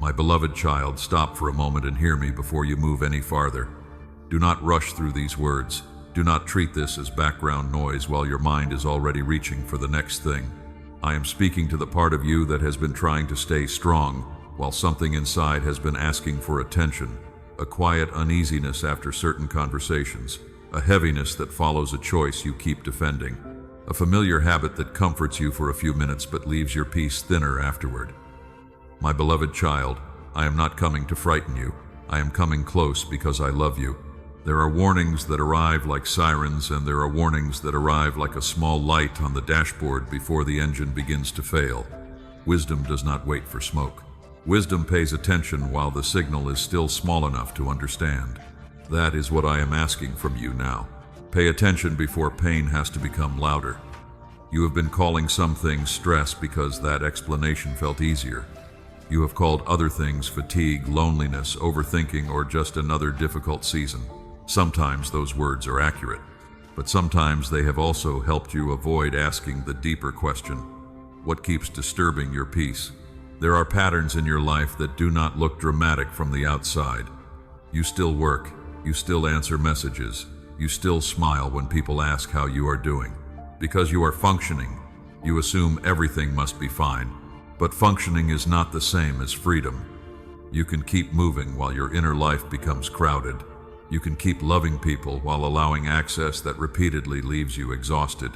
My beloved child, stop for a moment and hear me before you move any farther. Do not rush through these words. Do not treat this as background noise while your mind is already reaching for the next thing. I am speaking to the part of you that has been trying to stay strong while something inside has been asking for attention, a quiet uneasiness after certain conversations, a heaviness that follows a choice you keep defending, a familiar habit that comforts you for a few minutes but leaves your peace thinner afterward. My beloved child, I am not coming to frighten you. I am coming close because I love you. There are warnings that arrive like sirens, and there are warnings that arrive like a small light on the dashboard before the engine begins to fail. Wisdom does not wait for smoke. Wisdom pays attention while the signal is still small enough to understand. That is what I am asking from you now. Pay attention before pain has to become louder. You have been calling some things stress because that explanation felt easier. You have called other things fatigue, loneliness, overthinking, or just another difficult season. Sometimes those words are accurate, but sometimes they have also helped you avoid asking the deeper question: what keeps disturbing your peace? There are patterns in your life that do not look dramatic from the outside. You still work, you still answer messages, you still smile when people ask how you are doing. Because you are functioning, you assume everything must be fine. But functioning is not the same as freedom. You can keep moving while your inner life becomes crowded. You can keep loving people while allowing access that repeatedly leaves you exhausted.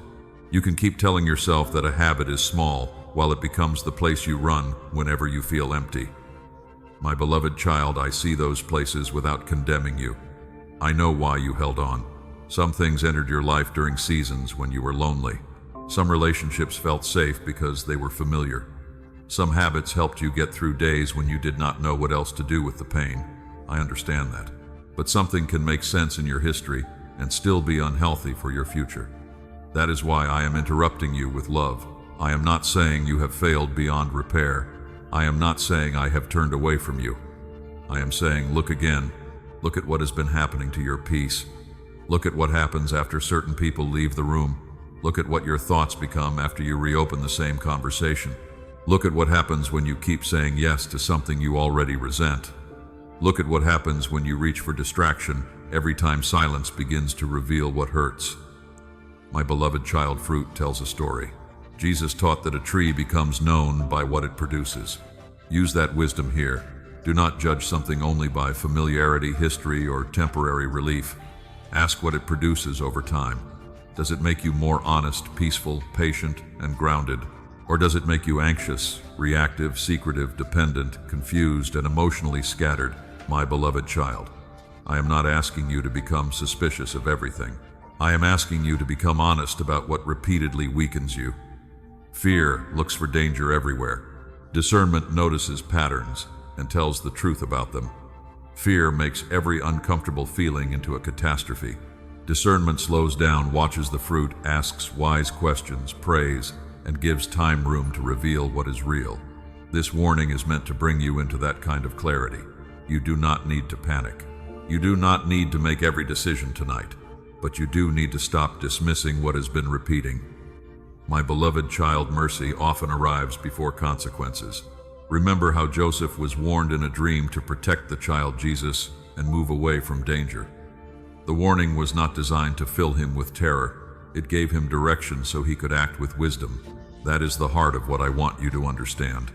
You can keep telling yourself that a habit is small while it becomes the place you run whenever you feel empty. My beloved child, I see those places without condemning you. I know why you held on. Some things entered your life during seasons when you were lonely. Some relationships felt safe because they were familiar. Some habits helped you get through days when you did not know what else to do with the pain. I understand that. But something can make sense in your history and still be unhealthy for your future. That is why I am interrupting you with love. I am not saying you have failed beyond repair. I am not saying I have turned away from you. I am saying, look again. Look at what has been happening to your peace. Look at what happens after certain people leave the room. Look at what your thoughts become after you reopen the same conversation. Look at what happens when you keep saying yes to something you already resent. Look at what happens when you reach for distraction every time silence begins to reveal what hurts. My beloved child, fruit tells a story. Jesus taught that a tree becomes known by what it produces. Use that wisdom here. Do not judge something only by familiarity, history, or temporary relief. Ask what it produces over time. Does it make you more honest, peaceful, patient, and grounded? Or does it make you anxious, reactive, secretive, dependent, confused, and emotionally scattered? My beloved child, I am not asking you to become suspicious of everything. I am asking you to become honest about what repeatedly weakens you. Fear looks for danger everywhere. Discernment notices patterns and tells the truth about them. Fear makes every uncomfortable feeling into a catastrophe. Discernment slows down, watches the fruit, asks wise questions, prays, and gives time room to reveal what is real. This warning is meant to bring you into that kind of clarity. You do not need to panic. You do not need to make every decision tonight, but you do need to stop dismissing what has been repeating. My beloved child, mercy often arrives before consequences. Remember how Joseph was warned in a dream to protect the child Jesus and move away from danger. The warning was not designed to fill him with terror. It gave him direction so he could act with wisdom. That is the heart of what I want you to understand.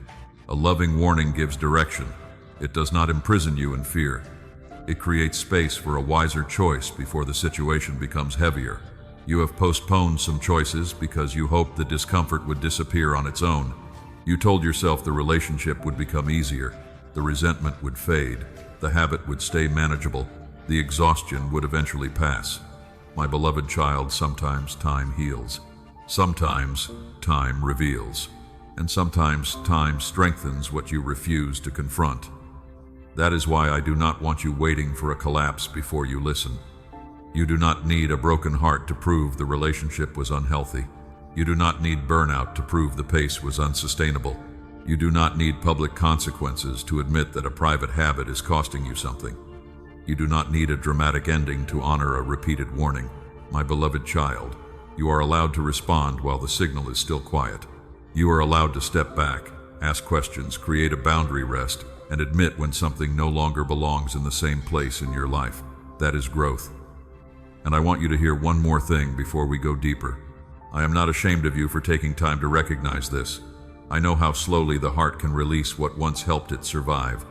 A loving warning gives direction. It does not imprison you in fear. It creates space for a wiser choice before the situation becomes heavier. You have postponed some choices because you hoped the discomfort would disappear on its own. You told yourself the relationship would become easier, the resentment would fade, the habit would stay manageable, the exhaustion would eventually pass. My beloved child, sometimes time heals. Sometimes time reveals. And sometimes time strengthens what you refuse to confront. That is why I do not want you waiting for a collapse before you listen. You do not need a broken heart to prove the relationship was unhealthy. You do not need burnout to prove the pace was unsustainable. You do not need public consequences to admit that a private habit is costing you something. You do not need a dramatic ending to honor a repeated warning. My beloved child, you are allowed to respond while the signal is still quiet. You are allowed to step back, ask questions, create a boundary, rest, and admit when something no longer belongs in the same place in your life. That is growth. And I want you to hear one more thing before we go deeper. I am not ashamed of you for taking time to recognize this. I know how slowly the heart can release what once helped it survive.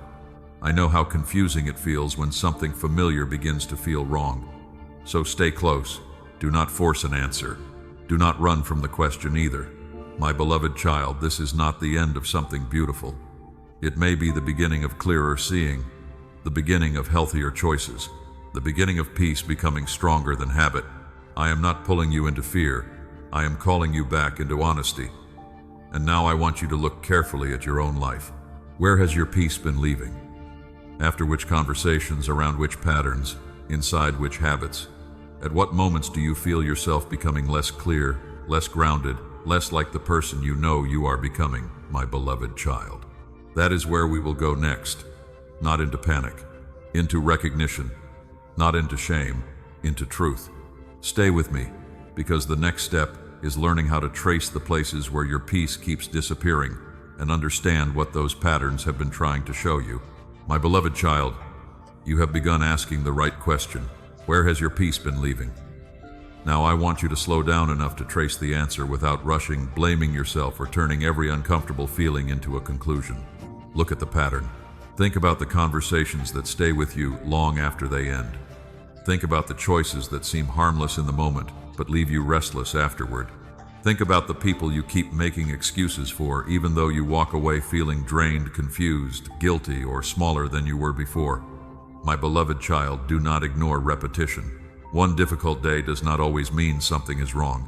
I know how confusing it feels when something familiar begins to feel wrong. So stay close. Do not force an answer. Do not run from the question either. My beloved child, this is not the end of something beautiful. It may be the beginning of clearer seeing, the beginning of healthier choices, the beginning of peace becoming stronger than habit. I am not pulling you into fear. I am calling you back into honesty. And now I want you to look carefully at your own life. Where has your peace been leaving? After which conversations, around which patterns, inside which habits? At what moments do you feel yourself becoming less clear, less grounded, less like the person you know you are becoming, my beloved child? That is where we will go next. Not into panic, into recognition, not into shame, into truth. Stay with me, because the next step is learning how to trace the places where your peace keeps disappearing and understand what those patterns have been trying to show you. My beloved child, you have begun asking the right question. Where has your peace been leaving? Now I want you to slow down enough to trace the answer without rushing, blaming yourself, or turning every uncomfortable feeling into a conclusion. Look at the pattern. Think about the conversations that stay with you long after they end. Think about the choices that seem harmless in the moment, but leave you restless afterward. Think about the people you keep making excuses for, even though you walk away feeling drained, confused, guilty, or smaller than you were before. My beloved child, do not ignore repetition. One difficult day does not always mean something is wrong.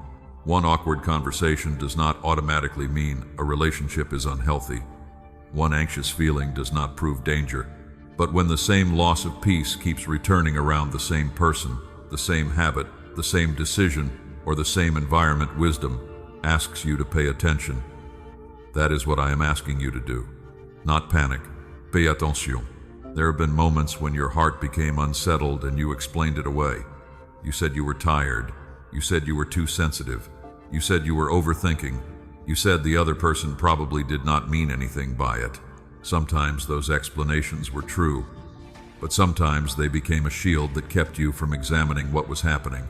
One awkward conversation does not automatically mean a relationship is unhealthy. One anxious feeling does not prove danger. But when the same loss of peace keeps returning around the same person, the same habit, the same decision, or the same environment, wisdom asks you to pay attention. That is what I am asking you to do. Not panic. Pay attention. There have been moments when your heart became unsettled and you explained it away. You said you were tired. You said you were too sensitive. You said you were overthinking. You said the other person probably did not mean anything by it. Sometimes those explanations were true, but sometimes they became a shield that kept you from examining what was happening.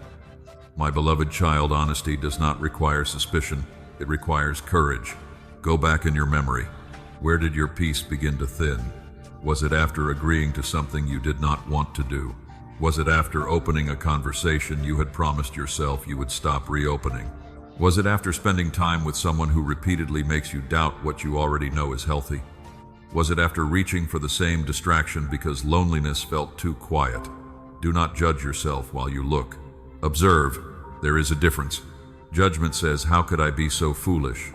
My beloved child, honesty does not require suspicion. It requires courage. Go back in your memory. Where did your peace begin to thin? Was it after agreeing to something you did not want to do? Was it after opening a conversation you had promised yourself you would stop reopening? Was it after spending time with someone who repeatedly makes you doubt what you already know is healthy? Was it after reaching for the same distraction because loneliness felt too quiet? Do not judge yourself while you look. Observe. There is a difference. Judgment says, how could I be so foolish?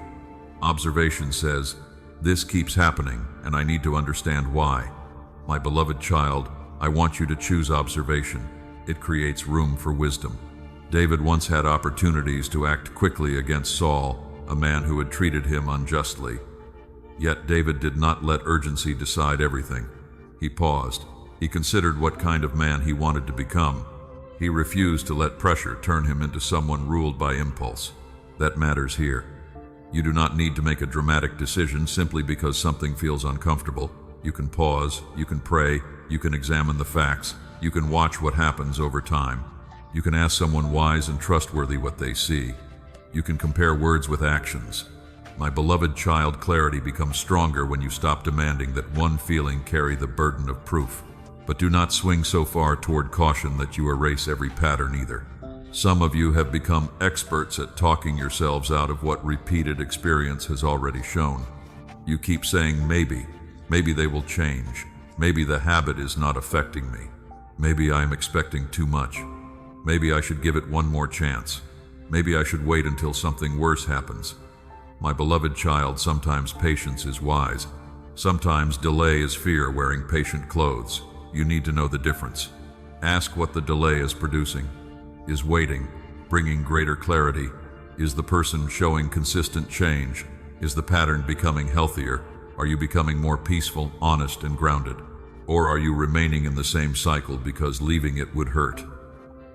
Observation says, this keeps happening and I need to understand why. My beloved child, I want you to choose observation. It creates room for wisdom. David once had opportunities to act quickly against Saul, a man who had treated him unjustly. Yet David did not let urgency decide everything. He paused. He considered what kind of man he wanted to become. He refused to let pressure turn him into someone ruled by impulse. That matters here. You do not need to make a dramatic decision simply because something feels uncomfortable. You can pause, you can pray, you can examine the facts, you can watch what happens over time. You can ask someone wise and trustworthy what they see. You can compare words with actions. My beloved child, clarity becomes stronger when you stop demanding that one feeling carry the burden of proof. But do not swing so far toward caution that you erase every pattern either. Some of you have become experts at talking yourselves out of what repeated experience has already shown. You keep saying maybe they will change. Maybe the habit is not affecting me. Maybe I am expecting too much. Maybe I should give it one more chance. Maybe I should wait until something worse happens. My beloved child, sometimes patience is wise. Sometimes delay is fear wearing patient clothes. You need to know the difference. Ask what the delay is producing. Is waiting bringing greater clarity? Is the person showing consistent change? Is the pattern becoming healthier? Are you becoming more peaceful, honest, and grounded? Or are you remaining in the same cycle because leaving it would hurt?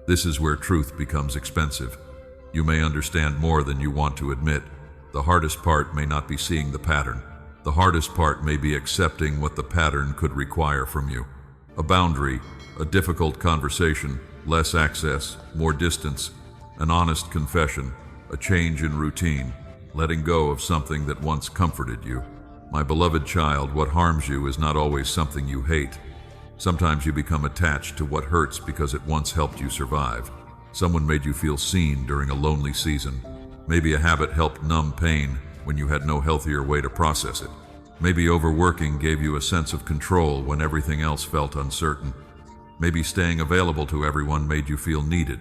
This is where truth becomes expensive. You may understand more than you want to admit. The hardest part may not be seeing the pattern. The hardest part may be accepting what the pattern could require from you. A boundary, a difficult conversation, less access, more distance, an honest confession, a change in routine, letting go of something that once comforted you. My beloved child, what harms you is not always something you hate. Sometimes you become attached to what hurts because it once helped you survive. Someone made you feel seen during a lonely season. Maybe a habit helped numb pain when you had no healthier way to process it. Maybe overworking gave you a sense of control when everything else felt uncertain. Maybe staying available to everyone made you feel needed.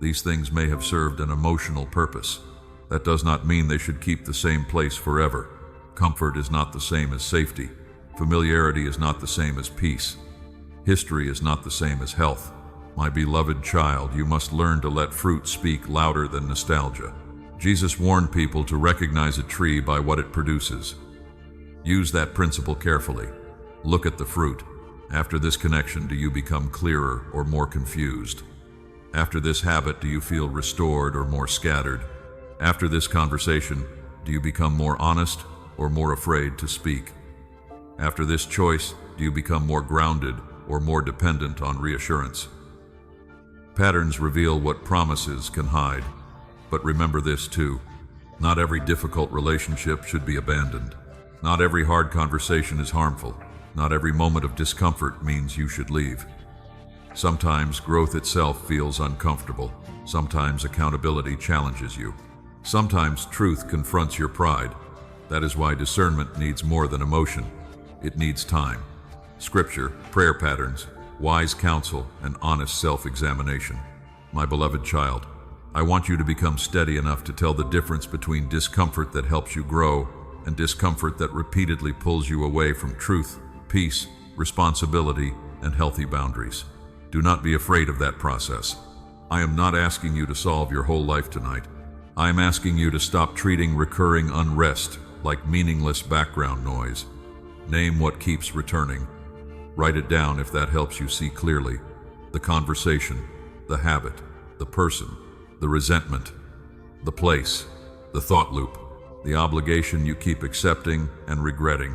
These things may have served an emotional purpose. That does not mean they should keep the same place forever. Comfort is not the same as safety. Familiarity is not the same as peace. History is not the same as health. My beloved child, you must learn to let fruit speak louder than nostalgia. Jesus warned people to recognize a tree by what it produces. Use that principle carefully. Look at the fruit. After this connection, do you become clearer or more confused? After this habit, do you feel restored or more scattered? After this conversation, do you become more honest or more afraid to speak? After this choice, do you become more grounded or more dependent on reassurance? Patterns reveal what promises can hide. But remember this too. Not every difficult relationship should be abandoned. Not every hard conversation is harmful. Not every moment of discomfort means you should leave. Sometimes growth itself feels uncomfortable. Sometimes accountability challenges you. Sometimes truth confronts your pride. That is why discernment needs more than emotion. It needs time, scripture, prayer patterns, wise counsel, and honest self-examination. My beloved child, I want you to become steady enough to tell the difference between discomfort that helps you grow and discomfort that repeatedly pulls you away from truth, peace, responsibility, and healthy boundaries. Do not be afraid of that process. I am not asking you to solve your whole life tonight. I am asking you to stop treating recurring unrest like meaningless background noise. Name what keeps returning. Write it down if that helps you see clearly. The conversation, the habit, the person, the resentment, the place, the thought loop, the obligation you keep accepting and regretting.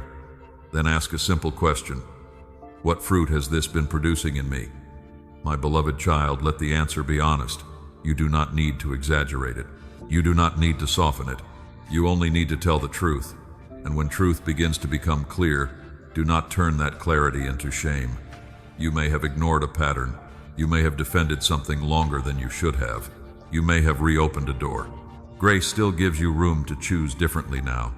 Then ask a simple question. What fruit has this been producing in me? My beloved child, let the answer be honest. You do not need to exaggerate it. You do not need to soften it. You only need to tell the truth. And when truth begins to become clear, do not turn that clarity into shame. You may have ignored a pattern. You may have defended something longer than you should have. You may have reopened a door. Grace still gives you room to choose differently now.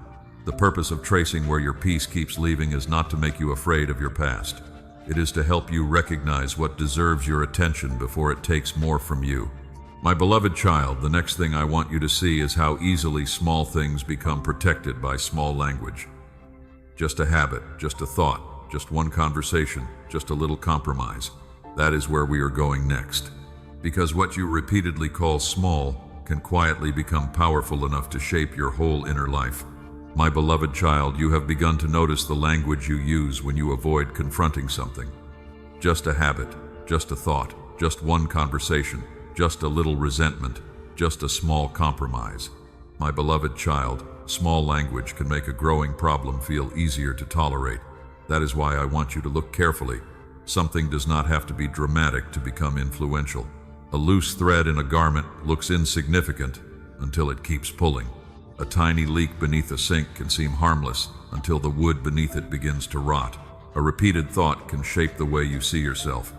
The purpose of tracing where your peace keeps leaving is not to make you afraid of your past. It is to help you recognize what deserves your attention before it takes more from you. My beloved child, the next thing I want you to see is how easily small things become protected by small language. Just a habit, just a thought, just one conversation, just a little compromise. That is where we are going next. Because what you repeatedly call small can quietly become powerful enough to shape your whole inner life. My beloved child, you have begun to notice the language you use when you avoid confronting something. Just a habit, just a thought, just one conversation, just a little resentment, just a small compromise. My beloved child, small language can make a growing problem feel easier to tolerate. That is why I want you to look carefully. Something does not have to be dramatic to become influential. A loose thread in a garment looks insignificant until it keeps pulling. A tiny leak beneath a sink can seem harmless until the wood beneath it begins to rot. A repeated thought can shape the way you see yourself.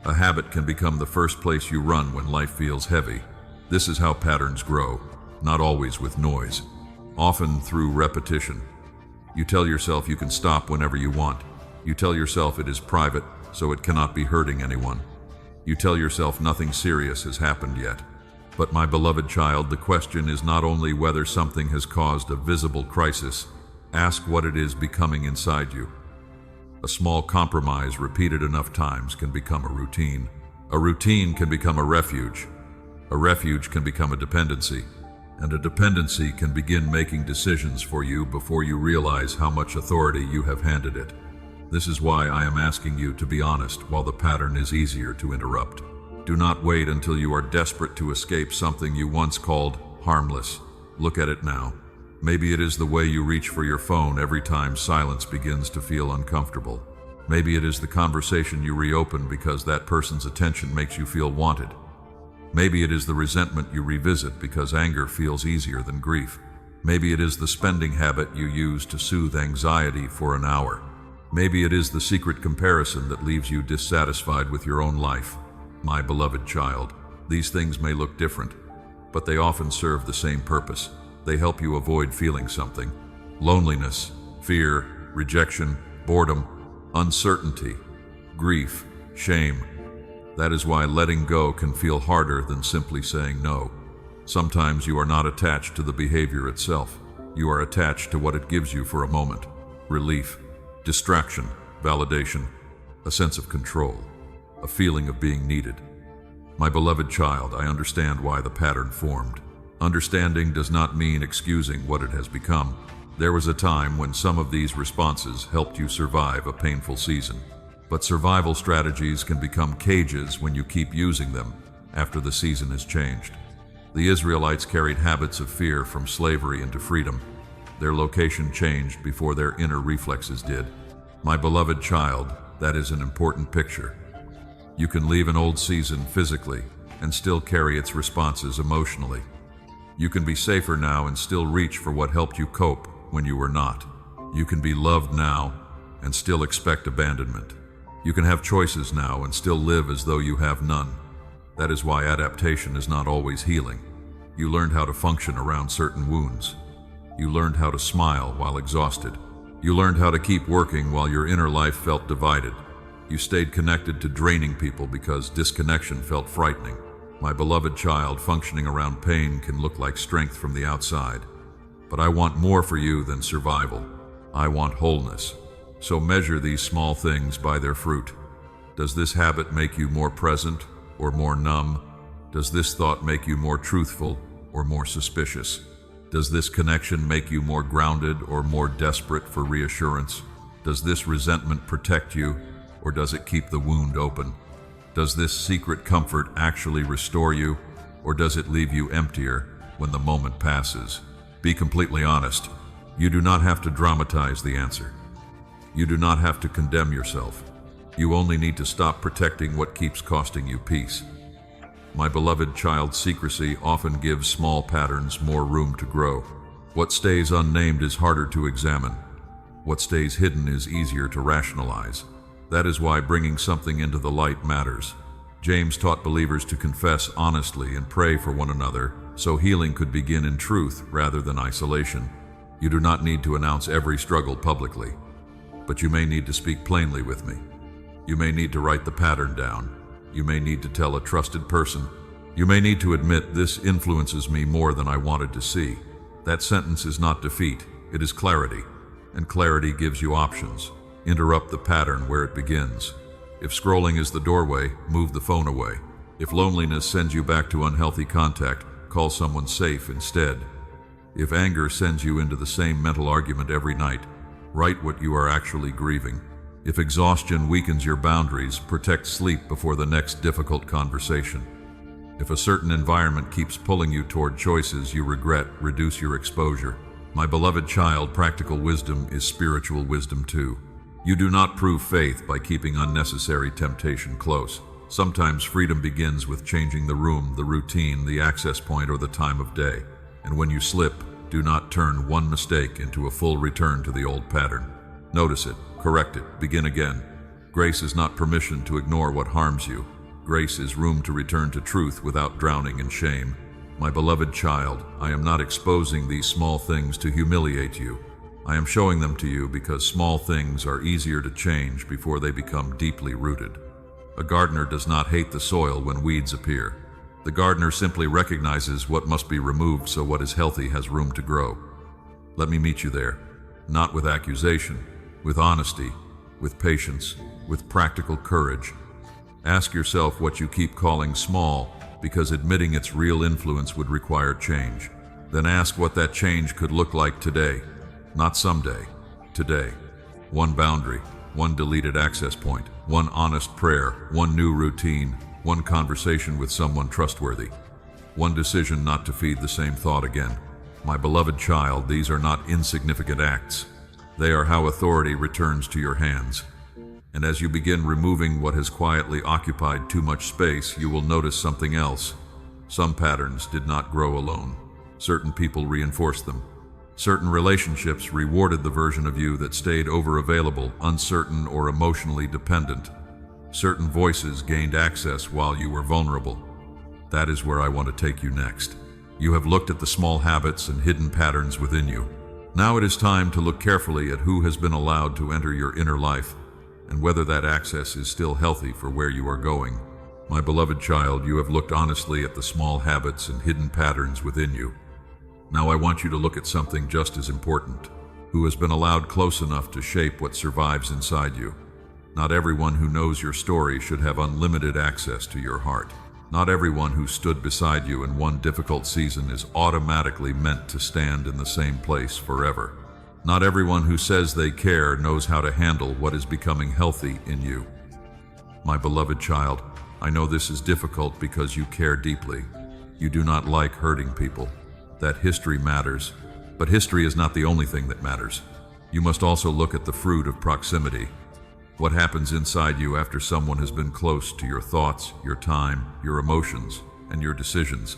A habit can become the first place you run when life feels heavy. This is how patterns grow, not always with noise, often through repetition. You tell yourself you can stop whenever you want. You tell yourself it is private, so it cannot be hurting anyone. You tell yourself nothing serious has happened yet. But my beloved child, the question is not only whether something has caused a visible crisis. Ask what it is becoming inside you. A small compromise repeated enough times can become a routine. A routine can become a refuge. A refuge can become a dependency. And a dependency can begin making decisions for you before you realize how much authority you have handed it. This is why I am asking you to be honest while the pattern is easier to interrupt. Do not wait until you are desperate to escape something you once called harmless. Look at it now. Maybe it is the way you reach for your phone every time silence begins to feel uncomfortable. Maybe it is the conversation you reopen because that person's attention makes you feel wanted. Maybe it is the resentment you revisit because anger feels easier than grief. Maybe it is the spending habit you use to soothe anxiety for an hour. Maybe it is the secret comparison that leaves you dissatisfied with your own life. My beloved child, these things may look different, but they often serve the same purpose. They help you avoid feeling something. Loneliness, fear, rejection, boredom, uncertainty, grief, shame. That is why letting go can feel harder than simply saying no. Sometimes you are not attached to the behavior itself. You are attached to what it gives you for a moment. Relief, distraction, validation, a sense of control, a feeling of being needed. My beloved child, I understand why the pattern formed. Understanding does not mean excusing what it has become. There was a time when some of these responses helped you survive a painful season. But survival strategies can become cages when you keep using them after the season has changed. The Israelites carried habits of fear from slavery into freedom. Their location changed before their inner reflexes did. My beloved child, that is an important picture. You can leave an old season physically and still carry its responses emotionally. You can be safer now and still reach for what helped you cope when you were not. You can be loved now and still expect abandonment. You can have choices now and still live as though you have none. That is why adaptation is not always healing. You learned how to function around certain wounds. You learned how to smile while exhausted. You learned how to keep working while your inner life felt divided. You stayed connected to draining people because disconnection felt frightening. My beloved child, functioning around pain can look like strength from the outside. But I want more for you than survival. I want wholeness. So measure these small things by their fruit. Does this habit make you more present or more numb? Does this thought make you more truthful or more suspicious? Does this connection make you more grounded or more desperate for reassurance? Does this resentment protect you or does it keep the wound open? Does this secret comfort actually restore you or does it leave you emptier when the moment passes? Be completely honest. You do not have to dramatize the answer. You do not have to condemn yourself. You only need to stop protecting what keeps costing you peace. My beloved child, secrecy often gives small patterns more room to grow. What stays unnamed is harder to examine. What stays hidden is easier to rationalize. That is why bringing something into the light matters. James taught believers to confess honestly and pray for one another, so healing could begin in truth rather than isolation. You do not need to announce every struggle publicly, but you may need to speak plainly with me. You may need to write the pattern down. You may need to tell a trusted person. You may need to admit, this influences me more than I wanted to see. That sentence is not defeat, it is clarity, and clarity gives you options. Interrupt the pattern where it begins. If scrolling is the doorway, move the phone away. If loneliness sends you back to unhealthy contact, call someone safe instead. If anger sends you into the same mental argument every night, write what you are actually grieving. If exhaustion weakens your boundaries, protect sleep before the next difficult conversation. If a certain environment keeps pulling you toward choices you regret, reduce your exposure. My beloved child, practical wisdom is spiritual wisdom too. You do not prove faith by keeping unnecessary temptation close. Sometimes freedom begins with changing the room, the routine, the access point, or the time of day. And when you slip, do not turn one mistake into a full return to the old pattern. Notice it, correct it, begin again. Grace is not permission to ignore what harms you. Grace is room to return to truth without drowning in shame. My beloved child, I am not exposing these small things to humiliate you. I am showing them to you because small things are easier to change before they become deeply rooted. A gardener does not hate the soil when weeds appear. The gardener simply recognizes what must be removed so what is healthy has room to grow. Let me meet you there, not with accusation, with honesty, with patience, with practical courage. Ask yourself what you keep calling small, because admitting its real influence would require change. Then ask what that change could look like today. Not someday, today. One boundary, one deleted access point, one honest prayer, one new routine, one conversation with someone trustworthy, one decision not to feed the same thought again. My beloved child, these are not insignificant acts. They are how authority returns to your hands. And as you begin removing what has quietly occupied too much space, you will notice something else. Some patterns did not grow alone. Certain people reinforced them. Certain relationships rewarded the version of you that stayed over-available, uncertain, or emotionally dependent. Certain voices gained access while you were vulnerable. That is where I want to take you next. You have looked at the small habits and hidden patterns within you. Now it is time to look carefully at who has been allowed to enter your inner life and whether that access is still healthy for where you are going. My beloved child, you have looked honestly at the small habits and hidden patterns within you. Now I want you to look at something just as important. Who has been allowed close enough to shape what survives inside you? Not everyone who knows your story should have unlimited access to your heart. Not everyone who stood beside you in one difficult season is automatically meant to stand in the same place forever. Not everyone who says they care knows how to handle what is becoming healthy in you. My beloved child, I know this is difficult because you care deeply. You do not like hurting people. That history matters, but history is not the only thing that matters. You must also look at the fruit of proximity. What happens inside you after someone has been close to your thoughts, your time, your emotions, and your decisions?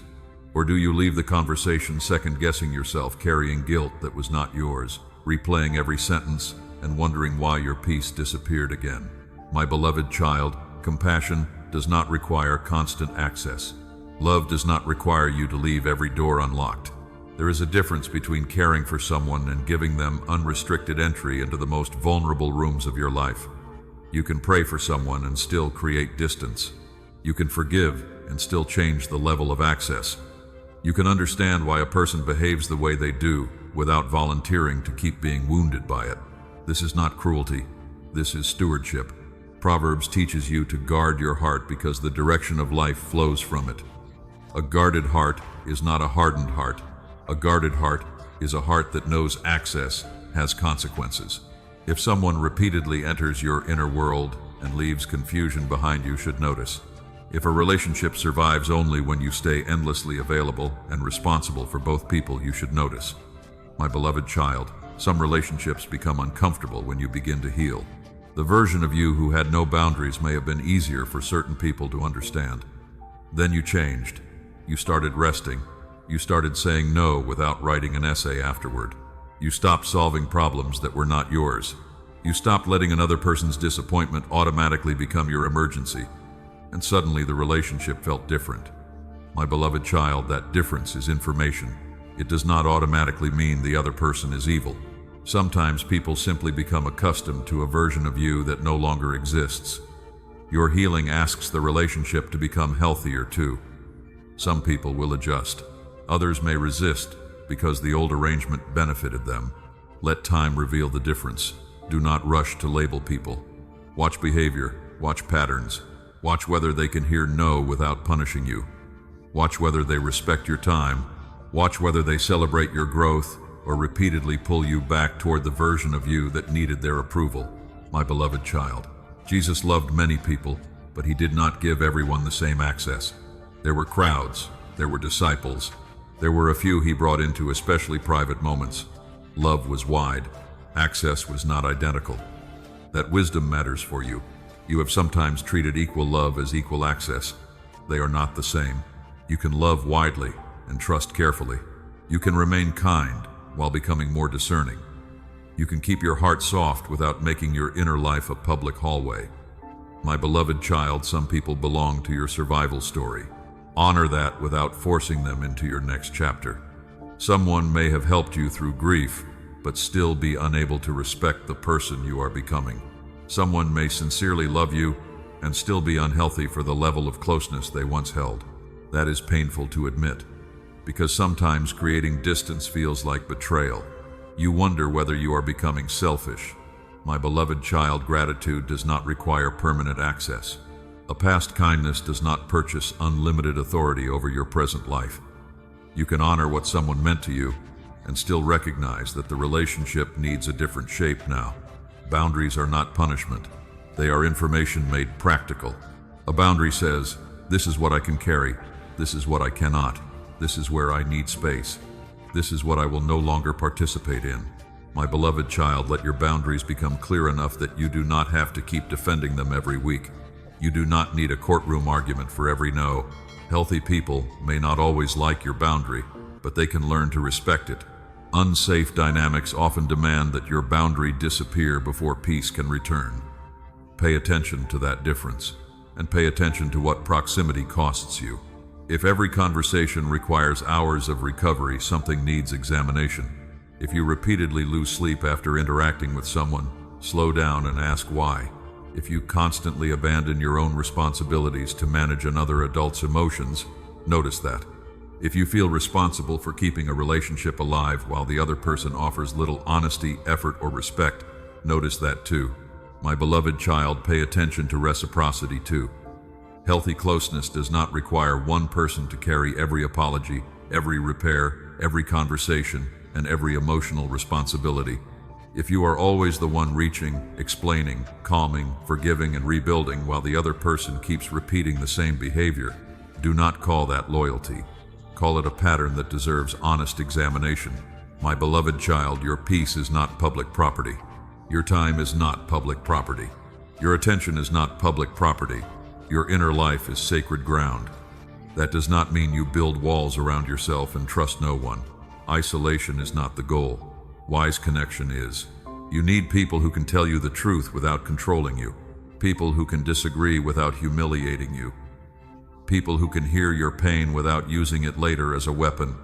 Or do you leave the conversation second-guessing yourself, carrying guilt that was not yours, replaying every sentence and wondering why your peace disappeared again? My beloved child, compassion does not require constant access. Love does not require you to leave every door unlocked. There is a difference between caring for someone and giving them unrestricted entry into the most vulnerable rooms of your life. You can pray for someone and still create distance. You can forgive and still change the level of access. You can understand why a person behaves the way they do without volunteering to keep being wounded by it. This is not cruelty. This is stewardship. Proverbs teaches you to guard your heart because the direction of life flows from it. A guarded heart is not a hardened heart. A guarded heart is a heart that knows access has consequences. If someone repeatedly enters your inner world and leaves confusion behind, you should notice. If a relationship survives only when you stay endlessly available and responsible for both people, you should notice. My beloved child, some relationships become uncomfortable when you begin to heal. The version of you who had no boundaries may have been easier for certain people to understand. Then you changed. You started resting. You started saying no without writing an essay afterward. You stopped solving problems that were not yours. You stopped letting another person's disappointment automatically become your emergency. And suddenly the relationship felt different. My beloved child, that difference is information. It does not automatically mean the other person is evil. Sometimes people simply become accustomed to a version of you that no longer exists. Your healing asks the relationship to become healthier too. Some people will adjust. Others may resist because the old arrangement benefited them. Let time reveal the difference. Do not rush to label people. Watch behavior, watch patterns. Watch whether they can hear no without punishing you. Watch whether they respect your time. Watch whether they celebrate your growth or repeatedly pull you back toward the version of you that needed their approval. My beloved child, Jesus loved many people, but he did not give everyone the same access. There were crowds, there were disciples, there were a few he brought into especially private moments. Love was wide. Access was not identical. That wisdom matters for you. You have sometimes treated equal love as equal access. They are not the same. You can love widely and trust carefully. You can remain kind while becoming more discerning. You can keep your heart soft without making your inner life a public hallway. My beloved child, some people belong to your survival story. Honor that without forcing them into your next chapter. Someone may have helped you through grief, but still be unable to respect the person you are becoming. Someone may sincerely love you and still be unhealthy for the level of closeness they once held. That is painful to admit, because sometimes creating distance feels like betrayal. You wonder whether you are becoming selfish. My beloved child, gratitude does not require permanent access. A past kindness does not purchase unlimited authority over your present life. You can honor what someone meant to you and still recognize that the relationship needs a different shape now. Boundaries are not punishment. They are information made practical. A boundary says, this is what I can carry, this is what I cannot, this is where I need space. This is what I will no longer participate in. My beloved child, let your boundaries become clear enough that you do not have to keep defending them every week. You do not need a courtroom argument for every no. Healthy people may not always like your boundary, but they can learn to respect it. Unsafe dynamics often demand that your boundary disappear before peace can return. Pay attention to that difference, and pay attention to what proximity costs you. If every conversation requires hours of recovery, something needs examination. If you repeatedly lose sleep after interacting with someone, slow down and ask why. If you constantly abandon your own responsibilities to manage another adult's emotions, notice that. If you feel responsible for keeping a relationship alive while the other person offers little honesty, effort, or respect, notice that too. My beloved child, pay attention to reciprocity too. Healthy closeness does not require one person to carry every apology, every repair, every conversation, and every emotional responsibility. If you are always the one reaching, explaining, calming, forgiving, and rebuilding while the other person keeps repeating the same behavior, do not call that loyalty. Call it a pattern that deserves honest examination. My beloved child, your peace is not public property. Your time is not public property. Your attention is not public property. Your inner life is sacred ground. That does not mean you build walls around yourself and trust no one. Isolation is not the goal. Wise connection is. You need people who can tell you the truth without controlling you. People who can disagree without humiliating you. People who can hear your pain without using it later as a weapon.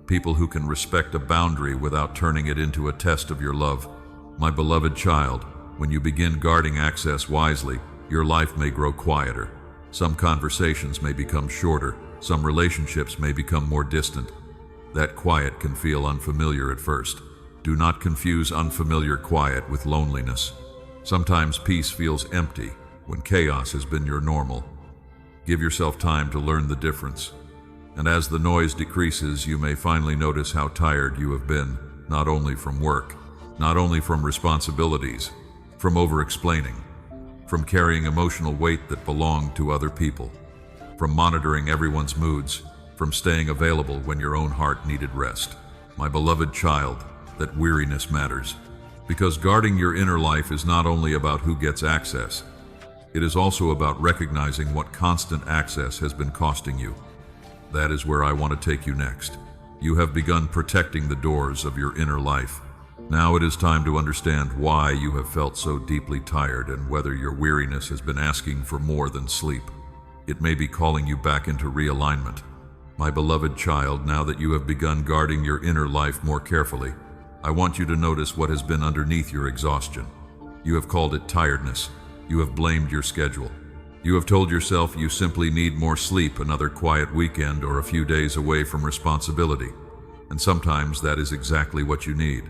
People who can respect a boundary without turning it into a test of your love. My beloved child, when you begin guarding access wisely, your life may grow quieter. Some conversations may become shorter. Some relationships may become more distant. That quiet can feel unfamiliar at first. Do not confuse unfamiliar quiet with loneliness. Sometimes peace feels empty when chaos has been your normal. Give yourself time to learn the difference. And as the noise decreases, you may finally notice how tired you have been, not only from work, not only from responsibilities, from over-explaining, from carrying emotional weight that belonged to other people, from monitoring everyone's moods, from staying available when your own heart needed rest. My beloved child, that weariness matters, because guarding your inner life is not only about who gets access, it is also about recognizing what constant access has been costing you. That is where I want to take you next. You have begun protecting the doors of your inner life. Now it is time to understand why you have felt so deeply tired and whether your weariness has been asking for more than sleep. It may be calling you back into realignment. My beloved child, now that you have begun guarding your inner life more carefully, I want you to notice what has been underneath your exhaustion. You have called it tiredness. You have blamed your schedule. You have told yourself you simply need more sleep, another quiet weekend, or a few days away from responsibility. And sometimes that is exactly what you need.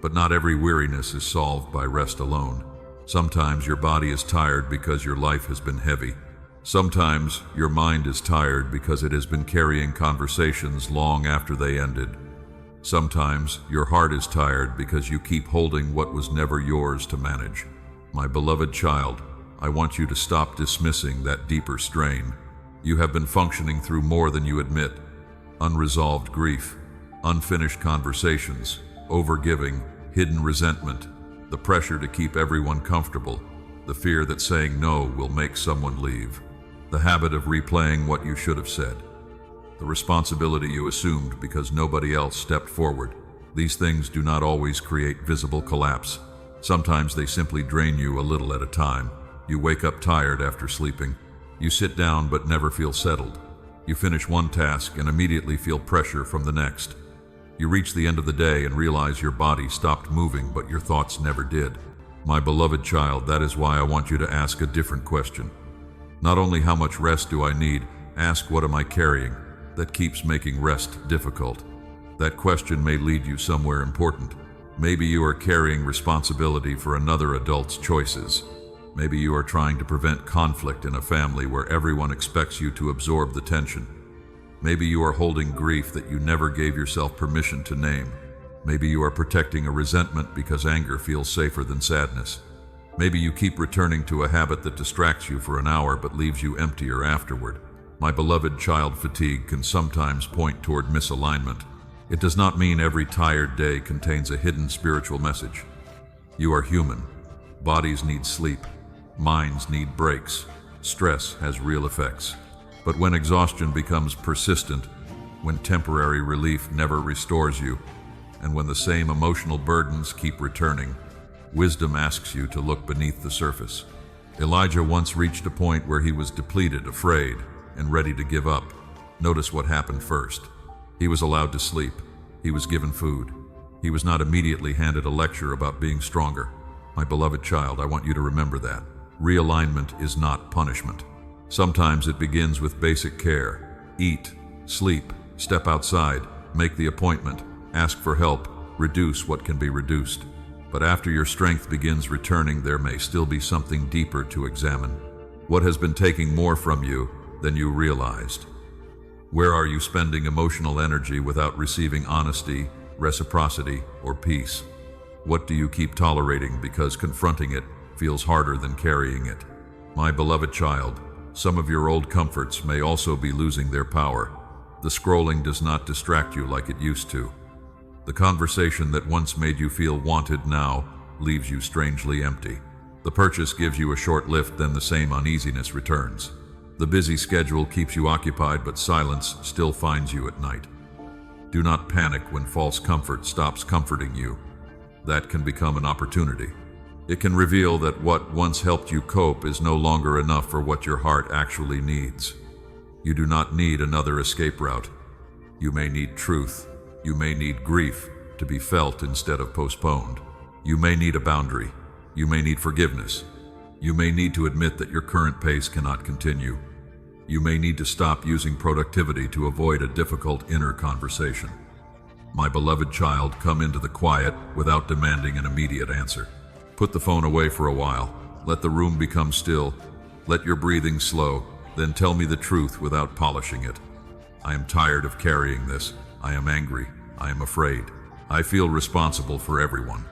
But not every weariness is solved by rest alone. Sometimes your body is tired because your life has been heavy. Sometimes your mind is tired because it has been carrying conversations long after they ended. Sometimes your heart is tired because you keep holding what was never yours to manage. My beloved child, I want you to stop dismissing that deeper strain. You have been functioning through more than you admit. Unresolved grief, unfinished conversations, overgiving, hidden resentment, the pressure to keep everyone comfortable, the fear that saying no will make someone leave, the habit of replaying what you should have said, the responsibility you assumed because nobody else stepped forward. These things do not always create visible collapse. Sometimes they simply drain you a little at a time. You wake up tired after sleeping. You sit down but never feel settled. You finish one task and immediately feel pressure from the next. You reach the end of the day and realize your body stopped moving, but your thoughts never did. My beloved child, that is why I want you to ask a different question. Not only how much rest do I need, ask what am I carrying that keeps making rest difficult. That question may lead you somewhere important. Maybe you are carrying responsibility for another adult's choices. Maybe you are trying to prevent conflict in a family where everyone expects you to absorb the tension. Maybe you are holding grief that you never gave yourself permission to name. Maybe you are protecting a resentment because anger feels safer than sadness. Maybe you keep returning to a habit that distracts you for an hour but leaves you emptier afterward. My beloved child, fatigue can sometimes point toward misalignment. It does not mean every tired day contains a hidden spiritual message. You are human. Bodies need sleep. Minds need breaks. Stress has real effects. But when exhaustion becomes persistent, when temporary relief never restores you, and when the same emotional burdens keep returning, wisdom asks you to look beneath the surface. Elijah once reached a point where he was depleted, afraid, and ready to give up. Notice what happened first. He was allowed to sleep. He was given food. He was not immediately handed a lecture about being stronger. My beloved child, I want you to remember that. Realignment is not punishment. Sometimes it begins with basic care. Eat, sleep, step outside, make the appointment, ask for help, reduce what can be reduced. But after your strength begins returning, there may still be something deeper to examine. What has been taking more from you than you realized? Where are you spending emotional energy without receiving honesty, reciprocity, or peace? What do you keep tolerating because confronting it feels harder than carrying it? My beloved child, some of your old comforts may also be losing their power. The scrolling does not distract you like it used to. The conversation that once made you feel wanted now leaves you strangely empty. The purchase gives you a short lift, then the same uneasiness returns. The busy schedule keeps you occupied, but silence still finds you at night. Do not panic when false comfort stops comforting you. That can become an opportunity. It can reveal that what once helped you cope is no longer enough for what your heart actually needs. You do not need another escape route. You may need truth. You may need grief to be felt instead of postponed. You may need a boundary. You may need forgiveness. You may need to admit that your current pace cannot continue. You may need to stop using productivity to avoid a difficult inner conversation. My beloved child, come into the quiet without demanding an immediate answer. Put the phone away for a while. Let the room become still. Let your breathing slow. Then tell me the truth without polishing it. I am tired of carrying this. I am angry. I am afraid. I feel responsible for everyone.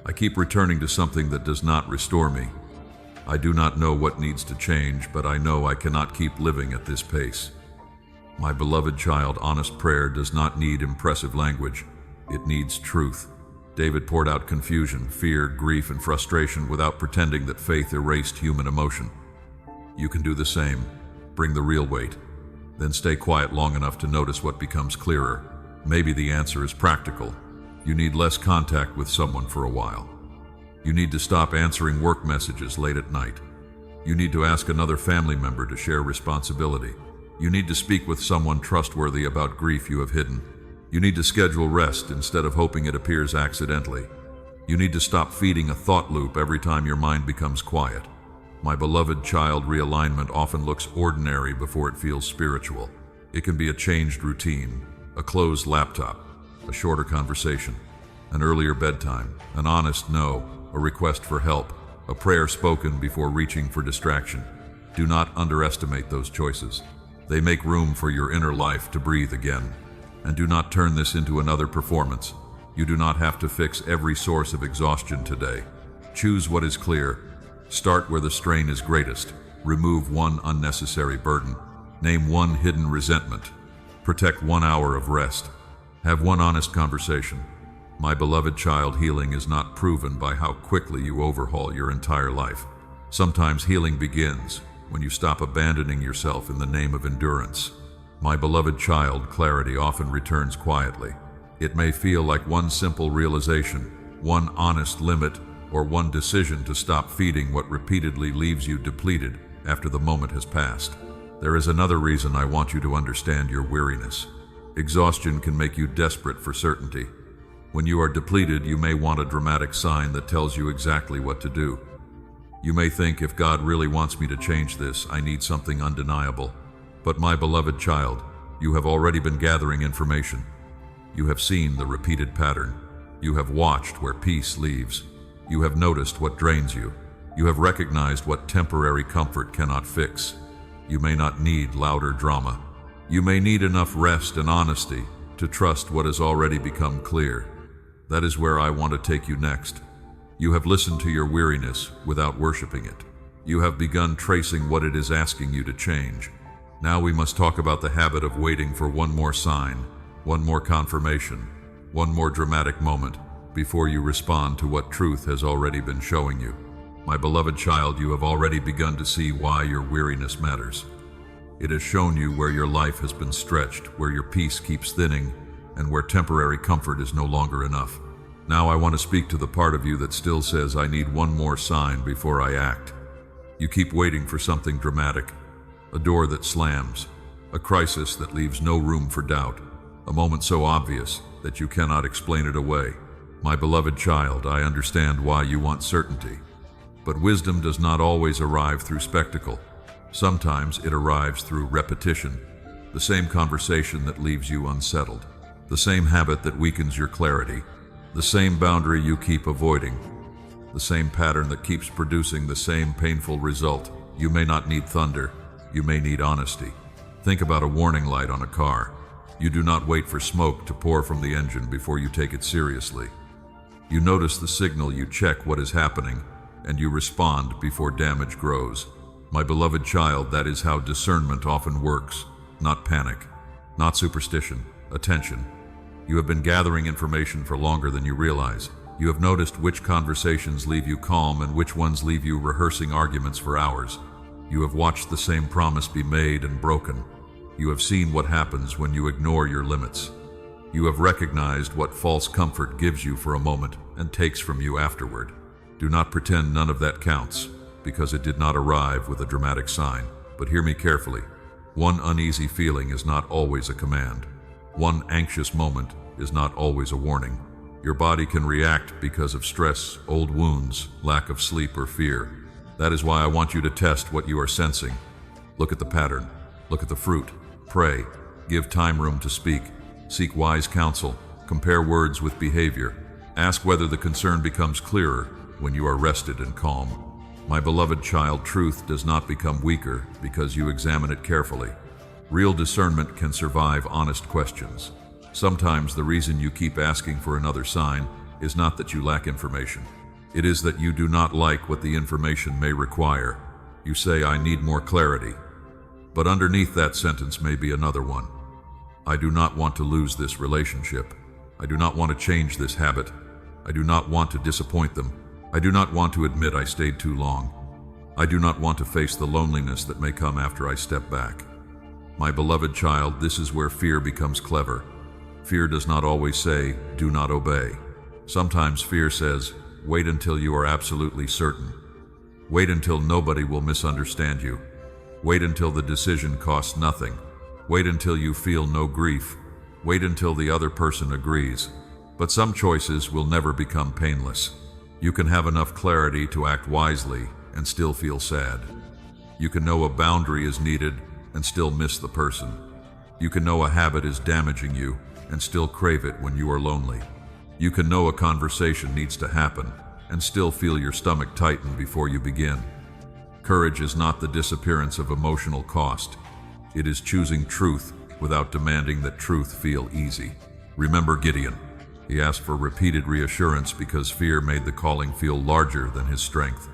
I keep returning to something that does not restore me. I do not know what needs to change, but I know I cannot keep living at this pace. My beloved child, honest prayer does not need impressive language. It needs truth. David poured out confusion, fear, grief, and frustration without pretending that faith erased human emotion. You can do the same. Bring the real weight. Then stay quiet long enough to notice what becomes clearer. Maybe the answer is practical. You need less contact with someone for a while. You need to stop answering work messages late at night. You need to ask another family member to share responsibility. You need to speak with someone trustworthy about grief you have hidden. You need to schedule rest instead of hoping it appears accidentally. You need to stop feeding a thought loop every time your mind becomes quiet. My beloved child, realignment often looks ordinary before it feels spiritual. It can be a changed routine, a closed laptop, a shorter conversation, an earlier bedtime, an honest no, a request for help, a prayer spoken before reaching for distraction. Do not underestimate those choices. They make room for your inner life to breathe again. And do not turn this into another performance. You do not have to fix every source of exhaustion today. Choose what is clear. Start where the strain is greatest. Remove one unnecessary burden. Name one hidden resentment. Protect 1 hour of rest. Have one honest conversation. My beloved child, healing is not proven by how quickly you overhaul your entire life. Sometimes healing begins when you stop abandoning yourself in the name of endurance. My beloved child, clarity often returns quietly. It may feel like one simple realization, one honest limit, or one decision to stop feeding what repeatedly leaves you depleted after the moment has passed. There is another reason I want you to understand your weariness. Exhaustion can make you desperate for certainty. When you are depleted, you may want a dramatic sign that tells you exactly what to do. You may think, if God really wants me to change this, I need something undeniable. But my beloved child, you have already been gathering information. You have seen the repeated pattern. You have watched where peace leaves. You have noticed what drains you. You have recognized what temporary comfort cannot fix. You may not need louder drama. You may need enough rest and honesty to trust what has already become clear. That is where I want to take you next. You have listened to your weariness without worshiping it. You have begun tracing what it is asking you to change. Now we must talk about the habit of waiting for one more sign, one more confirmation, one more dramatic moment before you respond to what truth has already been showing you. My beloved child, you have already begun to see why your weariness matters. It has shown you where your life has been stretched, where your peace keeps thinning, and where temporary comfort is no longer enough. Now I want to speak to the part of you that still says, I need one more sign before I act. You keep waiting for something dramatic, a door that slams, a crisis that leaves no room for doubt, a moment so obvious that you cannot explain it away. My beloved child, I understand why you want certainty, but wisdom does not always arrive through spectacle. Sometimes it arrives through repetition, the same conversation that leaves you unsettled, the same habit that weakens your clarity, the same boundary you keep avoiding, the same pattern that keeps producing the same painful result. You may not need thunder, you may need honesty. Think about a warning light on a car. You do not wait for smoke to pour from the engine before you take it seriously. You notice the signal, you check what is happening, and you respond before damage grows. My beloved child, that is how discernment often works. Not panic, not superstition, attention. You have been gathering information for longer than you realize. You have noticed which conversations leave you calm and which ones leave you rehearsing arguments for hours. You have watched the same promise be made and broken. You have seen what happens when you ignore your limits. You have recognized what false comfort gives you for a moment and takes from you afterward. Do not pretend none of that counts, because it did not arrive with a dramatic sign. But hear me carefully. One uneasy feeling is not always a command. One anxious moment is not always a warning. Your body can react because of stress, old wounds, lack of sleep, or fear. That is why I want you to test what you are sensing. Look at the pattern. Look at the fruit. Pray. Give time room to speak. Seek wise counsel. Compare words with behavior. Ask whether the concern becomes clearer when you are rested and calm. My beloved child, truth does not become weaker because you examine it carefully. Real discernment can survive honest questions. Sometimes the reason you keep asking for another sign is not that you lack information. It is that you do not like what the information may require. You say, I need more clarity. But underneath that sentence may be another one. I do not want to lose this relationship. I do not want to change this habit. I do not want to disappoint them. I do not want to admit I stayed too long. I do not want to face the loneliness that may come after I step back. My beloved child, this is where fear becomes clever. Fear does not always say, do not obey. Sometimes fear says, wait until you are absolutely certain. Wait until nobody will misunderstand you. Wait until the decision costs nothing. Wait until you feel no grief. Wait until the other person agrees. But some choices will never become painless. You can have enough clarity to act wisely and still feel sad. You can know a boundary is needed and still miss the person. You can know a habit is damaging you and still crave it when you are lonely. You can know a conversation needs to happen and still feel your stomach tighten before you begin. Courage is not the disappearance of emotional cost. It is choosing truth without demanding that truth feel easy. Remember Gideon. He asked for repeated reassurance because fear made the calling feel larger than his strength.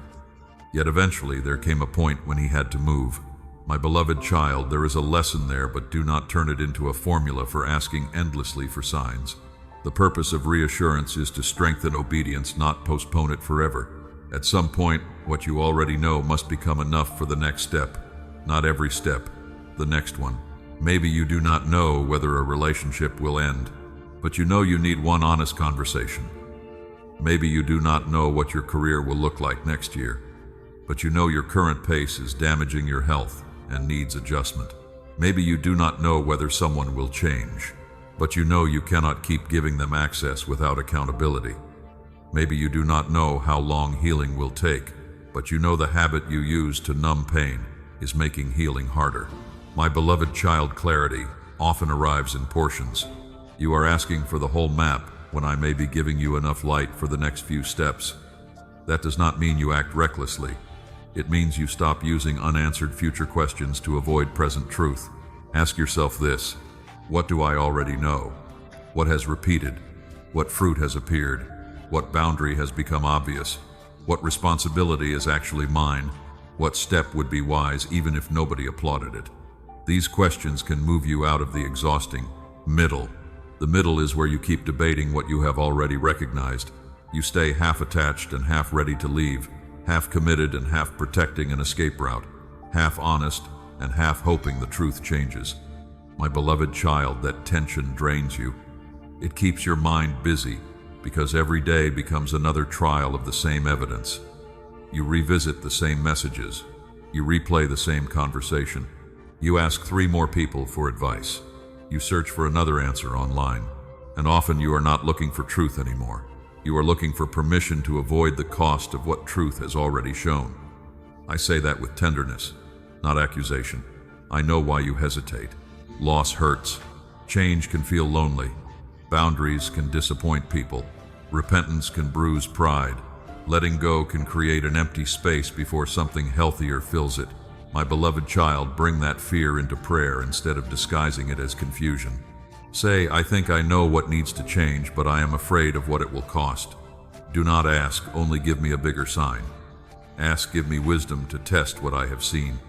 Yet eventually there came a point when he had to move. My beloved child, there is a lesson there, but do not turn it into a formula for asking endlessly for signs. The purpose of reassurance is to strengthen obedience, not postpone it forever. At some point, what you already know must become enough for the next step. Not every step, the next one. Maybe you do not know whether a relationship will end, but you know you need one honest conversation. Maybe you do not know what your career will look like next year, but you know your current pace is damaging your health and needs adjustment. Maybe you do not know whether someone will change, but you know you cannot keep giving them access without accountability. Maybe you do not know how long healing will take, but you know the habit you use to numb pain is making healing harder. My beloved child, clarity often arrives in portions. You are asking for the whole map when I may be giving you enough light for the next few steps. That does not mean you act recklessly. It means you stop using unanswered future questions to avoid present truth. Ask yourself this: what do I already know? What has repeated? What fruit has appeared? What boundary has become obvious? What responsibility is actually mine? What step would be wise even if nobody applauded it? These questions can move you out of the exhausting middle The middle is where you keep debating what you have already recognized. You stay half attached and half ready to leave, half committed and half protecting an escape route, half honest and half hoping the truth changes. My beloved child, that tension drains you. It keeps your mind busy because every day becomes another trial of the same evidence. You revisit the same messages. You replay the same conversation. You ask 3 more people for advice. You search for another answer online. And often you are not looking for truth anymore. You are looking for permission to avoid the cost of what truth has already shown. I say that with tenderness, not accusation. I know why you hesitate. Loss hurts. Change can feel lonely. Boundaries can disappoint people. Repentance can bruise pride. Letting go can create an empty space before something healthier fills it. My beloved child, bring that fear into prayer instead of disguising it as confusion. Say, I think I know what needs to change, but I am afraid of what it will cost. Do not ask, only give me a bigger sign. Ask, give me wisdom to test what I have seen.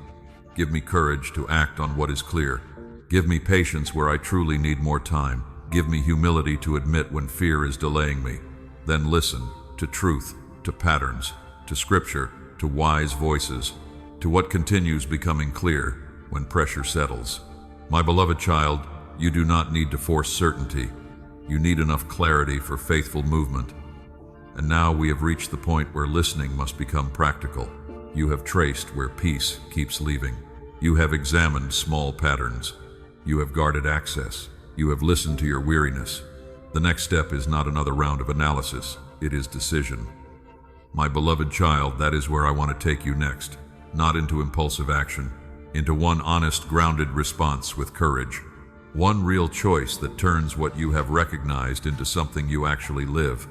Give me courage to act on what is clear. Give me patience where I truly need more time. Give me humility to admit when fear is delaying me. Then listen to truth, to patterns, to scripture, to wise voices, to what continues becoming clear when pressure settles. My beloved child, you do not need to force certainty. You need enough clarity for faithful movement. And now we have reached the point where listening must become practical. You have traced where peace keeps leaving. You have examined small patterns. You have guarded access. You have listened to your weariness. The next step is not another round of analysis. It is decision. My beloved child, that is where I want to take you next. Not into impulsive action, into one honest, grounded response with courage. One real choice that turns what you have recognized into something you actually live.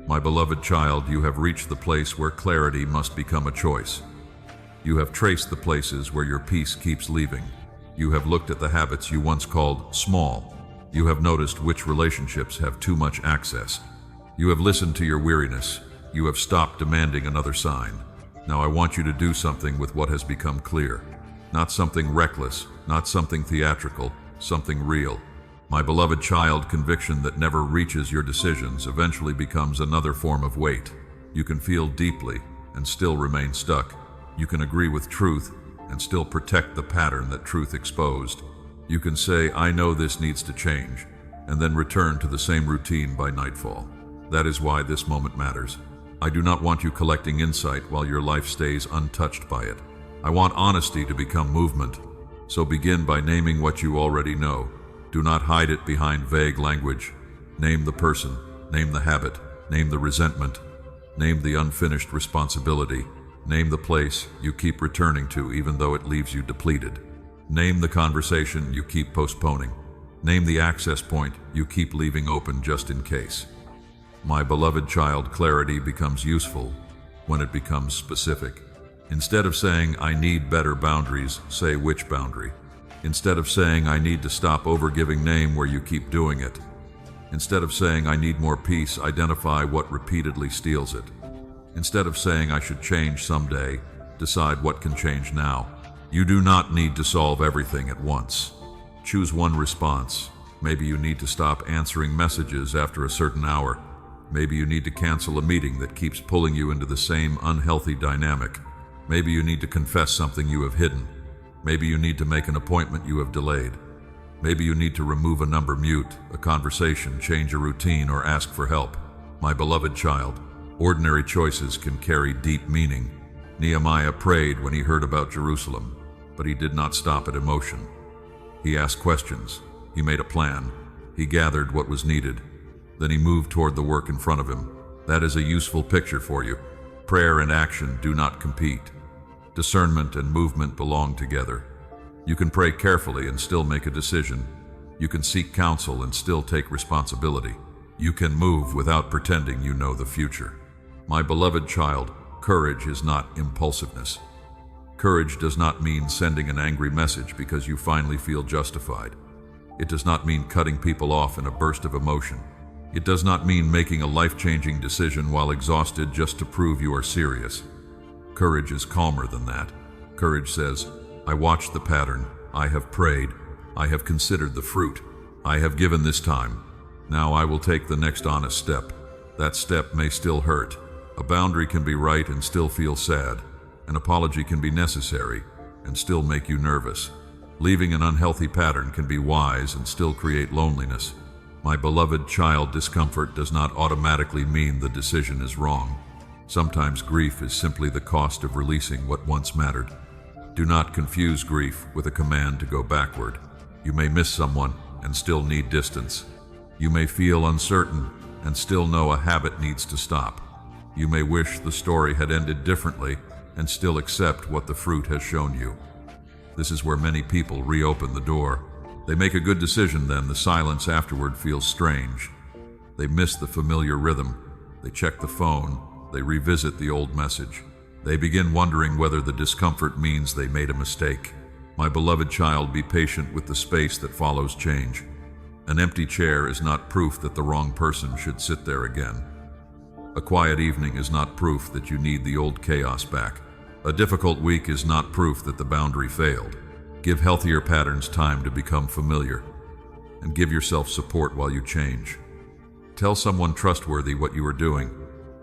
My beloved child, you have reached the place where clarity must become a choice. You have traced the places where your peace keeps leaving. You have looked at the habits you once called small. You have noticed which relationships have too much access. You have listened to your weariness. You have stopped demanding another sign. Now I want you to do something with what has become clear. Not something reckless, not something theatrical, something real. My beloved child, conviction that never reaches your decisions eventually becomes another form of weight. You can feel deeply and still remain stuck. You can agree with truth and still protect the pattern that truth exposed. You can say, I know this needs to change, and then return to the same routine by nightfall. That is why this moment matters. I do not want you collecting insight while your life stays untouched by it. I want honesty to become movement. So begin by naming what you already know. Do not hide it behind vague language. Name the person, name the habit, name the resentment, name the unfinished responsibility, name the place you keep returning to even though it leaves you depleted. Name the conversation you keep postponing. Name the access point you keep leaving open just in case. My beloved child, clarity becomes useful when it becomes specific. Instead of saying, I need better boundaries, say which boundary. Instead of saying, I need to stop overgiving, name where you keep doing it. Instead of saying, I need more peace, identify what repeatedly steals it. Instead of saying, I should change someday, decide what can change now. You do not need to solve everything at once. Choose one response. Maybe you need to stop answering messages after a certain hour. Maybe you need to cancel a meeting that keeps pulling you into the same unhealthy dynamic. Maybe you need to confess something you have hidden. Maybe you need to make an appointment you have delayed. Maybe you need to remove a number, mute a conversation, change a routine, or ask for help. My beloved child, ordinary choices can carry deep meaning. Nehemiah prayed when he heard about Jerusalem, but he did not stop at emotion. He asked questions. He made a plan. He gathered what was needed. Then he moved toward the work in front of him. That is a useful picture for you. Prayer and action do not compete. Discernment and movement belong together. You can pray carefully and still make a decision. You can seek counsel and still take responsibility. You can move without pretending you know the future. My beloved child, courage is not impulsiveness. Courage does not mean sending an angry message because you finally feel justified. It does not mean cutting people off in a burst of emotion. It does not mean making a life-changing decision while exhausted just to prove you are serious. Courage is calmer than that. Courage says, I watched the pattern, I have prayed, I have considered the fruit, I have given this time. Now I will take the next honest step. That step may still hurt. A boundary can be right and still feel sad. An apology can be necessary and still make you nervous. Leaving an unhealthy pattern can be wise and still create loneliness. My beloved child, discomfort does not automatically mean the decision is wrong. Sometimes grief is simply the cost of releasing what once mattered. Do not confuse grief with a command to go backward. You may miss someone and still need distance. You may feel uncertain and still know a habit needs to stop. You may wish the story had ended differently and still accept what the fruit has shown you. This is where many people reopen the door. They make a good decision, then the silence afterward feels strange. They miss the familiar rhythm. They check the phone. They revisit the old message. They begin wondering whether the discomfort means they made a mistake. My beloved child, be patient with the space that follows change. An empty chair is not proof that the wrong person should sit there again. A quiet evening is not proof that you need the old chaos back. A difficult week is not proof that the boundary failed. Give healthier patterns time to become familiar, and give yourself support while you change. Tell someone trustworthy what you are doing.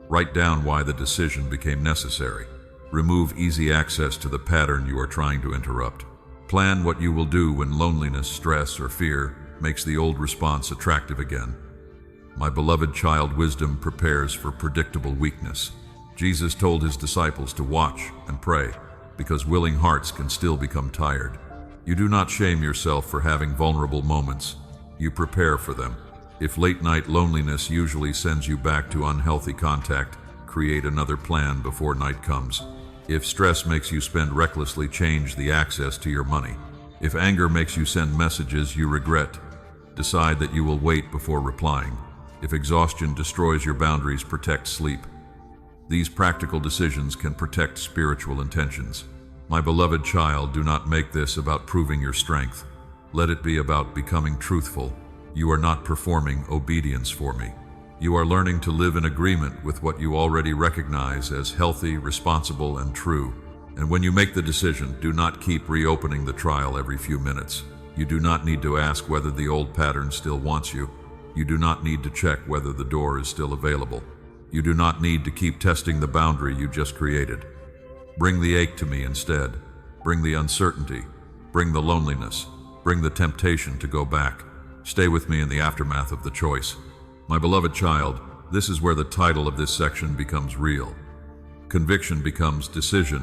Write down why the decision became necessary. Remove easy access to the pattern you are trying to interrupt. Plan what you will do when loneliness, stress, or fear makes the old response attractive again. My beloved child, wisdom prepares for predictable weakness. Jesus told his disciples to watch and pray, because willing hearts can still become tired. You do not shame yourself for having vulnerable moments. You prepare for them. If late-night loneliness usually sends you back to unhealthy contact, create another plan before night comes. If stress makes you spend recklessly, change the access to your money. If anger makes you send messages you regret, decide that you will wait before replying. If exhaustion destroys your boundaries, protect sleep. These practical decisions can protect spiritual intentions. My beloved child, do not make this about proving your strength. Let it be about becoming truthful. You are not performing obedience for me. You are learning to live in agreement with what you already recognize as healthy, responsible, and true. And when you make the decision, do not keep reopening the trial every few minutes. You do not need to ask whether the old pattern still wants you. You do not need to check whether the door is still available. You do not need to keep testing the boundary you just created. Bring the ache to me instead. Bring the uncertainty. Bring the loneliness. Bring the temptation to go back. Stay with me in the aftermath of the choice. My beloved child, this is where the title of this section becomes real. Conviction becomes decision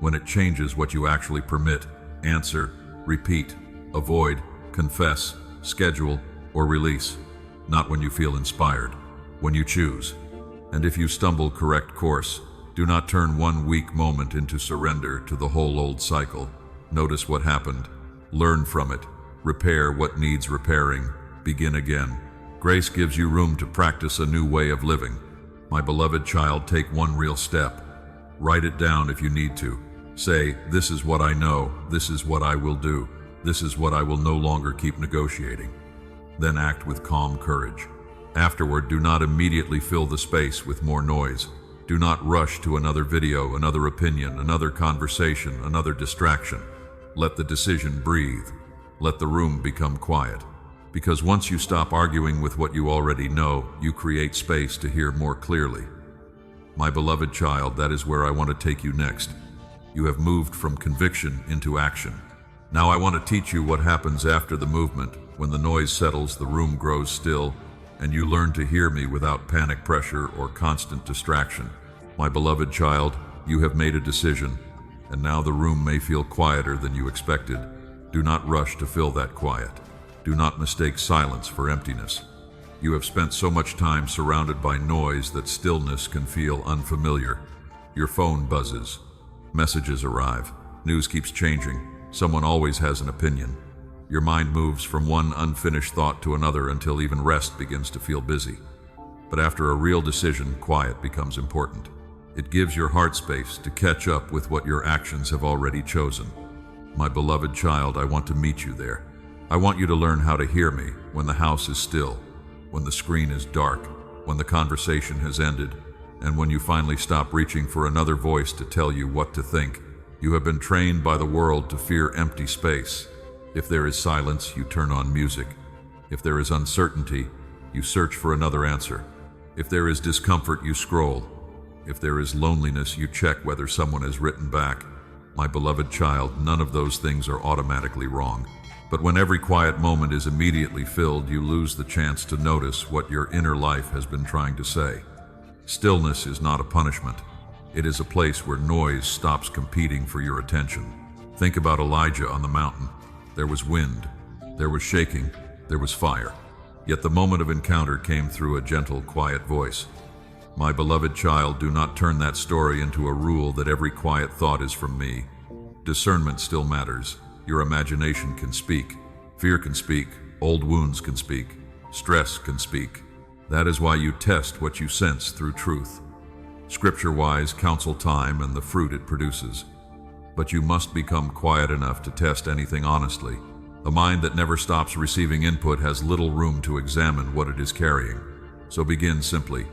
when it changes what you actually permit, answer, repeat, avoid, confess, schedule, or release. Not when you feel inspired, when you choose. And if you stumble, correct course. Do not turn one weak moment into surrender to the whole old cycle. Notice what happened. Learn from it. Repair what needs repairing. Begin again. Grace gives you room to practice a new way of living. My beloved child, take one real step. Write it down if you need to. Say, this is what I know. This is what I will do. This is what I will no longer keep negotiating. Then act with calm courage. Afterward, do not immediately fill the space with more noise. Do not rush to another video, another opinion, another conversation, another distraction. Let the decision breathe. Let the room become quiet. Because once you stop arguing with what you already know, you create space to hear more clearly. My beloved child, that is where I want to take you next. You have moved from conviction into action. Now I want to teach you what happens after the movement. When the noise settles, the room grows still, and you learn to hear me without panic pressure or constant distraction. My beloved child, you have made a decision, and now the room may feel quieter than you expected. Do not rush to fill that quiet. Do not mistake silence for emptiness. You have spent so much time surrounded by noise that stillness can feel unfamiliar. Your phone buzzes. Messages arrive. News keeps changing. Someone always has an opinion. Your mind moves from one unfinished thought to another until even rest begins to feel busy. But after a real decision, quiet becomes important. It gives your heart space to catch up with what your actions have already chosen. My beloved child, I want to meet you there. I want you to learn how to hear me when the house is still, when the screen is dark, when the conversation has ended, and when you finally stop reaching for another voice to tell you what to think. You have been trained by the world to fear empty space. If there is silence, you turn on music. If there is uncertainty, you search for another answer. If there is discomfort, you scroll. If there is loneliness, you check whether someone has written back. My beloved child, none of those things are automatically wrong. But when every quiet moment is immediately filled, you lose the chance to notice what your inner life has been trying to say. Stillness is not a punishment. It is a place where noise stops competing for your attention. Think about Elijah on the mountain. There was wind, there was shaking, there was fire. Yet the moment of encounter came through a gentle, quiet voice. My beloved child, do not turn that story into a rule that every quiet thought is from me. Discernment still matters. Your imagination can speak. Fear can speak. Old wounds can speak. Stress can speak. That is why you test what you sense through truth. Scripture-wise, counsel time and the fruit it produces. But you must become quiet enough to test anything honestly. A mind that never stops receiving input has little room to examine what it is carrying. So begin simply.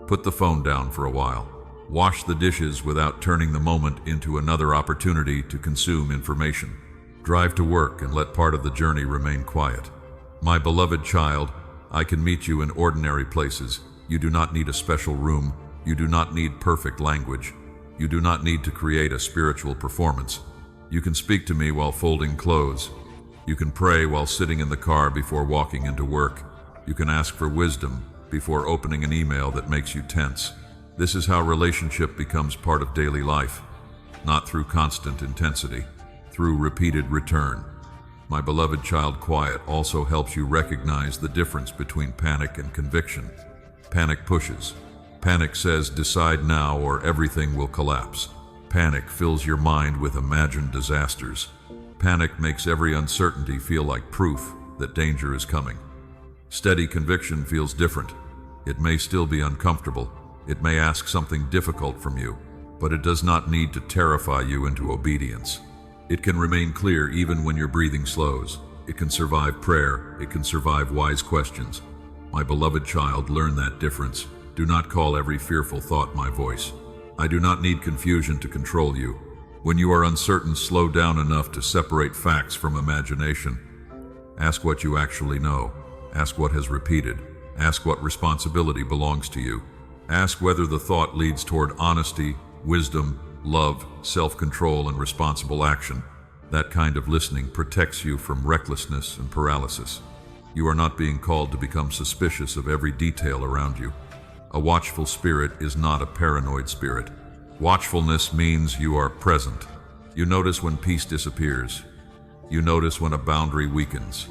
Put the phone down for a while. Wash the dishes without turning the moment into another opportunity to consume information. Drive to work and let part of the journey remain quiet. My beloved child, I can meet you in ordinary places. You do not need a special room. You do not need perfect language. You do not need to create a spiritual performance. You can speak to me while folding clothes. You can pray while sitting in the car before walking into work. You can ask for wisdom before opening an email that makes you tense. This is how relationship becomes part of daily life, not through constant intensity, through repeated return. My beloved child, quiet also helps you recognize the difference between panic and conviction. Panic pushes. Panic says, decide now or everything will collapse. Panic fills your mind with imagined disasters. Panic makes every uncertainty feel like proof that danger is coming. Steady conviction feels different. It may still be uncomfortable. It may ask something difficult from you, but it does not need to terrify you into obedience. It can remain clear even when your breathing slows. It can survive prayer. It can survive wise questions. My beloved child, learn that difference. Do not call every fearful thought my voice. I do not need confusion to control you. When you are uncertain, slow down enough to separate facts from imagination. Ask what you actually know. Ask what has repeated. Ask what responsibility belongs to you. Ask whether the thought leads toward honesty, wisdom, love, self-control, and responsible action. That kind of listening protects you from recklessness and paralysis. You are not being called to become suspicious of every detail around you. A watchful spirit is not a paranoid spirit. Watchfulness means you are present. You notice when peace disappears. You notice when a boundary weakens.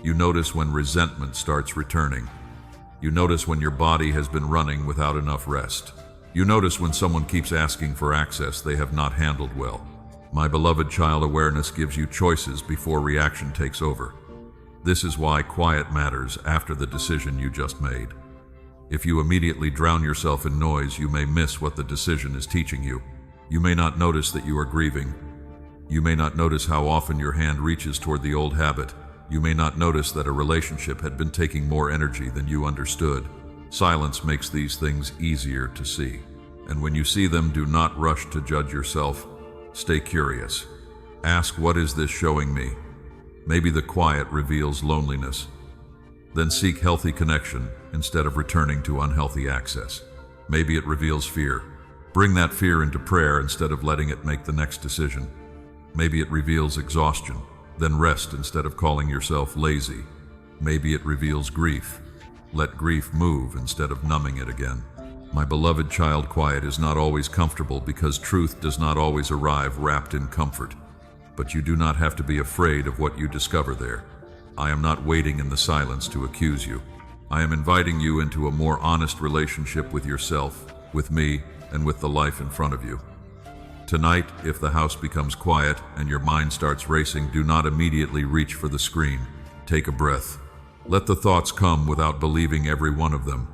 You notice when resentment starts returning. You notice when your body has been running without enough rest. You notice when someone keeps asking for access they have not handled well. My beloved child, awareness gives you choices before reaction takes over. This is why quiet matters after the decision you just made. If you immediately drown yourself in noise, you may miss what the decision is teaching you. You may not notice that you are grieving. You may not notice how often your hand reaches toward the old habit. You may not notice that a relationship had been taking more energy than you understood. Silence makes these things easier to see. And when you see them, do not rush to judge yourself. Stay curious. Ask, what is this showing me? Maybe the quiet reveals loneliness. Then seek healthy connection instead of returning to unhealthy access. Maybe it reveals fear. Bring that fear into prayer instead of letting it make the next decision. Maybe it reveals exhaustion. Then rest instead of calling yourself lazy. Maybe it reveals grief. Let grief move instead of numbing it again. My beloved child, quiet is not always comfortable because truth does not always arrive wrapped in comfort. But you do not have to be afraid of what you discover there. I am not waiting in the silence to accuse you. I am inviting you into a more honest relationship with yourself, with me, and with the life in front of you. Tonight, if the house becomes quiet and your mind starts racing, do not immediately reach for the screen. Take a breath. Let the thoughts come without believing every one of them.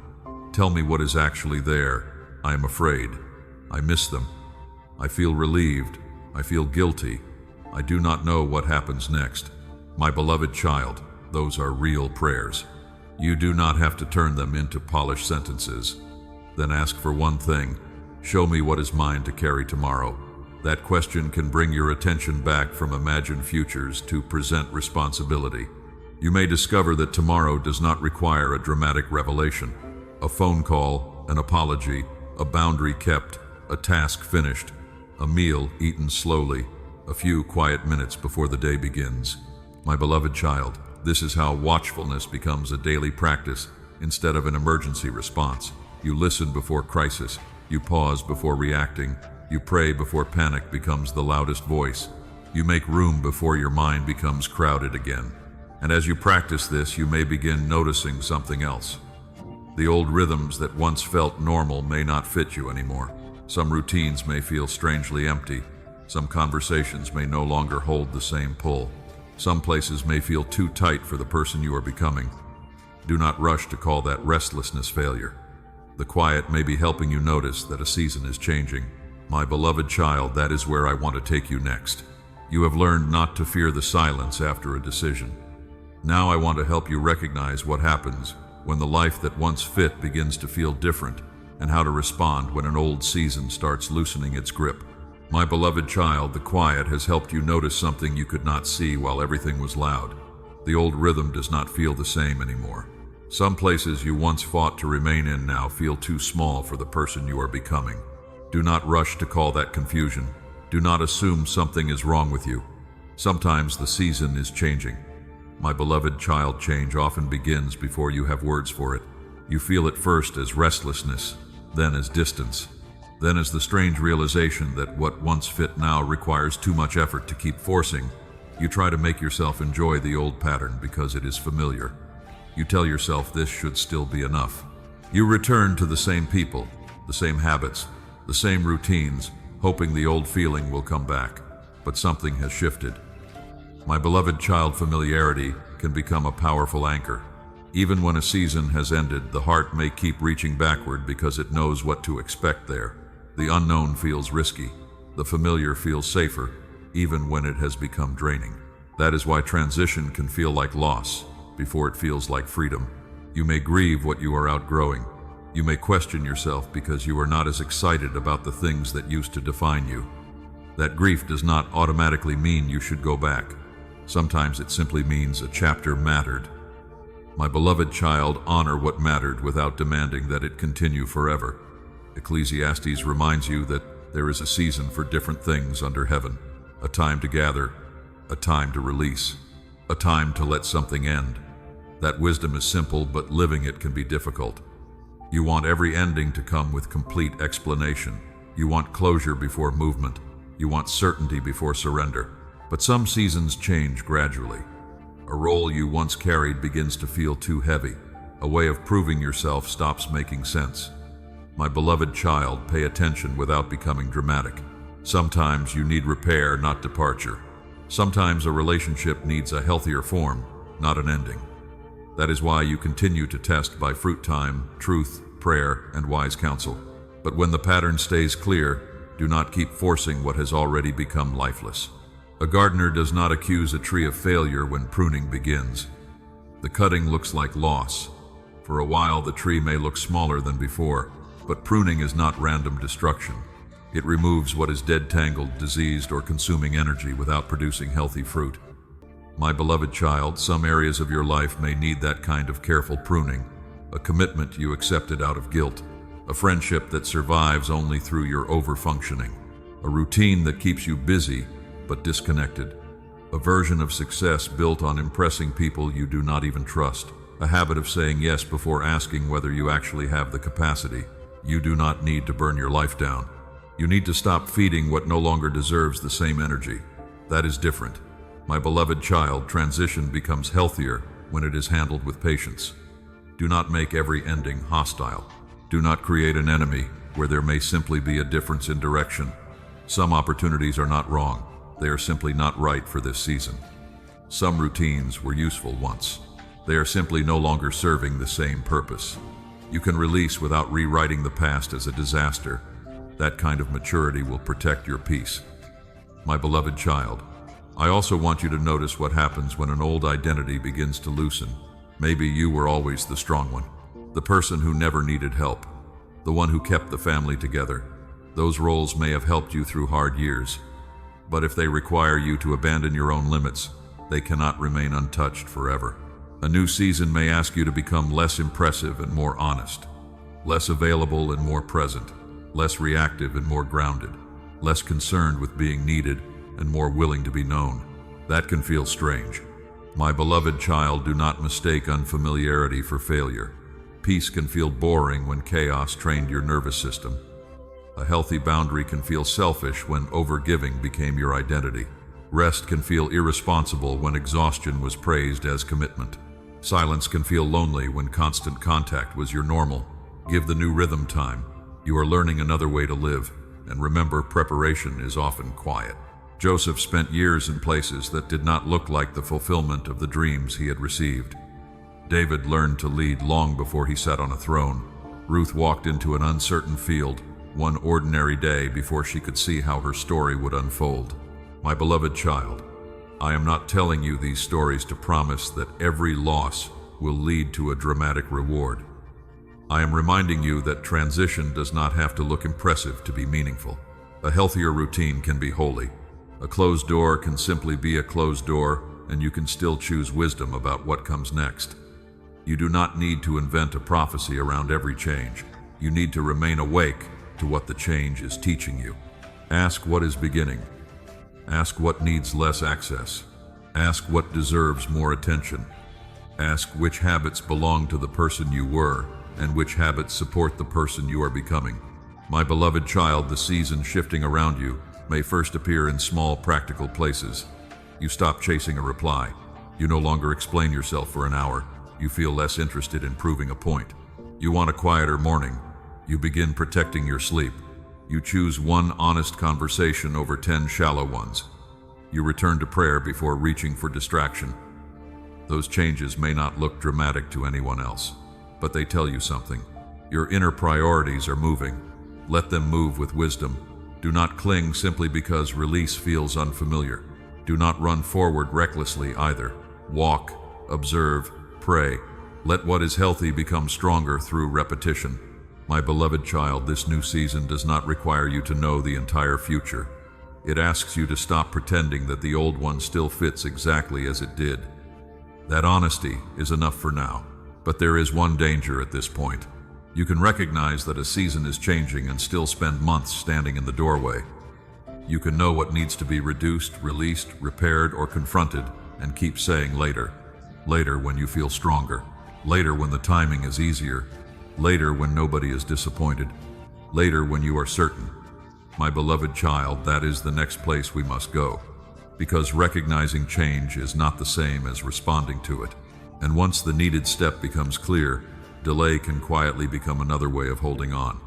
Tell me what is actually there. I am afraid. I miss them. I feel relieved. I feel guilty. I do not know what happens next. My beloved child, those are real prayers. You do not have to turn them into polished sentences. Then ask for one thing. Show me what is mine to carry tomorrow. That question can bring your attention back from imagined futures to present responsibility. You may discover that tomorrow does not require a dramatic revelation. A phone call, an apology, a boundary kept, a task finished, a meal eaten slowly, a few quiet minutes before the day begins. My beloved child, this is how watchfulness becomes a daily practice instead of an emergency response. You listen before crisis, you pause before reacting, you pray before panic becomes the loudest voice. You make room before your mind becomes crowded again. And as you practice this, you may begin noticing something else. The old rhythms that once felt normal may not fit you anymore. Some routines may feel strangely empty. Some conversations may no longer hold the same pull. Some places may feel too tight for the person you are becoming. Do not rush to call that restlessness failure. The quiet may be helping you notice that a season is changing. My beloved child, that is where I want to take you next. You have learned not to fear the silence after a decision. Now I want to help you recognize what happens when the life that once fit begins to feel different, and how to respond when an old season starts loosening its grip. My beloved child, the quiet has helped you notice something you could not see while everything was loud. The old rhythm does not feel the same anymore. Some places you once fought to remain in now feel too small for the person you are becoming. Do not rush to call that confusion. Do not assume something is wrong with you. Sometimes the season is changing. My beloved child, change often begins before you have words for it. You feel it first as restlessness, then as distance, then as the strange realization that what once fit now requires too much effort to keep forcing. You try to make yourself enjoy the old pattern because it is familiar. You tell yourself this should still be enough. You return to the same people, the same habits, the same routines, hoping the old feeling will come back. But something has shifted. My beloved child, familiarity can become a powerful anchor. Even when a season has ended, the heart may keep reaching backward because it knows what to expect there. The unknown feels risky. The familiar feels safer, even when it has become draining. That is why transition can feel like loss before it feels like freedom. You may grieve what you are outgrowing. You may question yourself because you are not as excited about the things that used to define you. That grief does not automatically mean you should go back. Sometimes it simply means a chapter mattered. My beloved child, honor what mattered without demanding that it continue forever. Ecclesiastes reminds you that there is a season for different things under heaven. A time to gather, a time to release, a time to let something end. That wisdom is simple, but living it can be difficult. You want every ending to come with complete explanation. You want closure before movement. You want certainty before surrender. But some seasons change gradually. A role you once carried begins to feel too heavy. A way of proving yourself stops making sense. My beloved child, pay attention without becoming dramatic. Sometimes you need repair, not departure. Sometimes a relationship needs a healthier form, not an ending. That is why you continue to test by fruit time, truth, prayer, and wise counsel. But when the pattern stays clear, do not keep forcing what has already become lifeless. A gardener does not accuse a tree of failure when pruning begins. The cutting looks like loss. For a while, the tree may look smaller than before, but pruning is not random destruction. It removes what is dead, tangled, diseased, or consuming energy without producing healthy fruit. My beloved child, some areas of your life may need that kind of careful pruning, a commitment you accepted out of guilt, a friendship that survives only through your overfunctioning, a routine that keeps you busy but disconnected, a version of success built on impressing people you do not even trust, a habit of saying yes before asking whether you actually have the capacity. You do not need to burn your life down. You need to stop feeding what no longer deserves the same energy. That is different. My beloved child, transition becomes healthier when it is handled with patience. Do not make every ending hostile. Do not create an enemy where there may simply be a difference in direction. Some opportunities are not wrong. They are simply not right for this season. Some routines were useful once. They are simply no longer serving the same purpose. You can release without rewriting the past as a disaster. That kind of maturity will protect your peace. My beloved child, I also want you to notice what happens when an old identity begins to loosen. Maybe you were always the strong one, the person who never needed help, the one who kept the family together. Those roles may have helped you through hard years, but if they require you to abandon your own limits, they cannot remain untouched forever. A new season may ask you to become less impressive and more honest, less available and more present, less reactive and more grounded, less concerned with being needed and more willing to be known. That can feel strange. My beloved child, do not mistake unfamiliarity for failure. Peace can feel boring when chaos trained your nervous system. A healthy boundary can feel selfish when overgiving became your identity. Rest can feel irresponsible when exhaustion was praised as commitment. Silence can feel lonely when constant contact was your normal. Give the new rhythm time. You are learning another way to live, and remember, preparation is often quiet. Joseph spent years in places that did not look like the fulfillment of the dreams he had received. David learned to lead long before he sat on a throne. Ruth walked into an uncertain field, one ordinary day before she could see how her story would unfold. My beloved child, I am not telling you these stories to promise that every loss will lead to a dramatic reward. I am reminding you that transition does not have to look impressive to be meaningful. A healthier routine can be holy. A closed door can simply be a closed door, and you can still choose wisdom about what comes next. You do not need to invent a prophecy around every change. You need to remain awake to what the change is teaching you. Ask what is beginning. Ask what needs less access. Ask what deserves more attention. Ask which habits belong to the person you were and which habits support the person you are becoming. My beloved child, the season shifting around you may first appear in small, practical places. You stop chasing a reply. You no longer explain yourself for an hour. You feel less interested in proving a point. You want a quieter morning. You begin protecting your sleep. You choose one honest conversation over 10 shallow ones. You return to prayer before reaching for distraction. Those changes may not look dramatic to anyone else, but they tell you something. Your inner priorities are moving. Let them move with wisdom. Do not cling simply because release feels unfamiliar. Do not run forward recklessly either. Walk, observe, pray. Let what is healthy become stronger through repetition. My beloved child, this new season does not require you to know the entire future. It asks you to stop pretending that the old one still fits exactly as it did. That honesty is enough for now, but there is one danger at this point. You can recognize that a season is changing and still spend months standing in the doorway. You can know what needs to be reduced, released, repaired, or confronted, and keep saying later. Later when you feel stronger. Later when the timing is easier. Later when nobody is disappointed. Later when you are certain. My beloved child, that is the next place we must go. Because recognizing change is not the same as responding to it. And once the needed step becomes clear, delay can quietly become another way of holding on.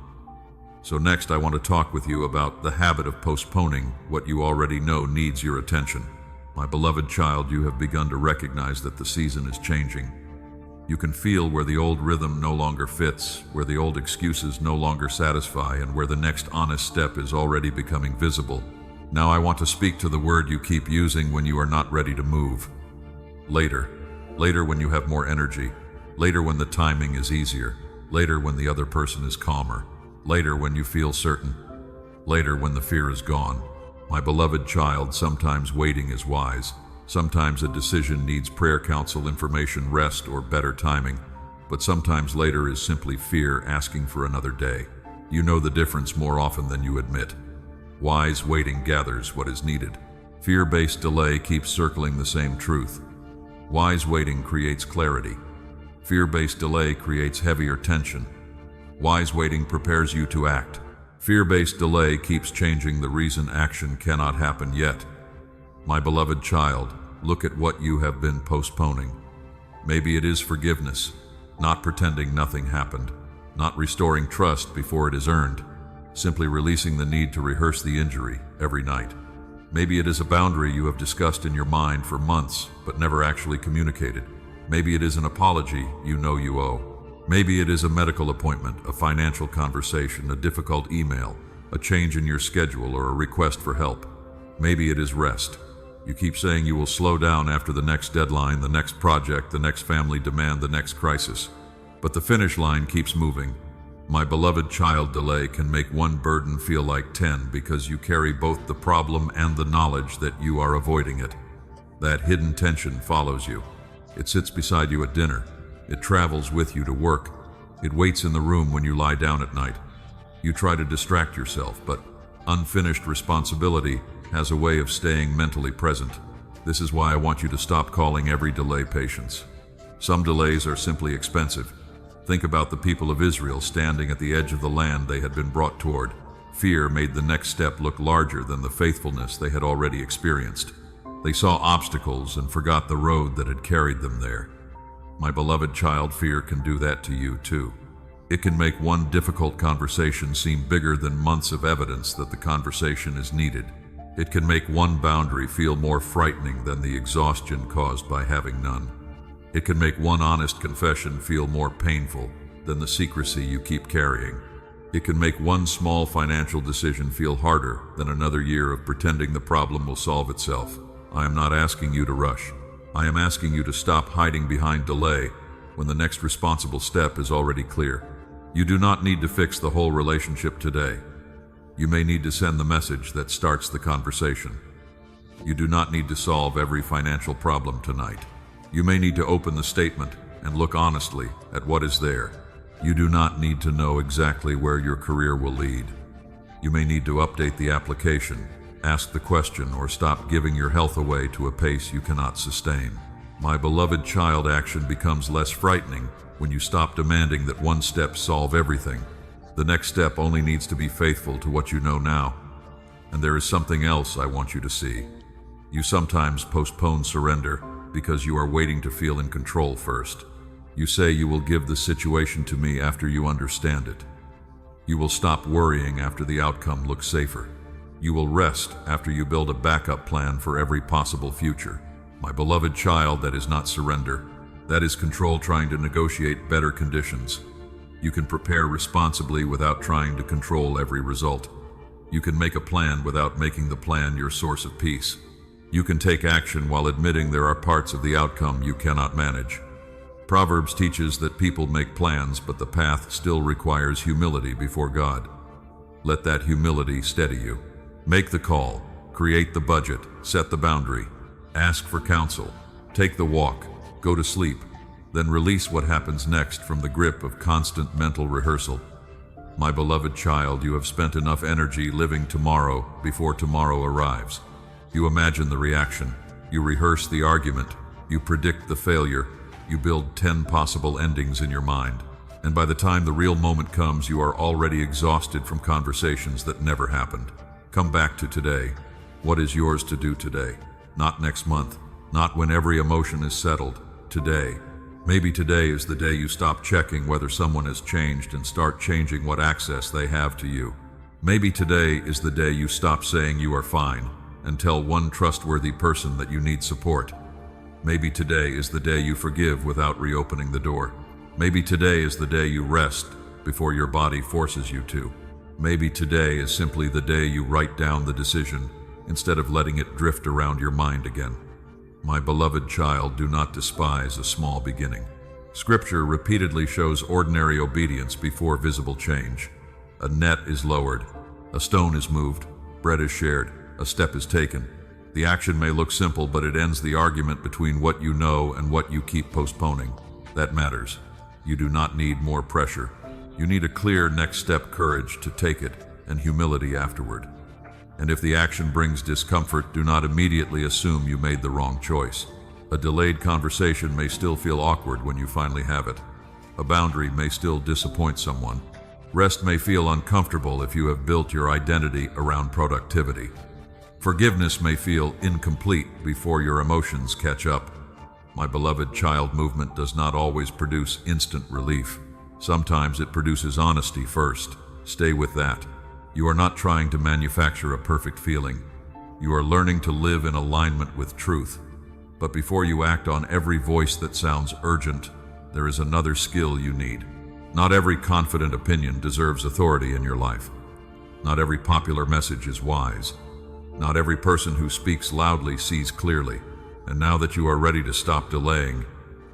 So next I want to talk with you about the habit of postponing what you already know needs your attention. My beloved child, you have begun to recognize that the season is changing. You can feel where the old rhythm no longer fits, where the old excuses no longer satisfy, and where the next honest step is already becoming visible. Now I want to speak to the word you keep using when you are not ready to move. Later. Later when you have more energy. Later when the timing is easier. Later when the other person is calmer. Later when you feel certain. Later when the fear is gone. My beloved child, sometimes waiting is wise. Sometimes a decision needs prayer, counsel, information, rest, or better timing. But sometimes later is simply fear asking for another day. You know the difference more often than you admit. Wise waiting gathers what is needed. Fear-based delay keeps circling the same truth. Wise waiting creates clarity. Fear-based delay creates heavier tension. Wise waiting prepares you to act. Fear-based delay keeps changing the reason action cannot happen yet. My beloved child, look at what you have been postponing. Maybe it is forgiveness, not pretending nothing happened, not restoring trust before it is earned, simply releasing the need to rehearse the injury every night. Maybe it is a boundary you have discussed in your mind for months but never actually communicated. Maybe it is an apology you know you owe. Maybe it is a medical appointment, a financial conversation, a difficult email, a change in your schedule, or a request for help. Maybe it is rest. You keep saying you will slow down after the next deadline, the next project, the next family demand, the next crisis. But the finish line keeps moving. My beloved child, delay can make one burden feel like 10 because you carry both the problem and the knowledge that you are avoiding it. That hidden tension follows you. It sits beside you at dinner. It travels with you to work. It waits in the room when you lie down at night. You try to distract yourself, but unfinished responsibility has a way of staying mentally present. This is why I want you to stop calling every delay patience. Some delays are simply expensive. Think about the people of Israel standing at the edge of the land they had been brought toward. Fear made the next step look larger than the faithfulness they had already experienced. They saw obstacles and forgot the road that had carried them there. My beloved child, fear can do that to you too. It can make one difficult conversation seem bigger than months of evidence that the conversation is needed. It can make one boundary feel more frightening than the exhaustion caused by having none. It can make one honest confession feel more painful than the secrecy you keep carrying. It can make one small financial decision feel harder than another year of pretending the problem will solve itself. I am not asking you to rush. I am asking you to stop hiding behind delay when the next responsible step is already clear. You do not need to fix the whole relationship today. You may need to send the message that starts the conversation. You do not need to solve every financial problem tonight. You may need to open the statement and look honestly at what is there. You do not need to know exactly where your career will lead. You may need to update the application, ask the question, or stop giving your health away to a pace you cannot sustain. My beloved child, action becomes less frightening when you stop demanding that one step solve everything. The next step only needs to be faithful to what you know now. And there is something else I want you to see. You sometimes postpone surrender because you are waiting to feel in control first. You say you will give the situation to me after you understand it. You will stop worrying after the outcome looks safer. You will rest after you build a backup plan for every possible future. My beloved child, that is not surrender. That is control trying to negotiate better conditions. You can prepare responsibly without trying to control every result. You can make a plan without making the plan your source of peace. You can take action while admitting there are parts of the outcome you cannot manage. Proverbs teaches that people make plans, but the path still requires humility before God. Let that humility steady you. Make the call, create the budget, set the boundary, ask for counsel, take the walk, go to sleep, then release what happens next from the grip of constant mental rehearsal. My beloved child, you have spent enough energy living tomorrow before tomorrow arrives. You imagine the reaction, you rehearse the argument, you predict the failure, you build 10 possible endings in your mind. And by the time the real moment comes, you are already exhausted from conversations that never happened. Come back to today. What is yours to do today? Not next month, not when every emotion is settled. Today. Maybe today is the day you stop checking whether someone has changed and start changing what access they have to you. Maybe today is the day you stop saying you are fine and tell one trustworthy person that you need support. Maybe today is the day you forgive without reopening the door. Maybe today is the day you rest before your body forces you to. Maybe today is simply the day you write down the decision instead of letting it drift around your mind again. My beloved child, do not despise a small beginning. Scripture repeatedly shows ordinary obedience before visible change. A net is lowered, a stone is moved, bread is shared, a step is taken. The action may look simple, but it ends the argument between what you know and what you keep postponing. That matters. You do not need more pressure. You need a clear next step, courage to take it, and humility afterward. And if the action brings discomfort, do not immediately assume you made the wrong choice. A delayed conversation may still feel awkward when you finally have it. A boundary may still disappoint someone. Rest may feel uncomfortable if you have built your identity around productivity. Forgiveness may feel incomplete before your emotions catch up. My beloved child, movement does not always produce instant relief. Sometimes it produces honesty first. Stay with that. You are not trying to manufacture a perfect feeling. You are learning to live in alignment with truth. But before you act on every voice that sounds urgent, there is another skill you need. Not every confident opinion deserves authority in your life. Not every popular message is wise. Not every person who speaks loudly sees clearly. And now that you are ready to stop delaying,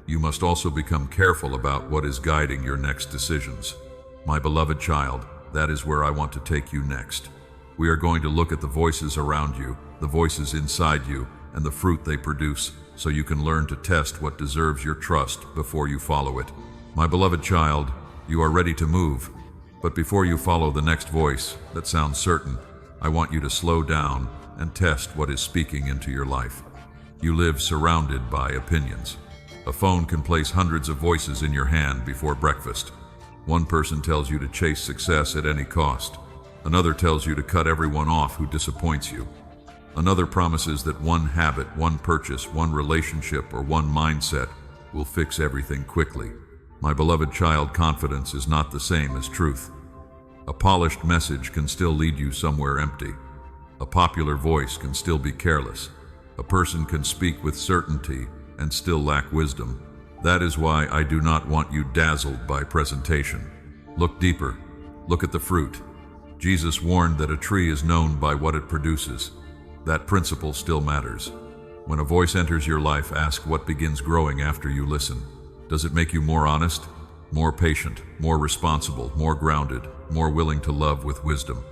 you must also become careful about what is guiding your next decisions. My beloved child, that is where I want to take you next. We are going to look at the voices around you, the voices inside you, and the fruit they produce, so you can learn to test what deserves your trust before you follow it. My beloved child, you are ready to move, but before you follow the next voice that sounds certain, I want you to slow down and test what is speaking into your life. You live surrounded by opinions. A phone can place hundreds of voices in your hand before breakfast. One person tells you to chase success at any cost. Another tells you to cut everyone off who disappoints you. Another promises that one habit, one purchase, one relationship, or one mindset will fix everything quickly. My beloved child, confidence is not the same as truth. A polished message can still lead you somewhere empty. A popular voice can still be careless. A person can speak with certainty and still lack wisdom. That is why I do not want you dazzled by presentation. Look deeper. Look at the fruit. Jesus warned that a tree is known by what it produces. That principle still matters. When a voice enters your life, ask what begins growing after you listen. Does it make you more honest, more patient, more responsible, more grounded, more willing to love with wisdom?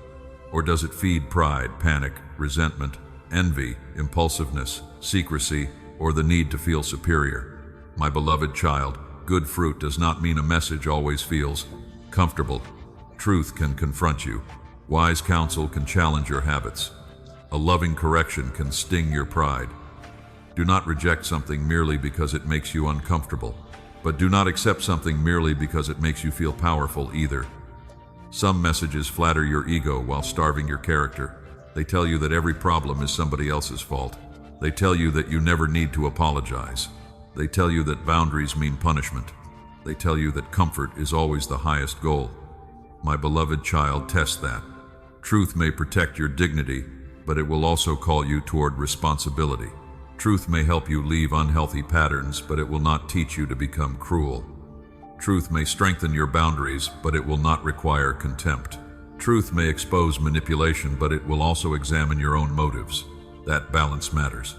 Or does it feed pride, panic, resentment, envy, impulsiveness, secrecy, or the need to feel superior? My beloved child, good fruit does not mean a message always feels comfortable. Truth can confront you. Wise counsel can challenge your habits. A loving correction can sting your pride. Do not reject something merely because it makes you uncomfortable, but do not accept something merely because it makes you feel powerful either. Some messages flatter your ego while starving your character. They tell you that every problem is somebody else's fault. They tell you that you never need to apologize. They tell you that boundaries mean punishment. They tell you that comfort is always the highest goal. My beloved child, test that. Truth may protect your dignity, but it will also call you toward responsibility. Truth may help you leave unhealthy patterns, but it will not teach you to become cruel. Truth may strengthen your boundaries, but it will not require contempt. Truth may expose manipulation, but it will also examine your own motives. That balance matters.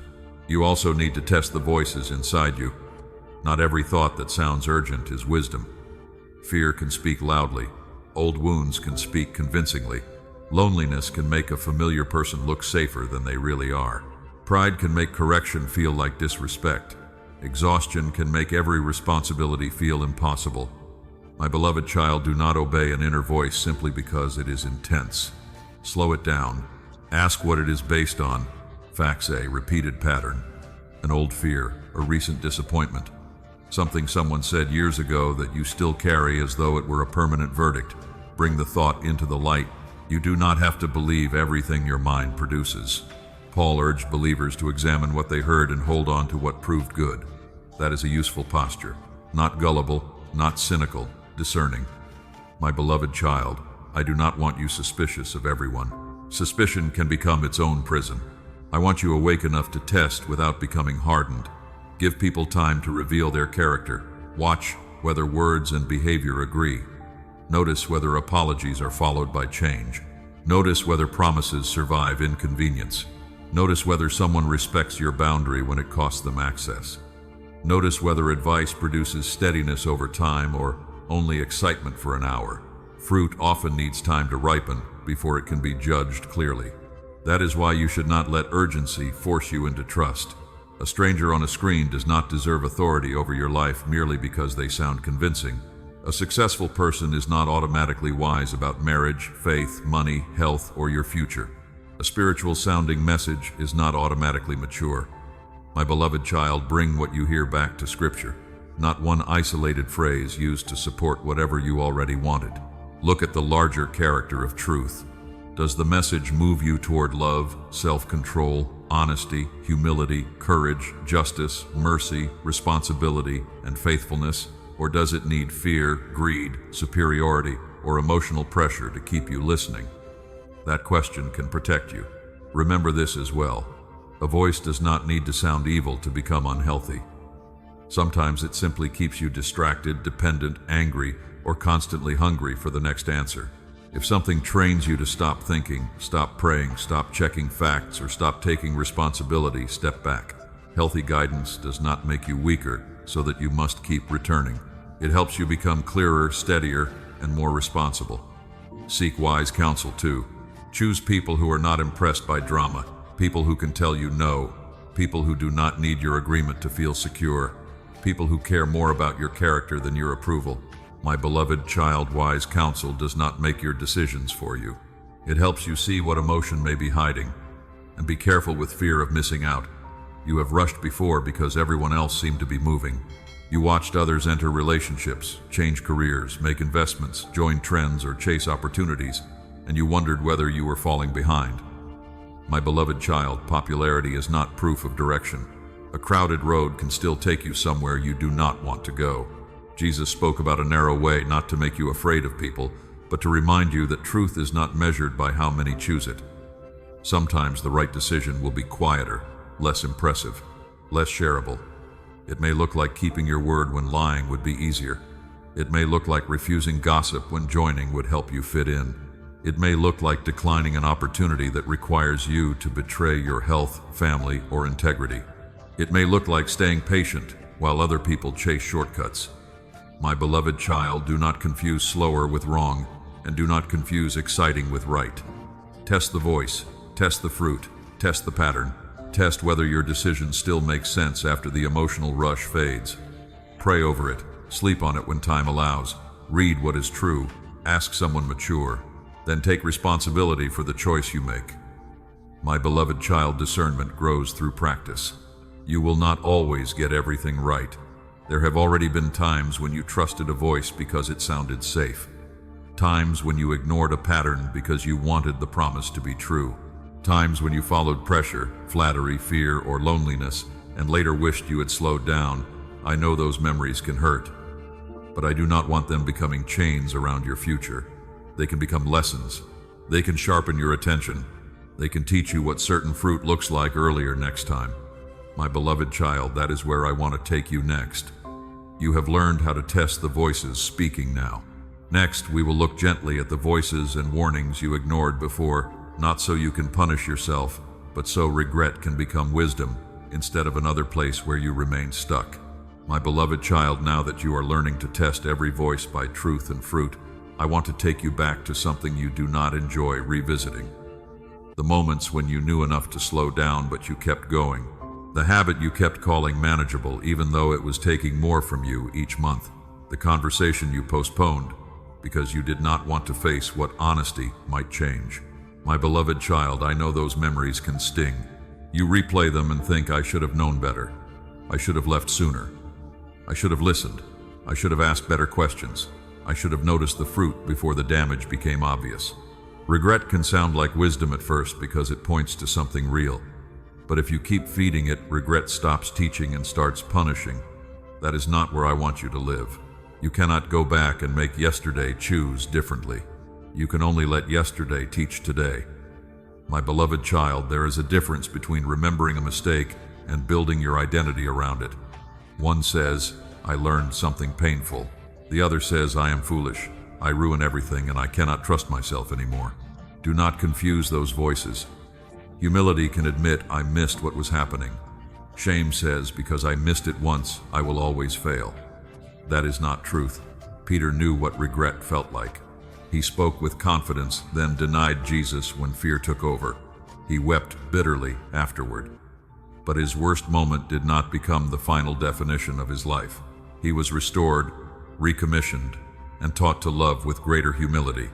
You also need to test the voices inside you. Not every thought that sounds urgent is wisdom. Fear can speak loudly. Old wounds can speak convincingly. Loneliness can make a familiar person look safer than they really are. Pride can make correction feel like disrespect. Exhaustion can make every responsibility feel impossible. My beloved child, do not obey an inner voice simply because it is intense. Slow it down. Ask what it is based on. Facts A, repeated pattern. An old fear, a recent disappointment. Something someone said years ago that you still carry as though it were a permanent verdict. Bring the thought into the light. You do not have to believe everything your mind produces. Paul urged believers to examine what they heard and hold on to what proved good. That is a useful posture. Not gullible, not cynical, discerning. My beloved child, I do not want you suspicious of everyone. Suspicion can become its own prison. I want you awake enough to test without becoming hardened. Give people time to reveal their character. Watch whether words and behavior agree. Notice whether apologies are followed by change. Notice whether promises survive inconvenience. Notice whether someone respects your boundary when it costs them access. Notice whether advice produces steadiness over time or only excitement for an hour. Fruit often needs time to ripen before it can be judged clearly. That is why you should not let urgency force you into trust. A stranger on a screen does not deserve authority over your life merely because they sound convincing. A successful person is not automatically wise about marriage, faith, money, health, or your future. A spiritual-sounding message is not automatically mature. My beloved child, bring what you hear back to Scripture, not one isolated phrase used to support whatever you already wanted. Look at the larger character of truth. Does the message move you toward love, self-control, honesty, humility, courage, justice, mercy, responsibility, and faithfulness? Or does it need fear, greed, superiority, or emotional pressure to keep you listening? That question can protect you. Remember this as well. A voice does not need to sound evil to become unhealthy. Sometimes it simply keeps you distracted, dependent, angry, or constantly hungry for the next answer. If something trains you to stop thinking, stop praying, stop checking facts, or stop taking responsibility, step back. Healthy guidance does not make you weaker so that you must keep returning. It helps you become clearer, steadier, and more responsible. Seek wise counsel too. Choose people who are not impressed by drama, people who can tell you no, people who do not need your agreement to feel secure, people who care more about your character than your approval. My beloved child, wise counsel does not make your decisions for you. It helps you see what emotion may be hiding, and be careful with fear of missing out. You have rushed before because everyone else seemed to be moving. You watched others enter relationships, change careers, make investments, join trends, or chase opportunities, and you wondered whether you were falling behind. My beloved child, popularity is not proof of direction. A crowded road can still take you somewhere you do not want to go. Jesus spoke about a narrow way not to make you afraid of people, but to remind you that truth is not measured by how many choose it. Sometimes the right decision will be quieter, less impressive, less shareable. It may look like keeping your word when lying would be easier. It may look like refusing gossip when joining would help you fit in. It may look like declining an opportunity that requires you to betray your health, family, or integrity. It may look like staying patient while other people chase shortcuts. My beloved child, do not confuse slower with wrong, and do not confuse exciting with right. Test the voice, test the fruit, test the pattern. Test whether your decision still makes sense after the emotional rush fades. Pray over it, sleep on it when time allows. Read what is true, ask someone mature, then take responsibility for the choice you make. My beloved child, discernment grows through practice. You will not always get everything right. There have already been times when you trusted a voice because it sounded safe. Times when you ignored a pattern because you wanted the promise to be true. Times when you followed pressure, flattery, fear, or loneliness, and later wished you had slowed down. I know those memories can hurt, but I do not want them becoming chains around your future. They can become lessons. They can sharpen your attention. They can teach you what certain fruit looks like earlier next time. My beloved child, that is where I want to take you next. You have learned how to test the voices speaking now. Next, we will look gently at the voices and warnings you ignored before, not so you can punish yourself, but so regret can become wisdom instead of another place where you remain stuck. My beloved child, now that you are learning to test every voice by truth and fruit, I want to take you back to something you do not enjoy revisiting. The moments when you knew enough to slow down but you kept going. The habit you kept calling manageable even though it was taking more from you each month. The conversation you postponed because you did not want to face what honesty might change. My beloved child, I know those memories can sting. You replay them and think, I should have known better. I should have left sooner. I should have listened. I should have asked better questions. I should have noticed the fruit before the damage became obvious. Regret can sound like wisdom at first because it points to something real. But if you keep feeding it, regret stops teaching and starts punishing. That is not where I want you to live. You cannot go back and make yesterday choose differently. You can only let yesterday teach today. My beloved child, there is a difference between remembering a mistake and building your identity around it. One says, I learned something painful. The other says, I am foolish. I ruin everything and I cannot trust myself anymore. Do not confuse those voices. Humility can admit, I missed what was happening. Shame says, because I missed it once, I will always fail. That is not truth. Peter knew what regret felt like. He spoke with confidence, then denied Jesus when fear took over. He wept bitterly afterward. But his worst moment did not become the final definition of his life. He was restored, recommissioned, and taught to love with greater humility.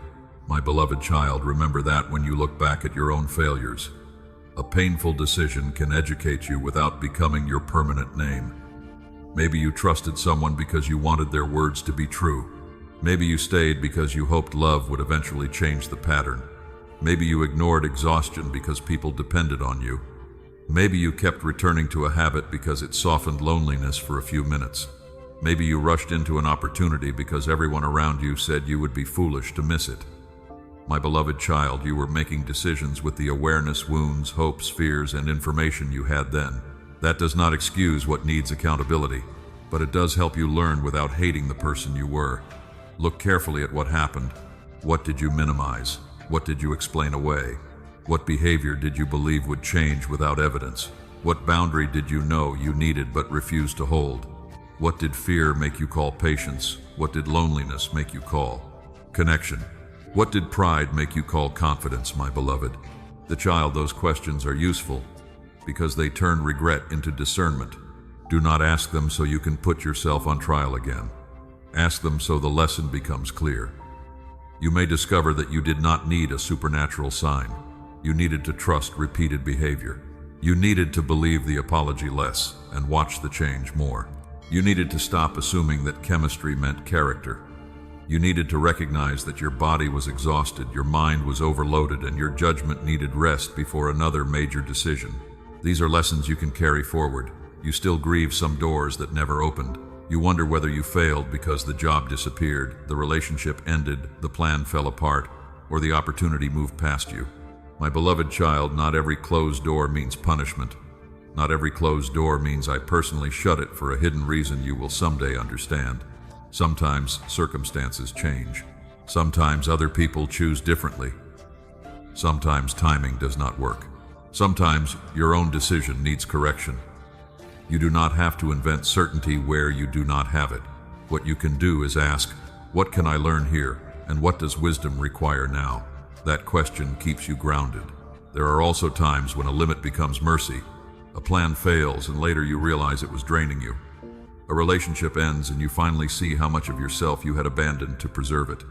My beloved child, remember that when you look back at your own failures. A painful decision can educate you without becoming your permanent name. Maybe you trusted someone because you wanted their words to be true. Maybe you stayed because you hoped love would eventually change the pattern. Maybe you ignored exhaustion because people depended on you. Maybe you kept returning to a habit because it softened loneliness for a few minutes. Maybe you rushed into an opportunity because everyone around you said you would be foolish to miss it. My beloved child, you were making decisions with the awareness, wounds, hopes, fears, and information you had then. That does not excuse what needs accountability, but it does help you learn without hating the person you were. Look carefully at what happened. What did you minimize? What did you explain away? What behavior did you believe would change without evidence? What boundary did you know you needed but refused to hold? What did fear make you call patience? What did loneliness make you call connection? What did pride make you call confidence, my beloved? The child, those questions are useful, because they turn regret into discernment. Do not ask them so you can put yourself on trial again. Ask them so the lesson becomes clear. You may discover that you did not need a supernatural sign. You needed to trust repeated behavior. You needed to believe the apology less and watch the change more. You needed to stop assuming that chemistry meant character. You needed to recognize that your body was exhausted, your mind was overloaded, and your judgment needed rest before another major decision. These are lessons you can carry forward. You still grieve some doors that never opened. You wonder whether you failed because the job disappeared, the relationship ended, the plan fell apart, or the opportunity moved past you. My beloved child, not every closed door means punishment. Not every closed door means I personally shut it for a hidden reason you will someday understand. Sometimes circumstances change. Sometimes other people choose differently. Sometimes timing does not work. Sometimes your own decision needs correction. You do not have to invent certainty where you do not have it. What you can do is ask, what can I learn here, and what does wisdom require now? That question keeps you grounded. There are also times when a limit becomes mercy. A plan fails and later you realize it was draining you. A relationship ends and you finally see how much of yourself you had abandoned to preserve it.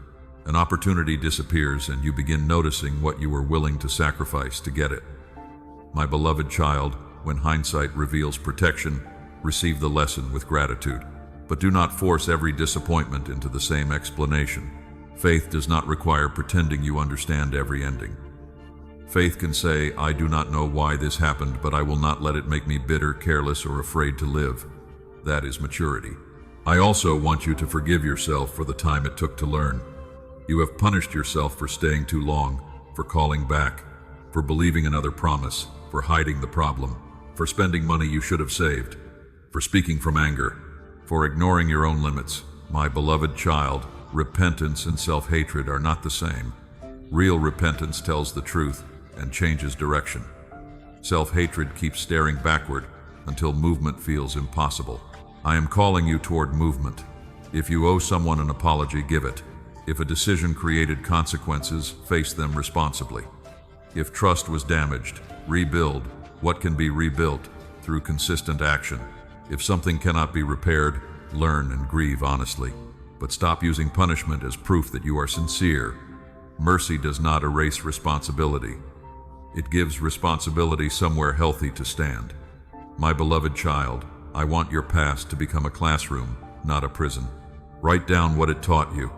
An opportunity disappears and you begin noticing what you were willing to sacrifice to get it. My beloved child, when hindsight reveals protection, receive the lesson with gratitude. But do not force every disappointment into the same explanation. Faith does not require pretending you understand every ending. Faith can say, I do not know why this happened, but I will not let it make me bitter, careless, or afraid to live. That is maturity. I also want you to forgive yourself for the time it took to learn. You have punished yourself for staying too long, for calling back, for believing another promise, for hiding the problem, for spending money you should have saved, for speaking from anger, for ignoring your own limits. My beloved child, repentance and self-hatred are not the same. Real repentance tells the truth and changes direction. Self-hatred keeps staring backward until movement feels impossible. I am calling you toward movement. If you owe someone an apology, give it. If a decision created consequences, face them responsibly. If trust was damaged, rebuild what can be rebuilt through consistent action. If something cannot be repaired, learn and grieve honestly. But stop using punishment as proof that you are sincere. Mercy does not erase responsibility. It gives responsibility somewhere healthy to stand. My beloved child, I want your past to become a classroom, not a prison. Write down what it taught you.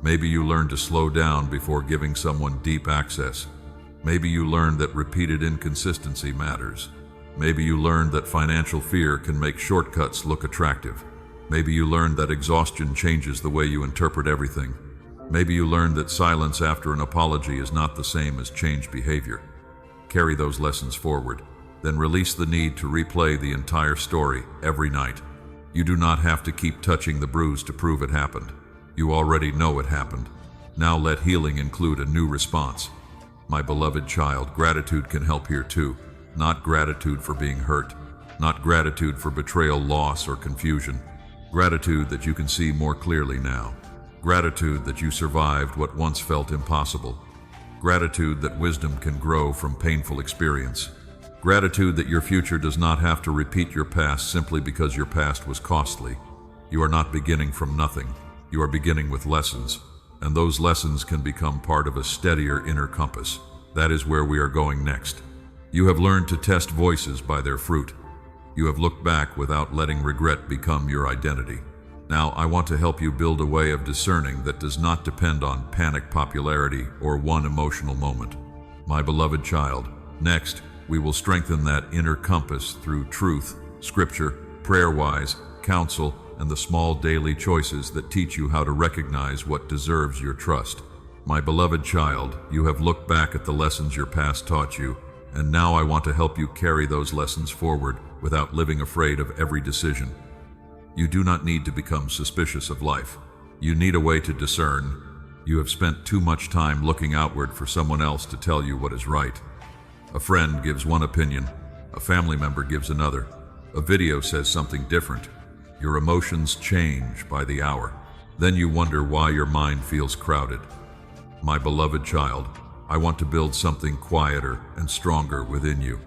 Maybe you learned to slow down before giving someone deep access. Maybe you learned that repeated inconsistency matters. Maybe you learned that financial fear can make shortcuts look attractive. Maybe you learned that exhaustion changes the way you interpret everything. Maybe you learned that silence after an apology is not the same as changed behavior. Carry those lessons forward. Then release the need to replay the entire story every night. You do not have to keep touching the bruise to prove it happened. You already know it happened. Now let healing include a new response. My beloved child, gratitude can help here too. Not gratitude for being hurt. Not gratitude for betrayal, loss, or confusion. Gratitude that you can see more clearly now. Gratitude that you survived what once felt impossible. Gratitude that wisdom can grow from painful experience. Gratitude that your future does not have to repeat your past simply because your past was costly. You are not beginning from nothing. You are beginning with lessons, and those lessons can become part of a steadier inner compass. That is where we are going next. You have learned to test voices by their fruit. You have looked back without letting regret become your identity. Now, I want to help you build a way of discerning that does not depend on panic popularity or one emotional moment. My beloved child, next, we will strengthen that inner compass through truth, scripture, prayer-wise, counsel, and the small daily choices that teach you how to recognize what deserves your trust. My beloved child, you have looked back at the lessons your past taught you, and now I want to help you carry those lessons forward without living afraid of every decision. You do not need to become suspicious of life. You need a way to discern. You have spent too much time looking outward for someone else to tell you what is right. A friend gives one opinion, a family member gives another. A video says something different. Your emotions change by the hour. Then you wonder why your mind feels crowded. My beloved child, I want to build something quieter and stronger within you.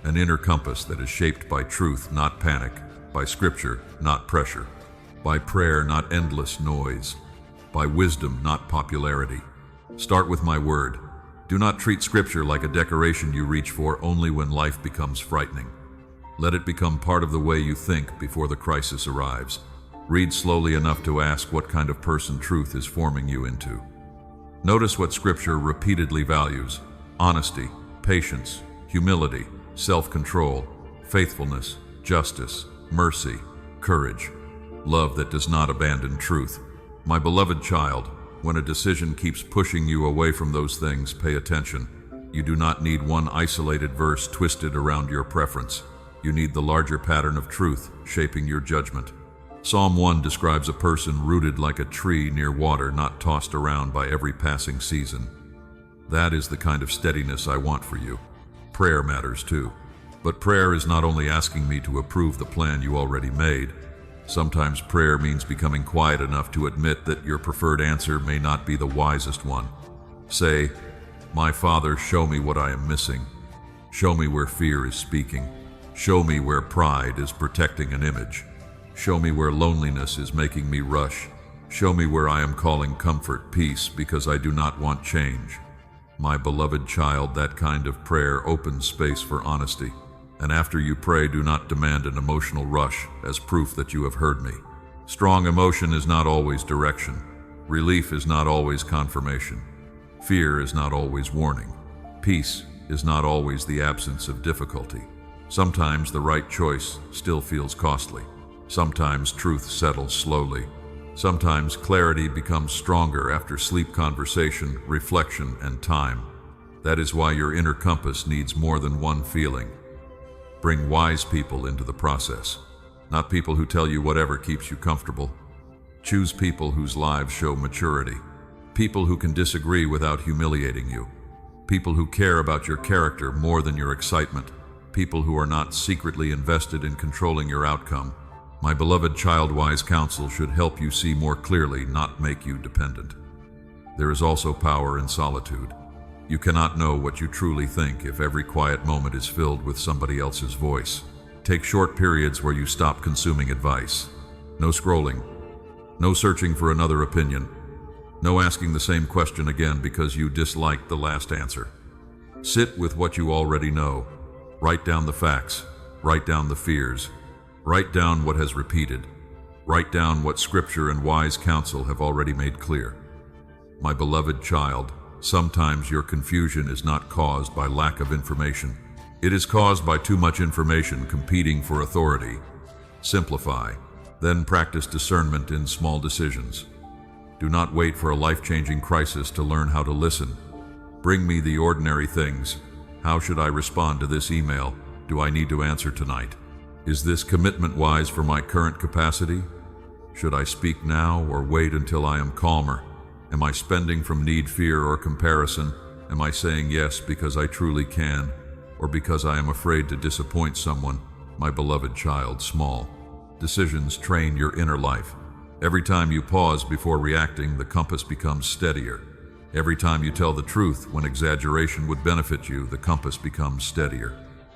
An inner compass that is shaped by truth, not panic, by scripture, not pressure, by prayer, not endless noise, by wisdom, not popularity. Start with my word. Do not treat scripture like a decoration you reach for only when life becomes frightening. Let it become part of the way you think before the crisis arrives. Read slowly enough to ask what kind of person truth is forming you into. Notice what scripture repeatedly values: honesty, patience, humility, self-control, faithfulness, justice, mercy, courage, love that does not abandon truth. My beloved child, when a decision keeps pushing you away from those things, pay attention. You do not need one isolated verse twisted around your preference. You need the larger pattern of truth shaping your judgment. Psalm 1 describes a person rooted like a tree near water, not tossed around by every passing season. That is the kind of steadiness I want for you. Prayer matters too. But prayer is not only asking me to approve the plan you already made. Sometimes prayer means becoming quiet enough to admit that your preferred answer may not be the wisest one. Say, "My Father, show me what I am missing. Show me where fear is speaking. Show me where pride is protecting an image. Show me where loneliness is making me rush. Show me where I am calling comfort, peace, because I do not want change." My beloved child, that kind of prayer opens space for honesty. And after you pray, do not demand an emotional rush as proof that you have heard me. Strong emotion is not always direction. Relief is not always confirmation. Fear is not always warning. Peace is not always the absence of difficulty. Sometimes the right choice still feels costly. Sometimes truth settles slowly. Sometimes clarity becomes stronger after sleep, conversation, reflection, and time. That is why your inner compass needs more than one feeling. Bring wise people into the process, not people who tell you whatever keeps you comfortable. Choose people whose lives show maturity, people who can disagree without humiliating you, people who care about your character more than your excitement, people who are not secretly invested in controlling your outcome. My beloved child, wise counsel should help you see more clearly, not make you dependent. There is also power in solitude. You cannot know what you truly think if every quiet moment is filled with somebody else's voice. Take short periods where you stop consuming advice. No scrolling. No searching for another opinion. No asking the same question again because you disliked the last answer. Sit with what you already know. Write down the facts. Write down the fears. Write down what has repeated. Write down what scripture and wise counsel have already made clear. My beloved child, sometimes your confusion is not caused by lack of information. It is caused by too much information competing for authority. Simplify, then practice discernment in small decisions. Do not wait for a life-changing crisis to learn how to listen. Bring me the ordinary things. How should I respond to this email? Do I need to answer tonight? Is this commitment wise for my current capacity? Should I speak now or wait until I am calmer? Am I spending from need, fear, or comparison? Am I saying yes because I truly can, or because I am afraid to disappoint someone? My beloved child, small decisions train your inner life. Every time you pause before reacting, the compass becomes steadier. Every time you tell the truth when exaggeration would benefit you, the compass becomes steadier.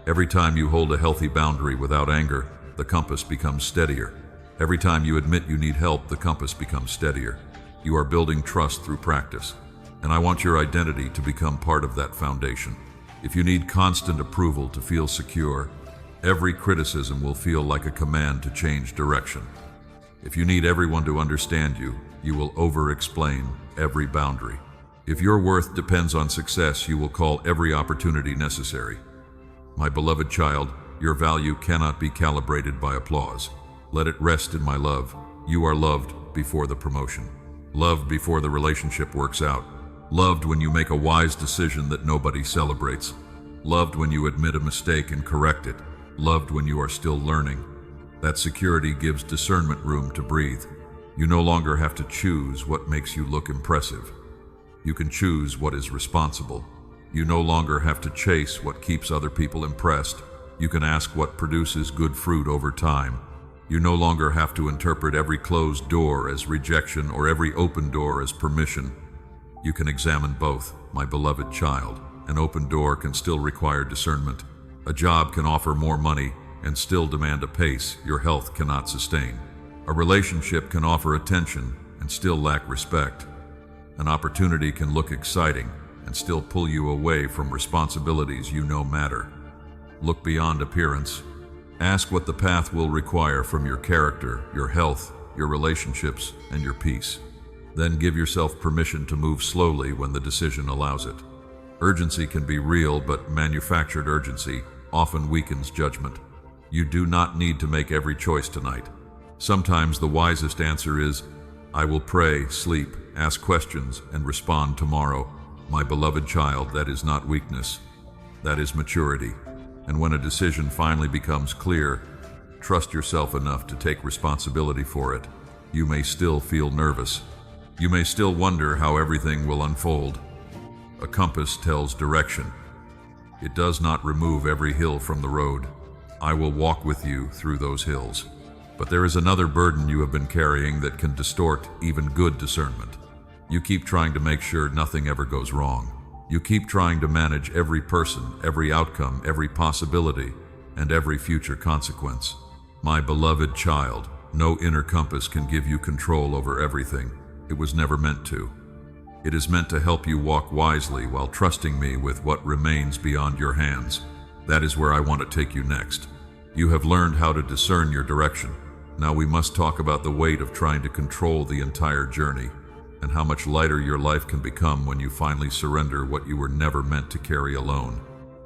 Every time you hold a healthy boundary without anger, the compass becomes steadier. Every time you admit you need help, the compass becomes steadier. You are building trust through practice, and I want your identity to become part of that foundation. If you need constant approval to feel secure, every criticism will feel like a command to change direction. If you need everyone to understand you, you will over-explain every boundary. If your worth depends on success, you will call every opportunity necessary. My beloved child, your value cannot be calibrated by applause. Let it rest in my love. You are loved before the promotion. Loved before the relationship works out. Loved when you make a wise decision that nobody celebrates. Loved when you admit a mistake and correct it. Loved when you are still learning. That security gives discernment room to breathe. You no longer have to choose what makes you look impressive. You can choose what is responsible. You no longer have to chase what keeps other people impressed. You can ask what produces good fruit over time. You no longer have to interpret every closed door as rejection or every open door as permission. You can examine both, my beloved child. An open door can still require discernment. A job can offer more money and still demand a pace your health cannot sustain. A relationship can offer attention and still lack respect. An opportunity can look exciting and still pull you away from responsibilities you know matter. Look beyond appearance. Ask what the path will require from your character, your health, your relationships, and your peace. Then give yourself permission to move slowly when the decision allows it. Urgency can be real, but manufactured urgency often weakens judgment. You do not need to make every choice tonight. Sometimes the wisest answer is, I will pray, sleep, ask questions, and respond tomorrow. My beloved child, that is not weakness. That is maturity. And when a decision finally becomes clear, trust yourself enough to take responsibility for it. You may still feel nervous. You may still wonder how everything will unfold. A compass tells direction. It does not remove every hill from the road. I will walk with you through those hills. But there is another burden you have been carrying that can distort even good discernment. You keep trying to make sure nothing ever goes wrong. You keep trying to manage every person, every outcome, every possibility, and every future consequence. My beloved child, no inner compass can give you control over everything. It was never meant to. It is meant to help you walk wisely while trusting me with what remains beyond your hands. That is where I want to take you next. You have learned how to discern your direction. Now we must talk about the weight of trying to control the entire journey, and how much lighter your life can become when you finally surrender what you were never meant to carry alone.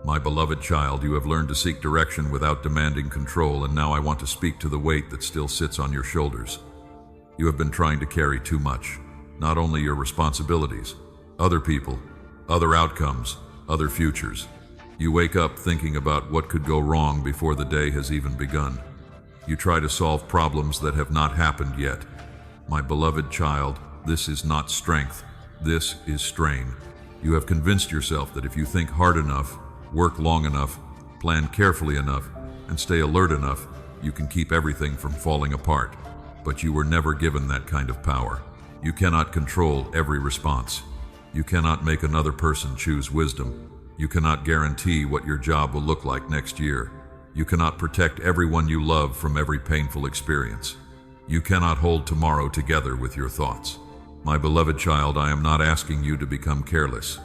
My beloved child, you have learned to seek direction without demanding control, and now I want to speak to the weight that still sits on your shoulders. You have been trying to carry too much, not only your responsibilities, other people, other outcomes, other futures. You wake up thinking about what could go wrong before the day has even begun. You try to solve problems that have not happened yet. My beloved child, this is not strength. This is strain. You have convinced yourself that if you think hard enough, work long enough, plan carefully enough, and stay alert enough, you can keep everything from falling apart. But you were never given that kind of power. You cannot control every response. You cannot make another person choose wisdom. You cannot guarantee what your job will look like next year. You cannot protect everyone you love from every painful experience. You cannot hold tomorrow together with your thoughts. My beloved child, I am not asking you to become careless.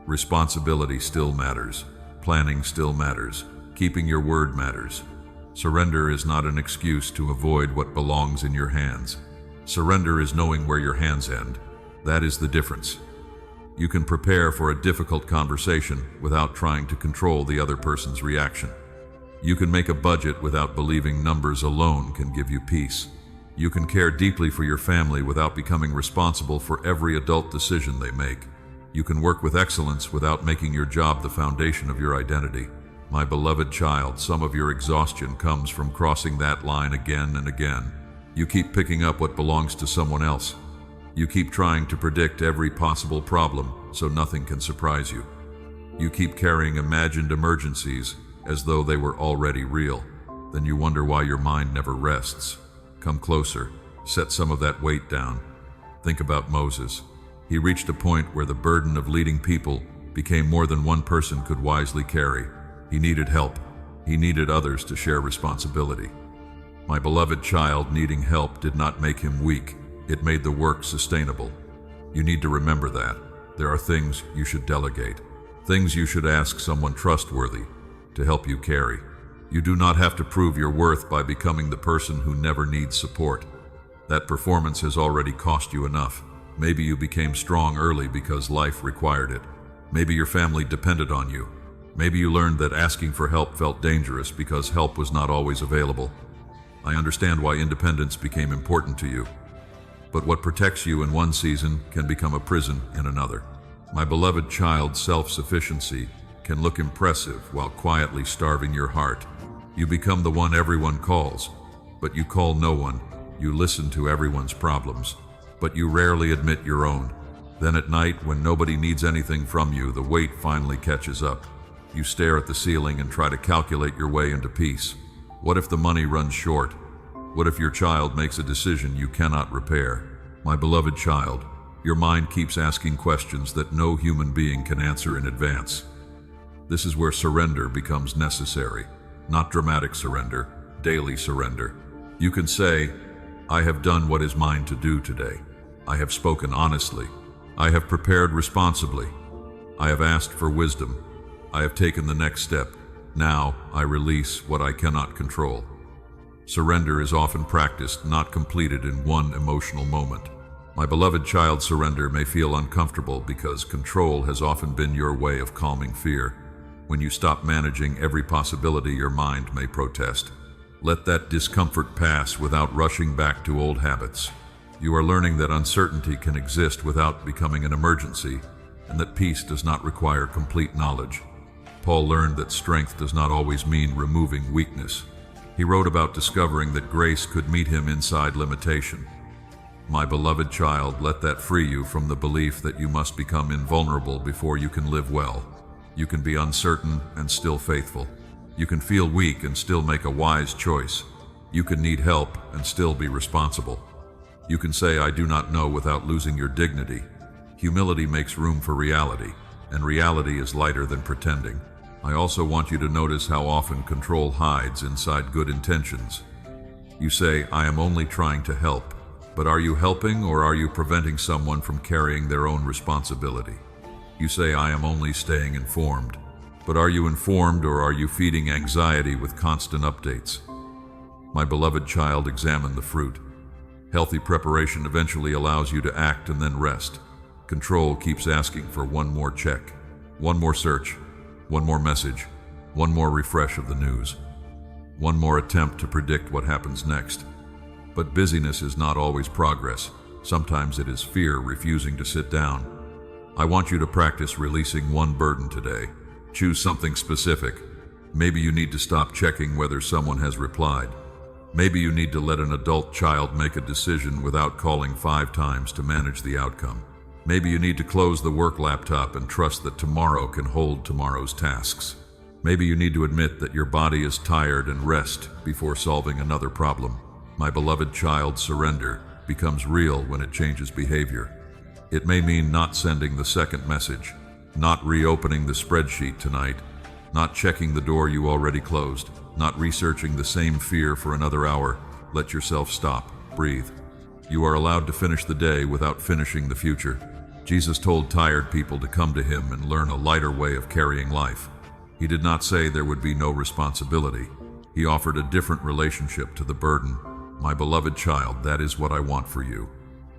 Responsibility still matters. Planning still matters. Keeping your word matters. Surrender is not an excuse to avoid what belongs in your hands. Surrender is knowing where your hands end. That is the difference. You can prepare for a difficult conversation without trying to control the other person's reaction. You can make a budget without believing numbers alone can give you peace. You can care deeply for your family without becoming responsible for every adult decision they make. You can work with excellence without making your job the foundation of your identity. My beloved child, some of your exhaustion comes from crossing that line again and again. You keep picking up what belongs to someone else. You keep trying to predict every possible problem so nothing can surprise you. You keep carrying imagined emergencies as though they were already real. Then you wonder why your mind never rests. Come closer. Set some of that weight down. Think about Moses. He reached a point where the burden of leading people became more than one person could wisely carry. He needed help. He needed others to share responsibility. My beloved child, needing help did not make him weak. It made the work sustainable. You need to remember that. There are things you should delegate. Things you should ask someone trustworthy to help you carry. You do not have to prove your worth by becoming the person who never needs support. That performance has already cost you enough. Maybe you became strong early because life required it. Maybe your family depended on you. Maybe you learned that asking for help felt dangerous because help was not always available. I understand why independence became important to you. But what protects you in one season can become a prison in another. My beloved child, self-sufficiency can look impressive while quietly starving your heart. You become the one everyone calls, but you call no one. You listen to everyone's problems, but you rarely admit your own. Then at night, when nobody needs anything from you, the weight finally catches up. You stare at the ceiling and try to calculate your way into peace. What if the money runs short? What if your child makes a decision you cannot repair? My beloved child, your mind keeps asking questions that no human being can answer in advance. This is where surrender becomes necessary. Not dramatic surrender, daily surrender. You can say, I have done what is mine to do today. I have spoken honestly. I have prepared responsibly. I have asked for wisdom. I have taken the next step. Now I release what I cannot control. Surrender is often practiced, not completed in one emotional moment. My beloved child, surrender may feel uncomfortable because control has often been your way of calming fear. When you stop managing every possibility, your mind may protest. Let that discomfort pass without rushing back to old habits. You are learning that uncertainty can exist without becoming an emergency, and that peace does not require complete knowledge. Paul learned that strength does not always mean removing weakness. He wrote about discovering that grace could meet him inside limitation. My beloved child, let that free you from the belief that you must become invulnerable before you can live well. You can be uncertain and still faithful. You can feel weak and still make a wise choice. You can need help and still be responsible. You can say, I do not know, without losing your dignity. Humility makes room for reality, and reality is lighter than pretending. I also want you to notice how often control hides inside good intentions. You say, I am only trying to help. But are you helping, or are you preventing someone from carrying their own responsibility? You say, I am only staying informed. But are you informed, or are you feeding anxiety with constant updates? My beloved child, examine the fruit. Healthy preparation eventually allows you to act and then rest. Control keeps asking for one more check, one more search, one more message, one more refresh of the news, one more attempt to predict what happens next. But busyness is not always progress. Sometimes it is fear refusing to sit down. I want you to practice releasing one burden today. Choose something specific. Maybe you need to stop checking whether someone has replied. Maybe you need to let an adult child make a decision without calling 5 times to manage the outcome. Maybe you need to close the work laptop and trust that tomorrow can hold tomorrow's tasks. Maybe you need to admit that your body is tired and rest before solving another problem. My beloved child, surrender becomes real when it changes behavior. It may mean not sending the second message, not reopening the spreadsheet tonight, not checking the door you already closed, not researching the same fear for another hour. Let yourself stop, breathe. You are allowed to finish the day without finishing the future. Jesus told tired people to come to him and learn a lighter way of carrying life. He did not say there would be no responsibility. He offered a different relationship to the burden. My beloved child, that is what I want for you.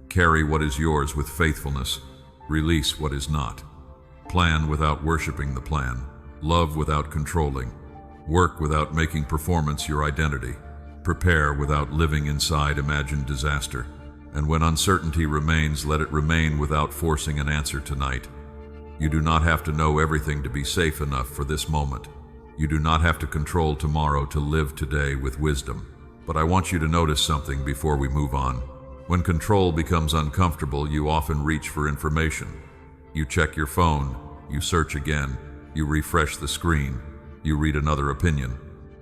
Carry what is yours with faithfulness. Release what is not. Plan without worshiping the plan. Love without controlling. Work without making performance your identity. Prepare without living inside imagined disaster. And when uncertainty remains, let it remain without forcing an answer tonight. You do not have to know everything to be safe enough for this moment. You do not have to control tomorrow to live today with wisdom. But I want you to notice something before we move on. When control becomes uncomfortable, you often reach for information. You check your phone, you search again, you refresh the screen, you read another opinion.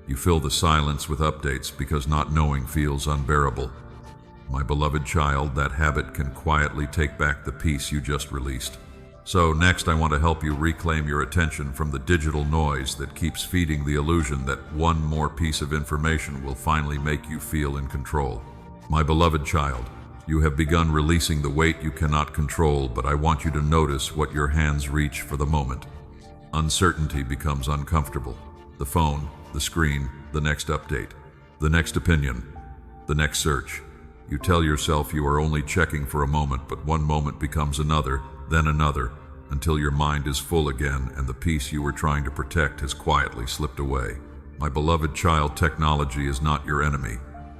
You fill the silence with updates because not knowing feels unbearable. My beloved child, that habit can quietly take back the peace you just released. So next, I want to help you reclaim your attention from the digital noise that keeps feeding the illusion that one more piece of information will finally make you feel in control. My beloved child, you have begun releasing the weight you cannot control, but I want you to notice what your hands reach for the moment. Uncertainty becomes uncomfortable. The phone, the screen, the next update, the next opinion, the next search. You tell yourself you are only checking for a moment, but one moment becomes another, then another, until your mind is full again and the peace you were trying to protect has quietly slipped away. My beloved child, technology is not your enemy.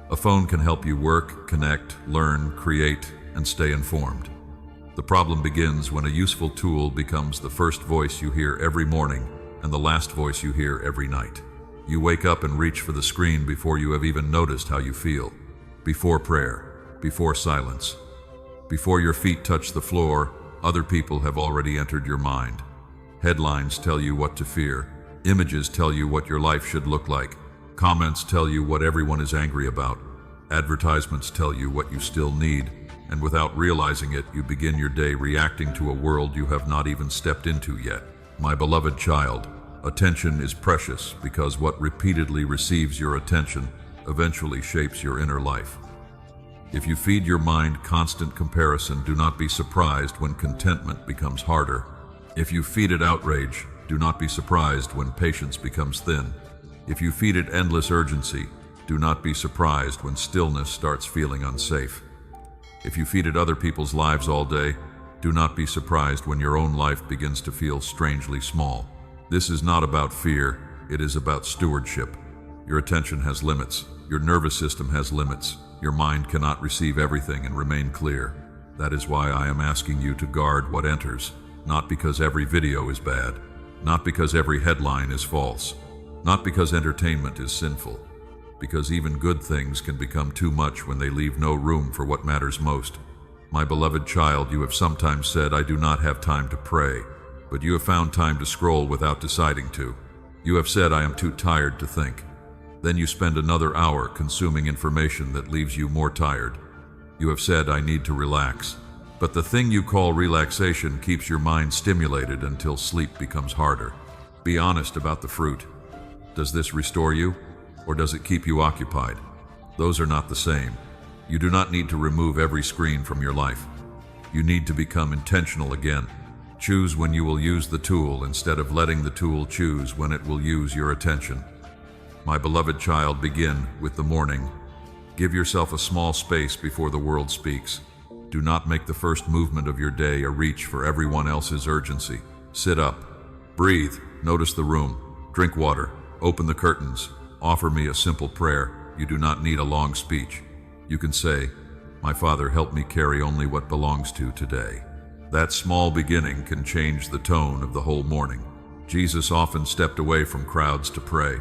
A phone can help you work, connect, learn, create, and stay informed. The problem begins when a useful tool becomes the first voice you hear every morning and the last voice you hear every night. You wake up and reach for the screen before you have even noticed how you feel. Before prayer, before silence, before your feet touch the floor, other people have already entered your mind. Headlines tell you what to fear. Images tell you what your life should look like. Comments tell you what everyone is angry about. Advertisements tell you what you still need. And without realizing it, you begin your day reacting to a world you have not even stepped into yet. My beloved child, Attention is precious because what repeatedly receives your attention eventually shapes your inner life. If you feed your mind constant comparison, do not be surprised when contentment becomes harder. If you feed it outrage, do not be surprised when patience becomes thin. If you feed it endless urgency, do not be surprised when stillness starts feeling unsafe. If you feed it other people's lives all day, do not be surprised when your own life begins to feel strangely small. This is not about fear, it is about stewardship. Your attention has limits. Your nervous system has limits. Your mind cannot receive everything and remain clear. That is why I am asking you to guard what enters, not because every video is bad, not because every headline is false, not because entertainment is sinful, because even good things can become too much when they leave no room for what matters most. My beloved child, you have sometimes said, I do not have time to pray, but you have found time to scroll without deciding to. You have said, I am too tired to think. Then you spend another hour consuming information that leaves you more tired. You have said, I need to relax. But the thing you call relaxation keeps your mind stimulated until sleep becomes harder. Be honest about the fruit. Does this restore you, or does it keep you occupied? Those are not the same. You do not need to remove every screen from your life. You need to become intentional again. Choose when you will use the tool instead of letting the tool choose when it will use your attention. My beloved child, begin with the morning. Give yourself a small space before the world speaks. Do not make the first movement of your day a reach for everyone else's urgency. Sit up. Breathe. Notice the room. Drink water. Open the curtains. Offer me a simple prayer. You do not need a long speech. You can say, My Father, help me carry only what belongs to today. That small beginning can change the tone of the whole morning. Jesus often stepped away from crowds to pray.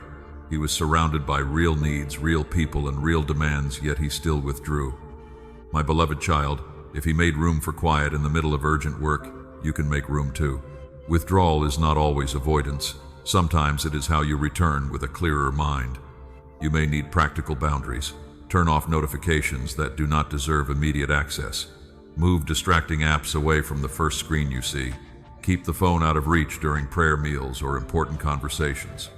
He was surrounded by real needs, real people, and real demands, yet he still withdrew. My beloved child, if he made room for quiet in the middle of urgent work, you can make room too. Withdrawal is not always avoidance. Sometimes it is how you return with a clearer mind. You may need practical boundaries. Turn off notifications that do not deserve immediate access. Move distracting apps away from the first screen you see. Keep the phone out of reach during prayer meals or important conversations.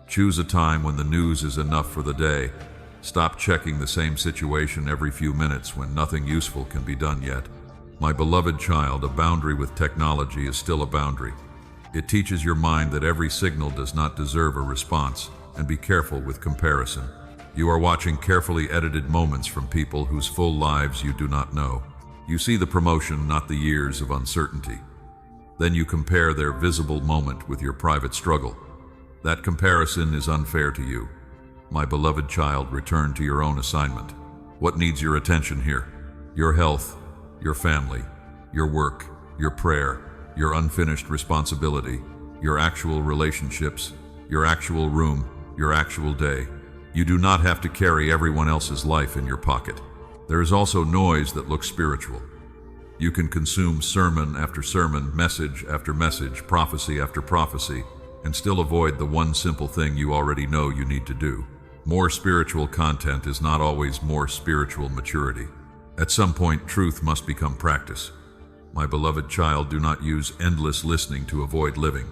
Choose a time when the news is enough for the day. Stop checking the same situation every few minutes when nothing useful can be done yet. My beloved child, a boundary with technology is still a boundary. It teaches your mind that every signal does not deserve a response, and be careful with comparison. You are watching carefully edited moments from people whose full lives you do not know. You see the promotion, not the years of uncertainty. Then you compare their visible moment with your private struggle. That comparison is unfair to you. My beloved child, return to your own assignment. What needs your attention here? Your health, your family, your work, your prayer, your unfinished responsibility, your actual relationships, your actual room, your actual day. You do not have to carry everyone else's life in your pocket. There is also noise that looks spiritual. You can consume sermon after sermon, message after message, prophecy after prophecy, and still avoid the one simple thing you already know you need to do. More spiritual content is not always more spiritual maturity. At some point, truth must become practice. My beloved child, do not use endless listening to avoid living.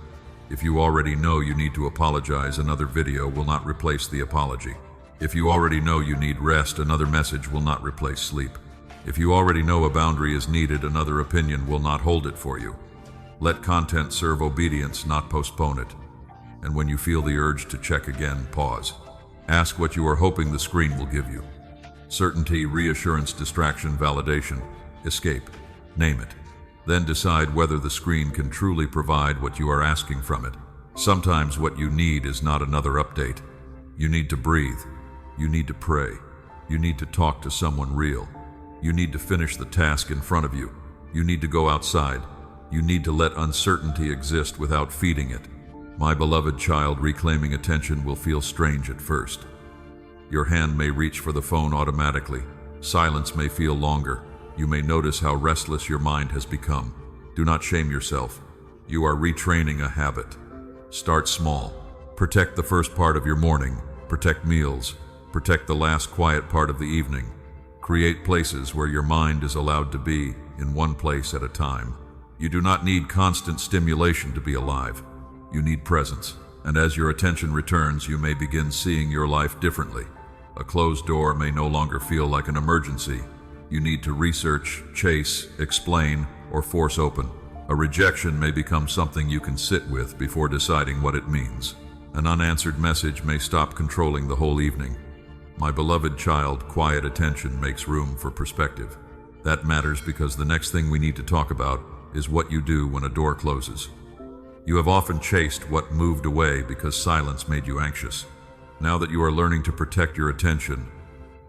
If you already know you need to apologize, another video will not replace the apology. If you already know you need rest, another message will not replace sleep. If you already know a boundary is needed, another opinion will not hold it for you. Let content serve obedience, not postpone it. And when you feel the urge to check again, pause. Ask what you are hoping the screen will give you. Certainty, reassurance, distraction, validation, escape. Name it. Then decide whether the screen can truly provide what you are asking from it. Sometimes what you need is not another update. You need to breathe. You need to pray. You need to talk to someone real. You need to finish the task in front of you. You need to go outside. You need to let uncertainty exist without feeding it. My beloved child, reclaiming attention will feel strange at first. Your hand may reach for the phone automatically. Silence may feel longer. You may notice how restless your mind has become. Do not shame yourself. You are retraining a habit. Start small. Protect the first part of your morning. Protect meals. Protect the last quiet part of the evening. Create places where your mind is allowed to be, in one place at a time. You do not need constant stimulation to be alive. You need presence. And as your attention returns, you may begin seeing your life differently. A closed door may no longer feel like an emergency. You need to research, chase, explain, or force open. A rejection may become something you can sit with before deciding what it means. An unanswered message may stop controlling the whole evening. My beloved child, quiet attention makes room for perspective. That matters because the next thing we need to talk about is what you do when a door closes. You have often chased what moved away because silence made you anxious. Now that you are learning to protect your attention,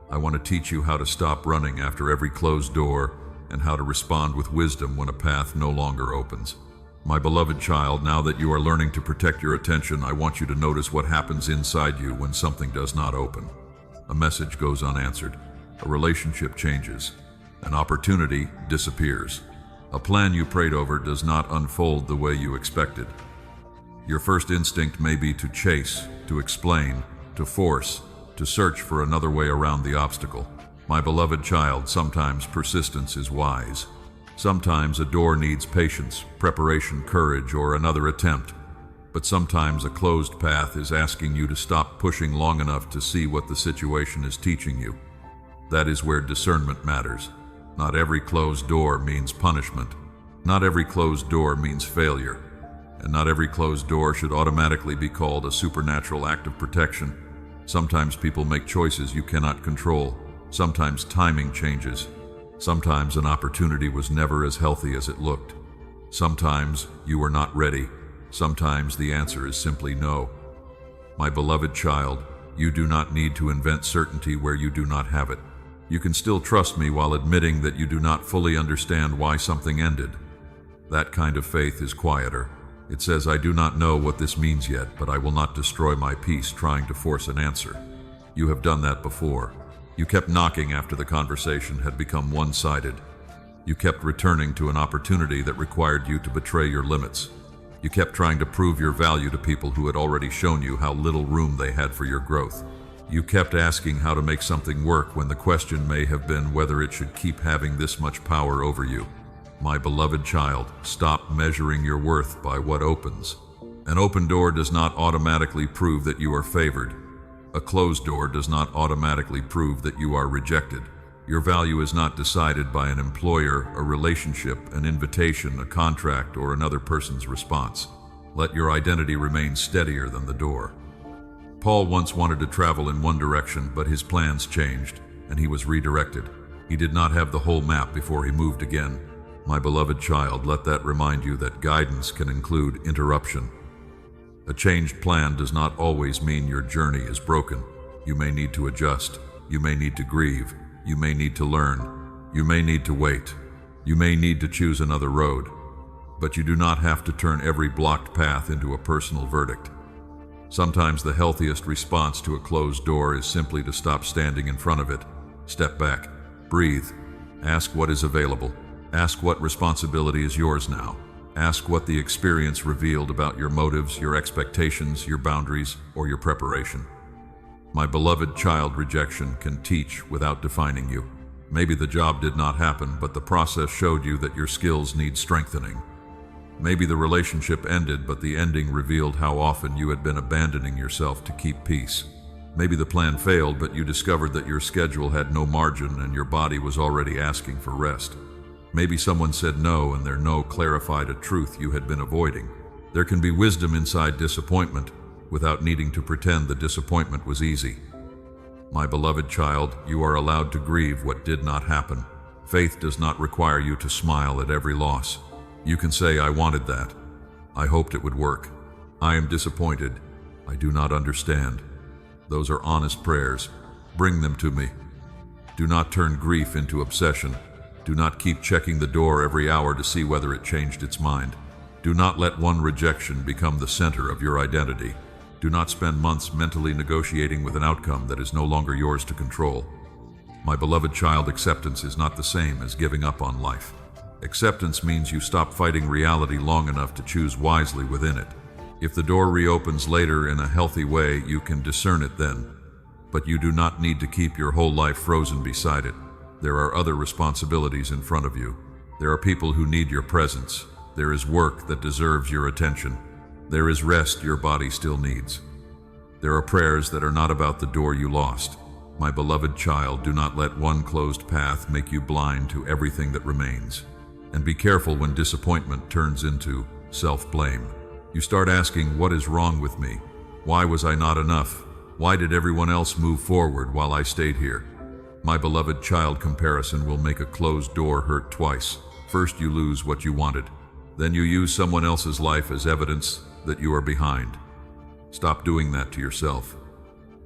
I want to teach you how to stop running after every closed door and how to respond with wisdom when a path no longer opens. My beloved child, now that you are learning to protect your attention, I want you to notice what happens inside you when something does not open. A message goes unanswered. A relationship changes. An opportunity disappears. A plan you prayed over does not unfold the way you expected. Your first instinct may be to chase, to explain, to force, to search for another way around the obstacle. My beloved child, sometimes persistence is wise. Sometimes a door needs patience, preparation, courage, or another attempt. But sometimes a closed path is asking you to stop pushing long enough to see what the situation is teaching you. That is where discernment matters. Not every closed door means punishment. Not every closed door means failure. And not every closed door should automatically be called a supernatural act of protection. Sometimes people make choices you cannot control. Sometimes timing changes. Sometimes an opportunity was never as healthy as it looked. Sometimes you were not ready. Sometimes the answer is simply no. My beloved child, you do not need to invent certainty where you do not have it. You can still trust me while admitting that you do not fully understand why something ended. That kind of faith is quieter. It says, I do not know what this means yet, but I will not destroy my peace trying to force an answer. You have done that before. You kept knocking after the conversation had become one-sided. You kept returning to an opportunity that required you to betray your limits. You kept trying to prove your value to people who had already shown you how little room they had for your growth. You kept asking how to make something work when the question may have been whether it should keep having this much power over you. My beloved child, stop measuring your worth by what opens. An open door does not automatically prove that you are favored. A closed door does not automatically prove that you are rejected. Your value is not decided by an employer, a relationship, an invitation, a contract, or another person's response. Let your identity remain steadier than the door. Paul once wanted to travel in one direction, but his plans changed, and he was redirected. He did not have the whole map before he moved again. My beloved child, let that remind you that guidance can include interruption. A changed plan does not always mean your journey is broken. You may need to adjust. You may need to grieve. You may need to learn. You may need to wait. You may need to choose another road. But you do not have to turn every blocked path into a personal verdict. Sometimes the healthiest response to a closed door is simply to stop standing in front of it. Step back. Breathe. Ask what is available. Ask what responsibility is yours now. Ask what the experience revealed about your motives, your expectations, your boundaries, or your preparation. My beloved child, rejection can teach without defining you. Maybe the job did not happen, but the process showed you that your skills need strengthening. Maybe the relationship ended, but the ending revealed how often you had been abandoning yourself to keep peace. Maybe the plan failed, but you discovered that your schedule had no margin and your body was already asking for rest. Maybe someone said no, and their no clarified a truth you had been avoiding. There can be wisdom inside disappointment, without needing to pretend the disappointment was easy. My beloved child, you are allowed to grieve what did not happen. Faith does not require you to smile at every loss. You can say, I wanted that. I hoped it would work. I am disappointed. I do not understand. Those are honest prayers. Bring them to me. Do not turn grief into obsession. Do not keep checking the door every hour to see whether it changed its mind. Do not let one rejection become the center of your identity. Do not spend months mentally negotiating with an outcome that is no longer yours to control. My beloved child, acceptance is not the same as giving up on life. Acceptance means you stop fighting reality long enough to choose wisely within it. If the door reopens later in a healthy way, you can discern it then. But you do not need to keep your whole life frozen beside it. There are other responsibilities in front of you. There are people who need your presence. There is work that deserves your attention. There is rest your body still needs. There are prayers that are not about the door you lost. My beloved child, do not let one closed path make you blind to everything that remains. And be careful when disappointment turns into self-blame. You start asking, what is wrong with me? Why was I not enough? Why did everyone else move forward while I stayed here? My beloved child, comparison will make a closed door hurt twice. First, you lose what you wanted. Then you use someone else's life as evidence that you are behind. Stop doing that to yourself.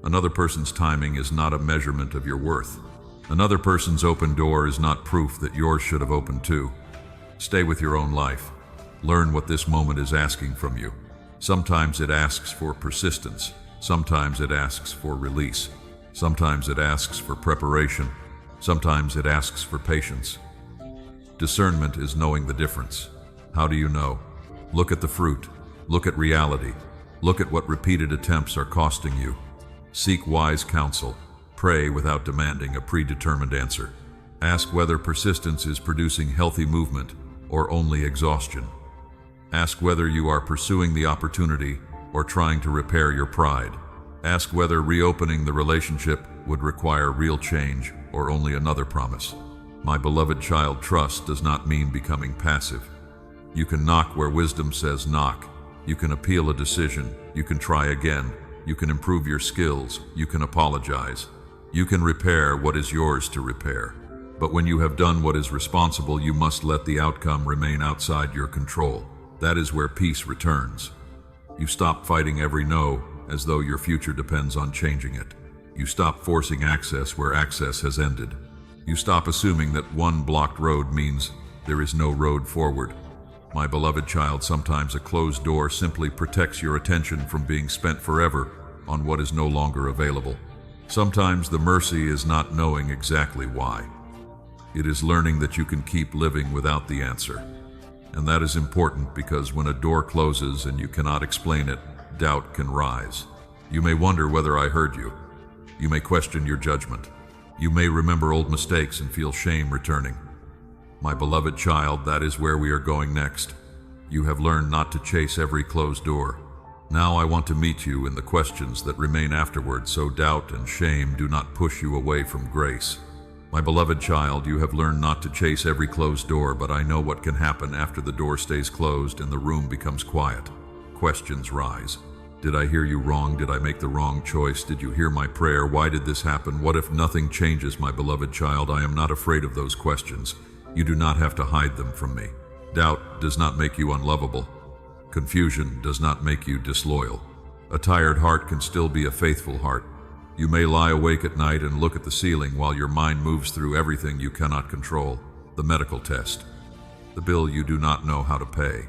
Another person's timing is not a measurement of your worth. Another person's open door is not proof that yours should have opened too. Stay with your own life. Learn what this moment is asking from you. Sometimes it asks for persistence. Sometimes it asks for release. Sometimes it asks for preparation. Sometimes it asks for patience. Discernment is knowing the difference. How do you know? Look at the fruit. Look at reality. Look at what repeated attempts are costing you. Seek wise counsel. Pray without demanding a predetermined answer. Ask whether persistence is producing healthy movement or only exhaustion. Ask whether you are pursuing the opportunity or trying to repair your pride. Ask whether reopening the relationship would require real change or only another promise. My beloved child, trust does not mean becoming passive. You can knock where wisdom says knock. You can appeal a decision. You can try again. You can improve your skills. You can apologize. You can repair what is yours to repair. But when you have done what is responsible, you must let the outcome remain outside your control. That is where peace returns. You stop fighting every no as though your future depends on changing it. You stop forcing access where access has ended. You stop assuming that one blocked road means there is no road forward. My beloved child, sometimes a closed door simply protects your attention from being spent forever on what is no longer available. Sometimes the mercy is not knowing exactly why. It is learning that you can keep living without the answer. And that is important because when a door closes and you cannot explain it, doubt can rise. You may wonder whether I heard you. You may question your judgment. You may remember old mistakes and feel shame returning. My beloved child, that is where we are going next. You have learned not to chase every closed door. Now I want to meet you in the questions that remain afterward, so doubt and shame do not push you away from grace. My beloved child, you have learned not to chase every closed door, but I know what can happen after the door stays closed and the room becomes quiet. Questions rise. Did I hear you wrong? Did I make the wrong choice? Did you hear my prayer? Why did this happen? What if nothing changes, my beloved child? I am not afraid of those questions. You do not have to hide them from me. Doubt does not make you unlovable. Confusion does not make you disloyal. A tired heart can still be a faithful heart. You may lie awake at night and look at the ceiling while your mind moves through everything you cannot control. The medical test, the bill you do not know how to pay,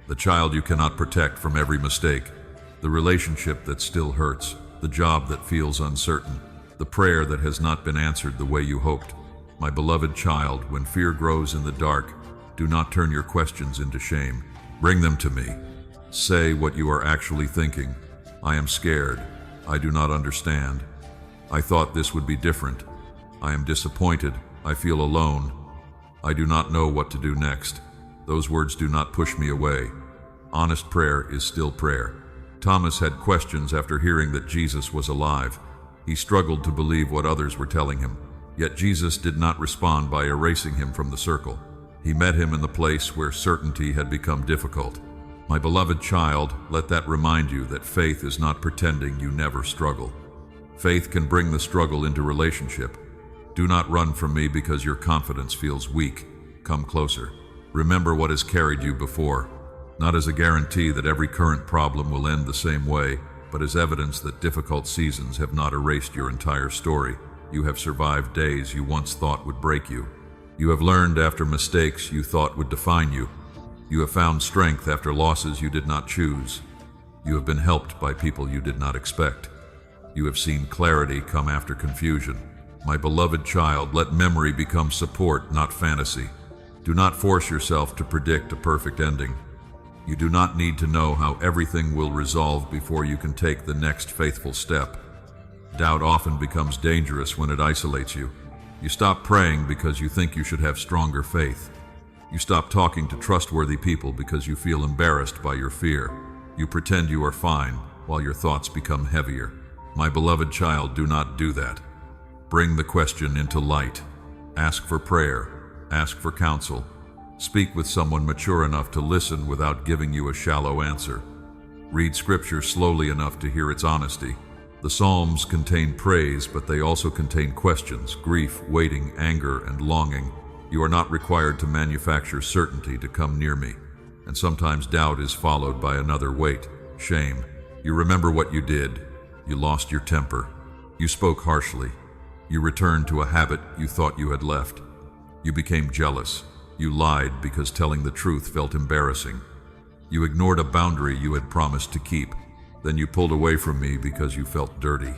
the child you cannot protect from every mistake, the relationship that still hurts, the job that feels uncertain, the prayer that has not been answered the way you hoped. My beloved child, when fear grows in the dark, do not turn your questions into shame. Bring them to me. Say what you are actually thinking. I am scared. I do not understand. I thought this would be different. I am disappointed. I feel alone. I do not know what to do next. Those words do not push me away. Honest prayer is still prayer. Thomas had questions after hearing that Jesus was alive. He struggled to believe what others were telling him. Yet Jesus did not respond by erasing him from the circle. He met him in the place where certainty had become difficult. My beloved child, let that remind you that faith is not pretending you never struggle. Faith can bring the struggle into relationship. Do not run from me because your confidence feels weak. Come closer. Remember what has carried you before, not as a guarantee that every current problem will end the same way, but as evidence that difficult seasons have not erased your entire story. You have survived days you once thought would break you. You have learned after mistakes you thought would define you. You have found strength after losses you did not choose. You have been helped by people you did not expect. You have seen clarity come after confusion. My beloved child, let memory become support, not fantasy. Do not force yourself to predict a perfect ending. You do not need to know how everything will resolve before you can take the next faithful step. Doubt often becomes dangerous when it isolates you. You stop praying because you think you should have stronger faith. You stop talking to trustworthy people because you feel embarrassed by your fear. You pretend you are fine while your thoughts become heavier. My beloved child, do not do that. Bring the question into light. Ask for prayer. Ask for counsel. Speak with someone mature enough to listen without giving you a shallow answer. Read scripture slowly enough to hear its honesty. The Psalms contain praise, but they also contain questions, grief, waiting, anger, and longing. You are not required to manufacture certainty to come near me. And sometimes doubt is followed by another weight, shame. You remember what you did. You lost your temper. You spoke harshly. You returned to a habit you thought you had left. You became jealous. You lied because telling the truth felt embarrassing. You ignored a boundary you had promised to keep. Then you pulled away from me because you felt dirty.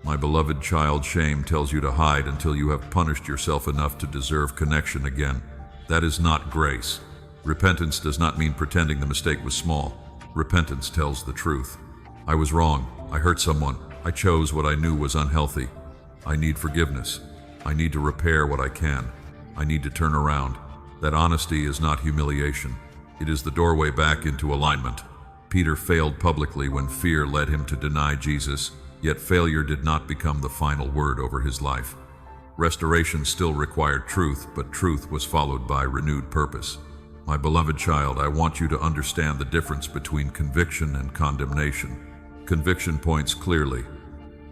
My beloved child, shame tells you to hide until you have punished yourself enough to deserve connection again. That is not grace. Repentance does not mean pretending the mistake was small. Repentance tells the truth. I was wrong. I hurt someone. I chose what I knew was unhealthy. I need forgiveness. I need to repair what I can. I need to turn around. That honesty is not humiliation. It is the doorway back into alignment. Peter failed publicly when fear led him to deny Jesus, yet failure did not become the final word over his life. Restoration still required truth, but truth was followed by renewed purpose. My beloved child, I want you to understand the difference between conviction and condemnation. Conviction points clearly.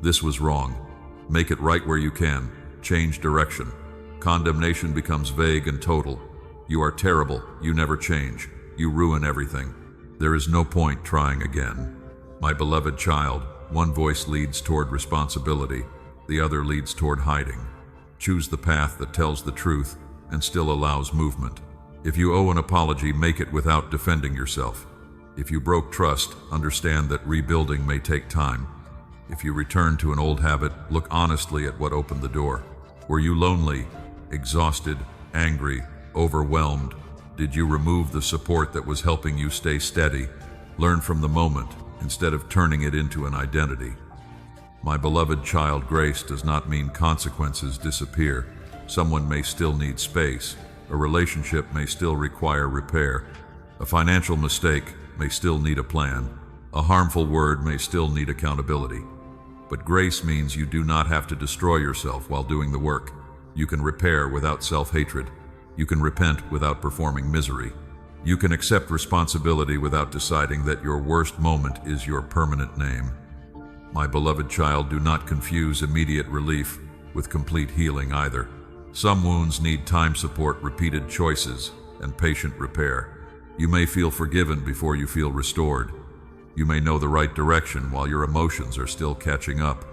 This was wrong. Make it right where you can. Change direction. Condemnation becomes vague and total. You are terrible. You never change. You ruin everything. There is no point trying again. My beloved child, one voice leads toward responsibility. The other leads toward hiding. Choose the path that tells the truth and still allows movement. If you owe an apology, make it without defending yourself. If you broke trust, understand that rebuilding may take time. If you return to an old habit, look honestly at what opened the door. Were you lonely, exhausted, angry, overwhelmed? Did you remove the support that was helping you stay steady? Learn from the moment instead of turning it into an identity. My beloved child, grace does not mean consequences disappear. Someone may still need space. A relationship may still require repair. A financial mistake may still need a plan. A harmful word may still need accountability. But grace means you do not have to destroy yourself while doing the work. You can repair without self-hatred. You can repent without performing misery. You can accept responsibility without deciding that your worst moment is your permanent name. My beloved child, do not confuse immediate relief with complete healing either. Some wounds need time support, repeated choices, and patient repair. You may feel forgiven before you feel restored. You may know the right direction while your emotions are still catching up.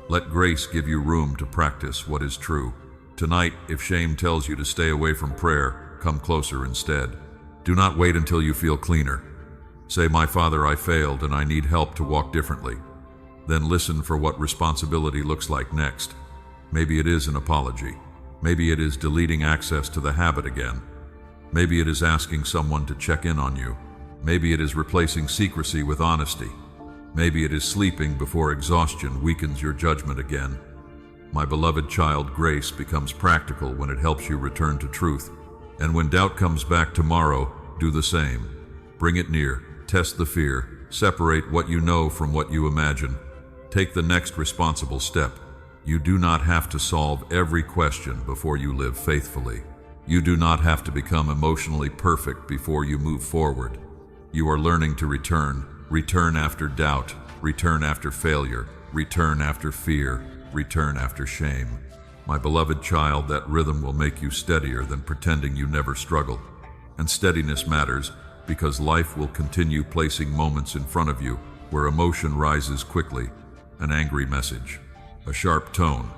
Let grace give you room to practice what is true. Tonight, if shame tells you to stay away from prayer, come closer instead. Do not wait until you feel cleaner. Say, "My Father, I failed and I need help to walk differently." Then listen for what responsibility looks like next. Maybe it is an apology. Maybe it is deleting access to the habit again. Maybe it is asking someone to check in on you. Maybe it is replacing secrecy with honesty. Maybe it is sleeping before exhaustion weakens your judgment again. My beloved child, grace becomes practical when it helps you return to truth. And when doubt comes back tomorrow, do the same. Bring it near, test the fear, separate what you know from what you imagine. Take the next responsible step. You do not have to solve every question before you live faithfully. You do not have to become emotionally perfect before you move forward. You are learning to return after doubt, return after failure, return after fear, return after shame. My beloved child, that rhythm will make you steadier than pretending you never struggle. And steadiness matters because life will continue placing moments in front of you where emotion rises quickly, an angry message, a sharp tone,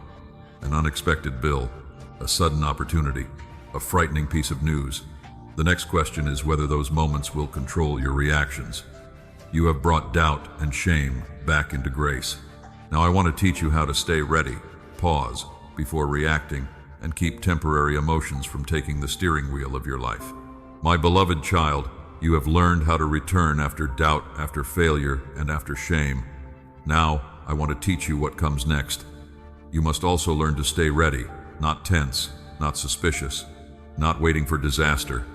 an unexpected bill, a sudden opportunity, a frightening piece of news. The next question is whether those moments will control your reactions. You have brought doubt and shame back into grace. Now I want to teach you how to stay ready, pause before reacting, and keep temporary emotions from taking the steering wheel of your life. My beloved child, you have learned how to return after doubt, after failure, and after shame. Now I want to teach you what comes next. You must also learn to stay ready, not tense, not suspicious, not waiting for disaster.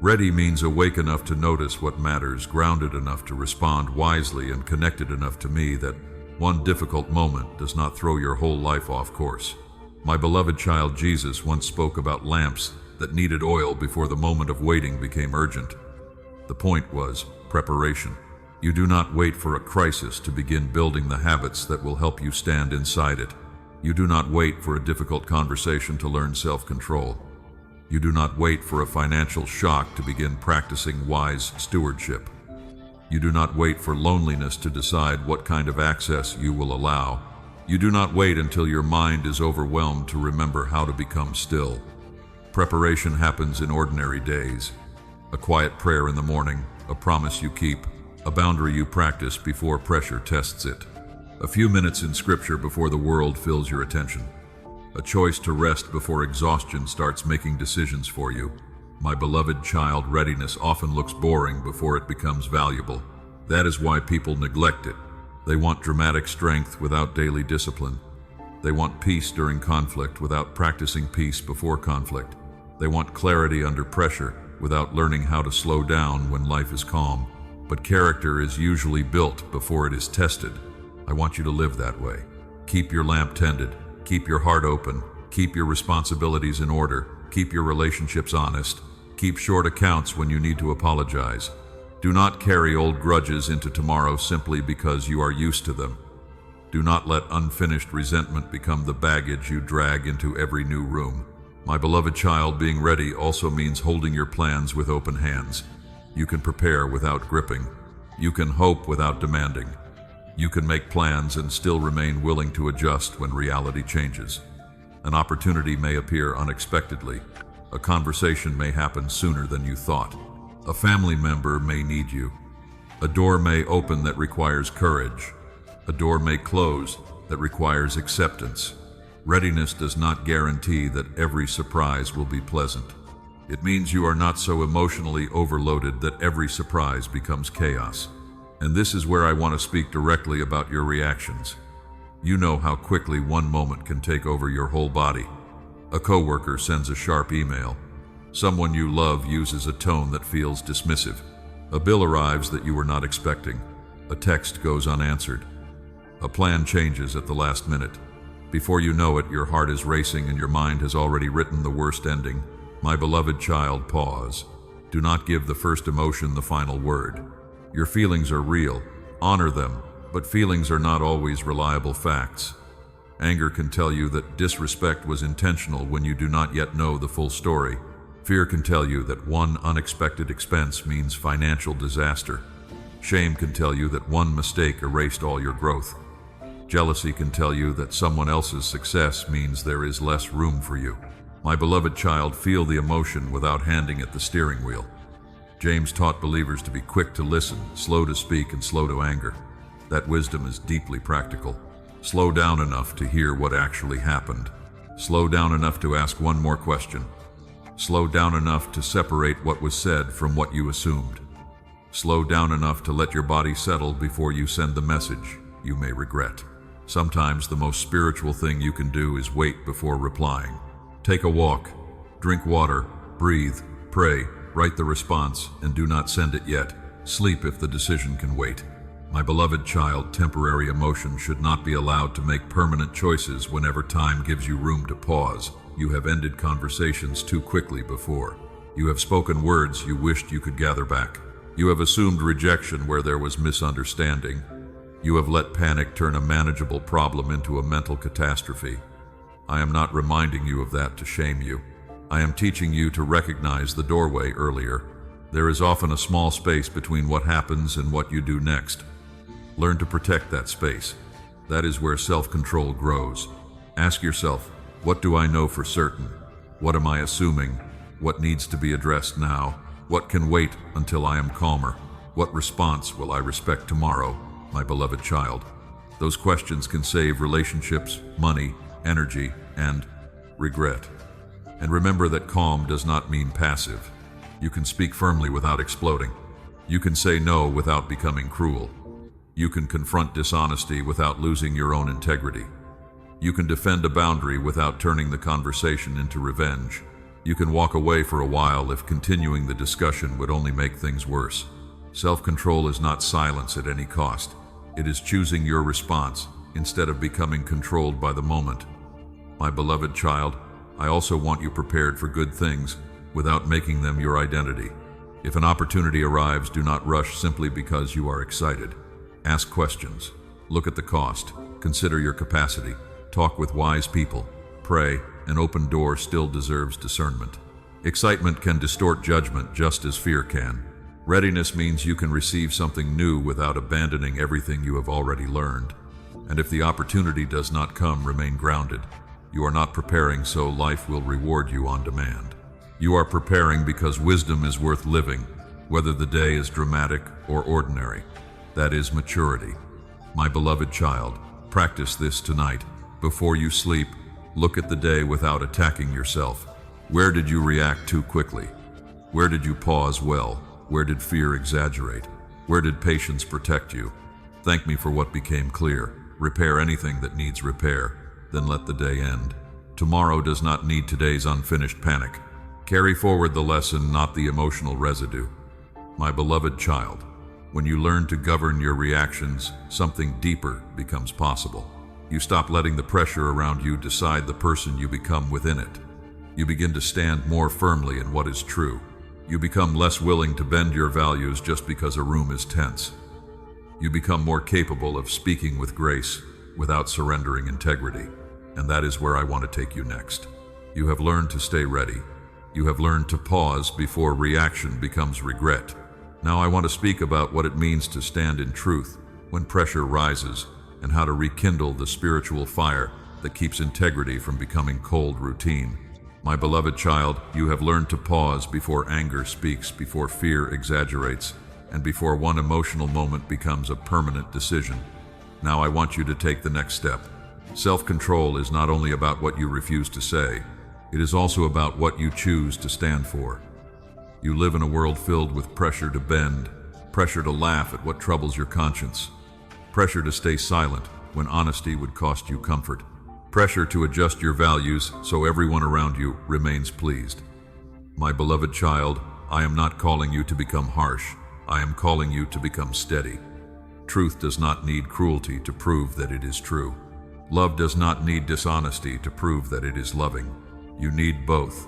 Ready means awake enough to notice what matters, grounded enough to respond wisely, and connected enough to me that one difficult moment does not throw your whole life off course. My beloved child Jesus once spoke about lamps that needed oil before the moment of waiting became urgent. The point was preparation. You do not wait for a crisis to begin building the habits that will help you stand inside it. You do not wait for a difficult conversation to learn self-control. You do not wait for a financial shock to begin practicing wise stewardship. You do not wait for loneliness to decide what kind of access you will allow. You do not wait until your mind is overwhelmed to remember how to become still. Preparation happens in ordinary days. A quiet prayer in the morning, a promise you keep, a boundary you practice before pressure tests it. A few minutes in Scripture before the world fills your attention. A choice to rest before exhaustion starts making decisions for you. My beloved child, readiness often looks boring before it becomes valuable. That is why people neglect it. They want dramatic strength without daily discipline. They want peace during conflict without practicing peace before conflict. They want clarity under pressure without learning how to slow down when life is calm. But character is usually built before it is tested. I want you to live that way. Keep your lamp tended. Keep your heart open. Keep your responsibilities in order. Keep your relationships honest. Keep short accounts when you need to apologize. Do not carry old grudges into tomorrow simply because you are used to them. Do not let unfinished resentment become the baggage you drag into every new room. My beloved child, being ready also means holding your plans with open hands. You can prepare without gripping. You can hope without demanding. You can make plans and still remain willing to adjust when reality changes. An opportunity may appear unexpectedly. A conversation may happen sooner than you thought. A family member may need you. A door may open that requires courage. A door may close that requires acceptance. Readiness does not guarantee that every surprise will be pleasant. It means you are not so emotionally overloaded that every surprise becomes chaos. And this is where I want to speak directly about your reactions. You know how quickly one moment can take over your whole body. A coworker sends a sharp email. Someone you love uses a tone that feels dismissive. A bill arrives that you were not expecting. A text goes unanswered. A plan changes at the last minute. Before you know it, your heart is racing and your mind has already written the worst ending. My beloved child, pause. Do not give the first emotion the final word. Your feelings are real. Honor them, but feelings are not always reliable facts. Anger can tell you that disrespect was intentional when you do not yet know the full story. Fear can tell you that one unexpected expense means financial disaster. Shame can tell you that one mistake erased all your growth. Jealousy can tell you that someone else's success means there is less room for you. My beloved child, feel the emotion without handing it the steering wheel. James taught believers to be quick to listen, slow to speak, and slow to anger. That wisdom is deeply practical. Slow down enough to hear what actually happened. Slow down enough to ask one more question. Slow down enough to separate what was said from what you assumed. Slow down enough to let your body settle before you send the message you may regret. Sometimes the most spiritual thing you can do is wait before replying. Take a walk, drink water, breathe, pray, write the response, and do not send it yet. Sleep if the decision can wait. My beloved child, temporary emotion should not be allowed to make permanent choices whenever time gives you room to pause. You have ended conversations too quickly before. You have spoken words you wished you could gather back. You have assumed rejection where there was misunderstanding. You have let panic turn a manageable problem into a mental catastrophe. I am not reminding you of that to shame you. I am teaching you to recognize the doorway earlier. There is often a small space between what happens and what you do next. Learn to protect that space. That is where self-control grows. Ask yourself, what do I know for certain? What am I assuming? What needs to be addressed now? What can wait until I am calmer? What response will I respect tomorrow, my beloved child? Those questions can save relationships, money, energy, and regret. And remember that calm does not mean passive. You can speak firmly without exploding. You can say no without becoming cruel. You can confront dishonesty without losing your own integrity. You can defend a boundary without turning the conversation into revenge. You can walk away for a while if continuing the discussion would only make things worse. Self-control is not silence at any cost. It is choosing your response instead of becoming controlled by the moment. My beloved child, I also want you prepared for good things without making them your identity. If an opportunity arrives, do not rush simply because you are excited. Ask questions. Look at the cost. Consider your capacity. Talk with wise people. Pray. An open door still deserves discernment. Excitement can distort judgment just as fear can. Readiness means you can receive something new without abandoning everything you have already learned. And if the opportunity does not come, remain grounded. You are not preparing so life will reward you on demand. You are preparing because wisdom is worth living, whether the day is dramatic or ordinary. That is maturity. My beloved child, practice this tonight. Before you sleep, look at the day without attacking yourself. Where did you react too quickly? Where did you pause well? Where did fear exaggerate? Where did patience protect you? Thank me for what became clear. Repair anything that needs repair, then let the day end. Tomorrow does not need today's unfinished panic. Carry forward the lesson, not the emotional residue. My beloved child, when you learn to govern your reactions, something deeper becomes possible. You stop letting the pressure around you decide the person you become within it. You begin to stand more firmly in what is true. You become less willing to bend your values just because a room is tense. You become more capable of speaking with grace without surrendering integrity. And that is where I want to take you next. You have learned to stay ready. You have learned to pause before reaction becomes regret. Now I want to speak about what it means to stand in truth when pressure rises, and how to rekindle the spiritual fire that keeps integrity from becoming cold routine. My beloved child, you have learned to pause before anger speaks, before fear exaggerates, and before one emotional moment becomes a permanent decision. Now I want you to take the next step. Self-control is not only about what you refuse to say, it is also about what you choose to stand for. You live in a world filled with pressure to bend, pressure to laugh at what troubles your conscience, pressure to stay silent when honesty would cost you comfort, pressure to adjust your values so everyone around you remains pleased. My beloved child, I am not calling you to become harsh. I am calling you to become steady. Truth does not need cruelty to prove that it is true. Love does not need dishonesty to prove that it is loving. You need both.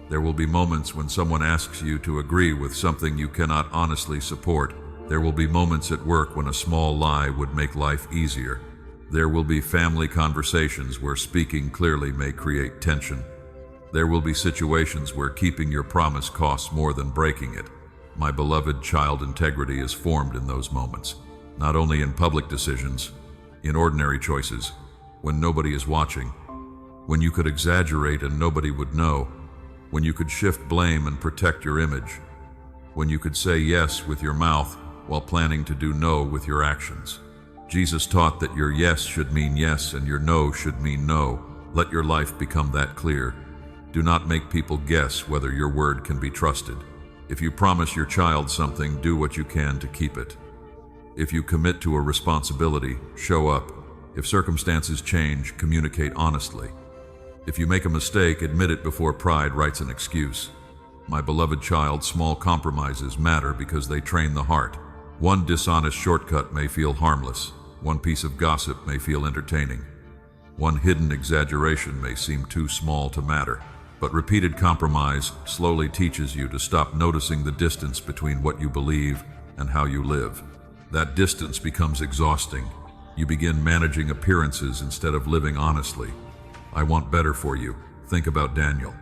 There will be moments when someone asks you to agree with something you cannot honestly support. There will be moments at work when a small lie would make life easier. There will be family conversations where speaking clearly may create tension. There will be situations where keeping your promise costs more than breaking it. My beloved child, integrity is formed in those moments, not only in public decisions, in ordinary choices, when nobody is watching, when you could exaggerate and nobody would know, when you could shift blame and protect your image, when you could say yes with your mouth while planning to do no with your actions. Jesus taught that your yes should mean yes and your no should mean no. Let your life become that clear. Do not make people guess whether your word can be trusted. If you promise your child something, do what you can to keep it. If you commit to a responsibility, show up. If circumstances change, communicate honestly. If you make a mistake, admit it before pride writes an excuse. My beloved child, small compromises matter because they train the heart. One dishonest shortcut may feel harmless. One piece of gossip may feel entertaining. One hidden exaggeration may seem too small to matter. But repeated compromise slowly teaches you to stop noticing the distance between what you believe and how you live. That distance becomes exhausting. You begin managing appearances instead of living honestly. I want better for you. Think about Daniel.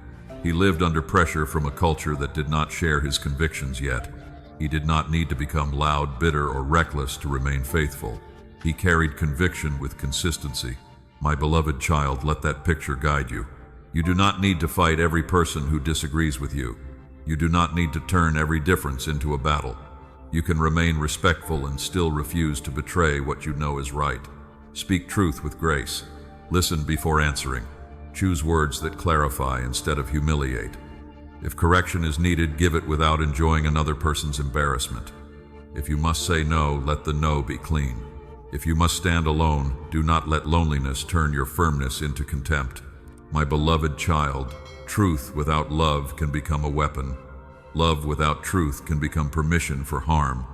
He lived under pressure from a culture that did not share his convictions yet. He did not need to become loud, bitter, or reckless to remain faithful. He carried conviction with consistency. My beloved child, let that picture guide you. You do not need to fight every person who disagrees with you. You do not need to turn every difference into a battle. You can remain respectful and still refuse to betray what you know is right. Speak truth with grace. Listen before answering. Choose words that clarify instead of humiliate. If correction is needed, give it without enjoying another person's embarrassment. If you must say no, let the no be clean. If you must stand alone, do not let loneliness turn your firmness into contempt. My beloved child, Truth without love can become a weapon. Love without truth can become permission for harm.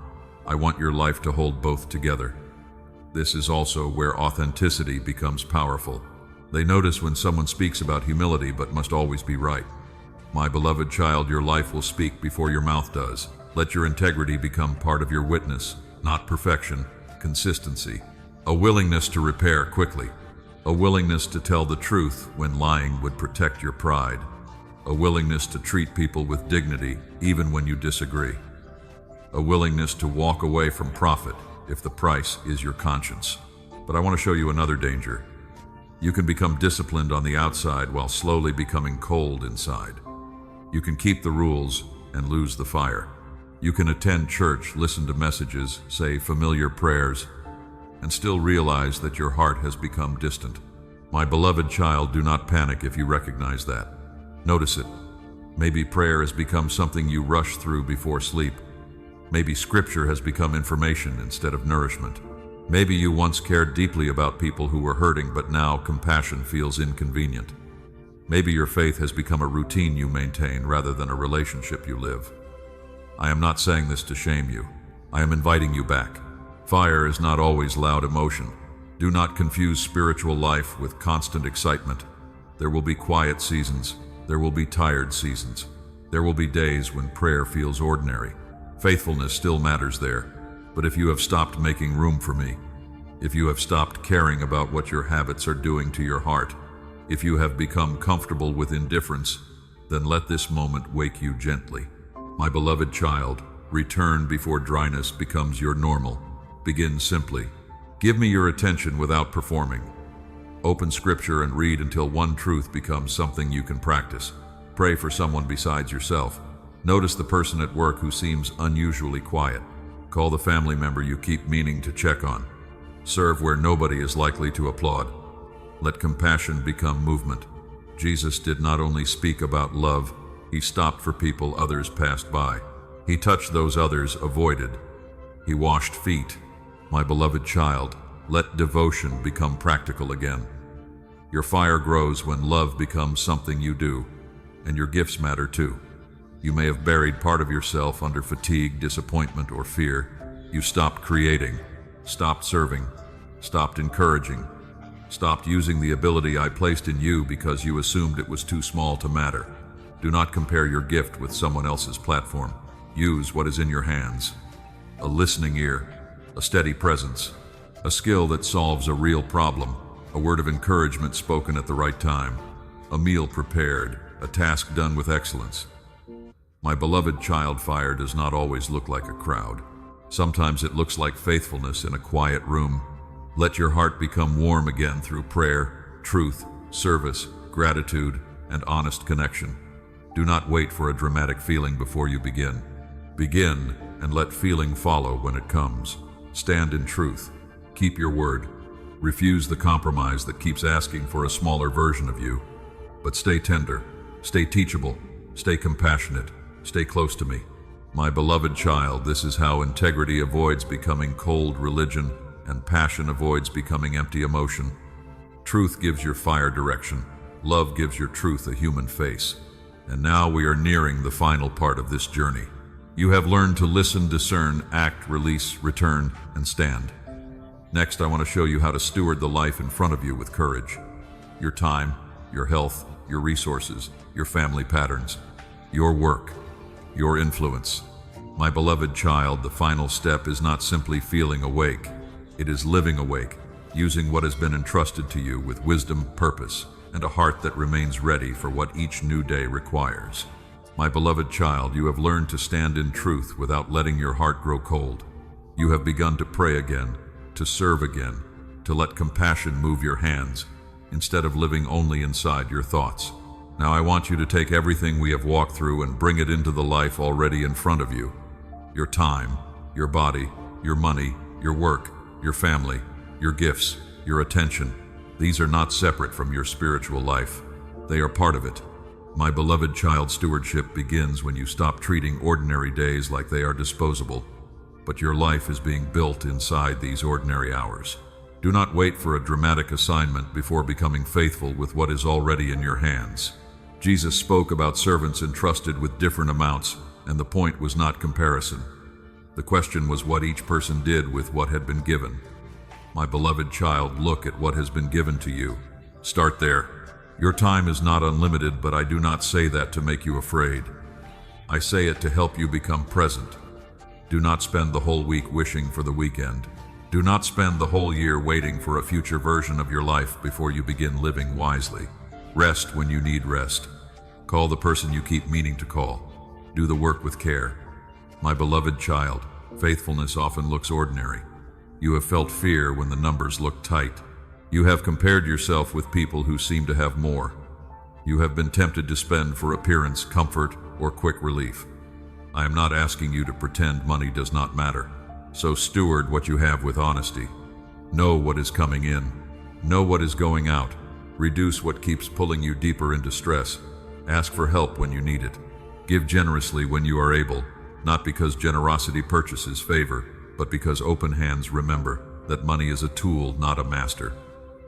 I want your life to hold both together. This is also where authenticity becomes powerful. They notice when someone speaks about humility but must always be right. My beloved child, your life will speak before your mouth does. Let your integrity become part of your witness, not perfection, consistency. A willingness to repair quickly. A willingness to tell the truth when lying would protect your pride. A willingness to treat people with dignity even when you disagree. A willingness to walk away from profit if the price is your conscience. But I want to show you another danger. You can become disciplined on the outside while slowly becoming cold inside. You can keep the rules and lose the fire. You can attend church, listen to messages, say familiar prayers, and still realize that your heart has become distant. My beloved child, do not panic if you recognize that. Notice it. Maybe prayer has become something you rush through before sleep. Maybe scripture has become information instead of nourishment. Maybe you once cared deeply about people who were hurting, but now compassion feels inconvenient. Maybe your faith has become a routine you maintain rather than a relationship you live. I am not saying this to shame you. I am inviting you back. Fire is not always loud emotion. Do not confuse spiritual life with constant excitement. There will be quiet seasons. There will be tired seasons. There will be days when prayer feels ordinary. Faithfulness still matters there. But if you have stopped making room for me, if you have stopped caring about what your habits are doing to your heart, if you have become comfortable with indifference, then let this moment wake you gently. My beloved child, return before dryness becomes your normal. Begin simply. Give me your attention without performing. Open scripture and read until one truth becomes something you can practice. Pray for someone besides yourself. Notice the person at work who seems unusually quiet. Call the family member you keep meaning to check on. Serve where nobody is likely to applaud. Let compassion become movement. Jesus did not only speak about love, he stopped for people others passed by. He touched those others avoided. He washed feet. My beloved child, let devotion become practical again. Your fire grows when love becomes something you do, and your gifts matter too. You may have buried part of yourself under fatigue, disappointment, or fear. You stopped creating, stopped serving, stopped encouraging, stopped using the ability I placed in you because you assumed it was too small to matter. Do not compare your gift with someone else's platform. Use what is in your hands. A listening ear, a steady presence, a skill that solves a real problem, a word of encouragement spoken at the right time, a meal prepared, a task done with excellence. My beloved child, fire does not always look like a crowd. Sometimes it looks like faithfulness in a quiet room. Let your heart become warm again through prayer, truth, service, gratitude, and honest connection. Do not wait for a dramatic feeling before you begin. Begin and let feeling follow when it comes. Stand in truth. Keep your word. Refuse the compromise that keeps asking for a smaller version of you. But stay tender, stay teachable, stay compassionate, stay close to me. My beloved child, this is how integrity avoids becoming cold religion and passion avoids becoming empty emotion. Truth gives your fire direction. Love gives your truth a human face. And now we are nearing the final part of this journey. You have learned to listen, discern, act, release, return, and stand. Next, I want to show you how to steward the life in front of you with courage. Your time, your health, your resources, your family patterns, your work, your influence. My beloved child, the final step is not simply feeling awake. It is living awake, using what has been entrusted to you with wisdom, purpose, and a heart that remains ready for what each new day requires. My beloved child, you have learned to stand in truth without letting your heart grow cold. You have begun to pray again, to serve again, to let compassion move your hands, instead of living only inside your thoughts. Now I want you to take everything we have walked through and bring it into the life already in front of you. Your time, your body, your money, your work, your family, your gifts, your attention. These are not separate from your spiritual life. They are part of it. My beloved child, stewardship begins when you stop treating ordinary days like they are disposable, but your life is being built inside these ordinary hours. Do not wait for a dramatic assignment before becoming faithful with what is already in your hands. Jesus spoke about servants entrusted with different amounts, and the point was not comparison. The question was what each person did with what had been given. My beloved child, look at what has been given to you. Start there. Your time is not unlimited, but I do not say that to make you afraid. I say it to help you become present. Do not spend the whole week wishing for the weekend. Do not spend the whole year waiting for a future version of your life before you begin living wisely. Rest when you need rest. Call the person you keep meaning to call. Do the work with care. My beloved child, faithfulness often looks ordinary. You have felt fear when the numbers look tight. You have compared yourself with people who seem to have more. You have been tempted to spend for appearance, comfort, or quick relief. I am not asking you to pretend money does not matter. So steward what you have with honesty. Know what is coming in. Know what is going out. Reduce what keeps pulling you deeper into stress. Ask for help when you need it. Give generously when you are able, not because generosity purchases favor, but because open hands remember that money is a tool, not a master.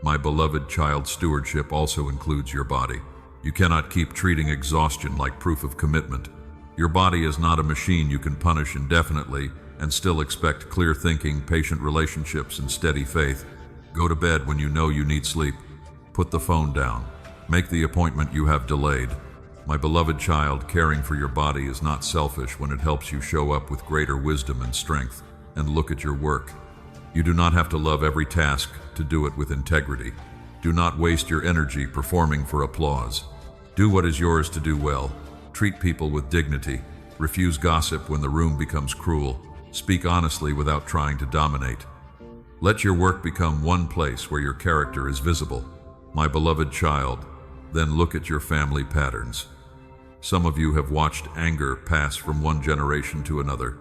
My beloved child, stewardship also includes your body. You cannot keep treating exhaustion like proof of commitment. Your body is not a machine you can punish indefinitely and still expect clear thinking, patient relationships, and steady faith. Go to bed when you know you need sleep. Put the phone down. Make the appointment you have delayed. My beloved child, caring for your body is not selfish when it helps you show up with greater wisdom and strength. And look at your work. You do not have to love every task to do it with integrity. Do not waste your energy performing for applause. Do what is yours to do well. Treat people with dignity. Refuse gossip when the room becomes cruel. Speak honestly without trying to dominate. Let your work become one place where your character is visible. My beloved child, then look at your family patterns. Some of you have watched anger pass from one generation to another.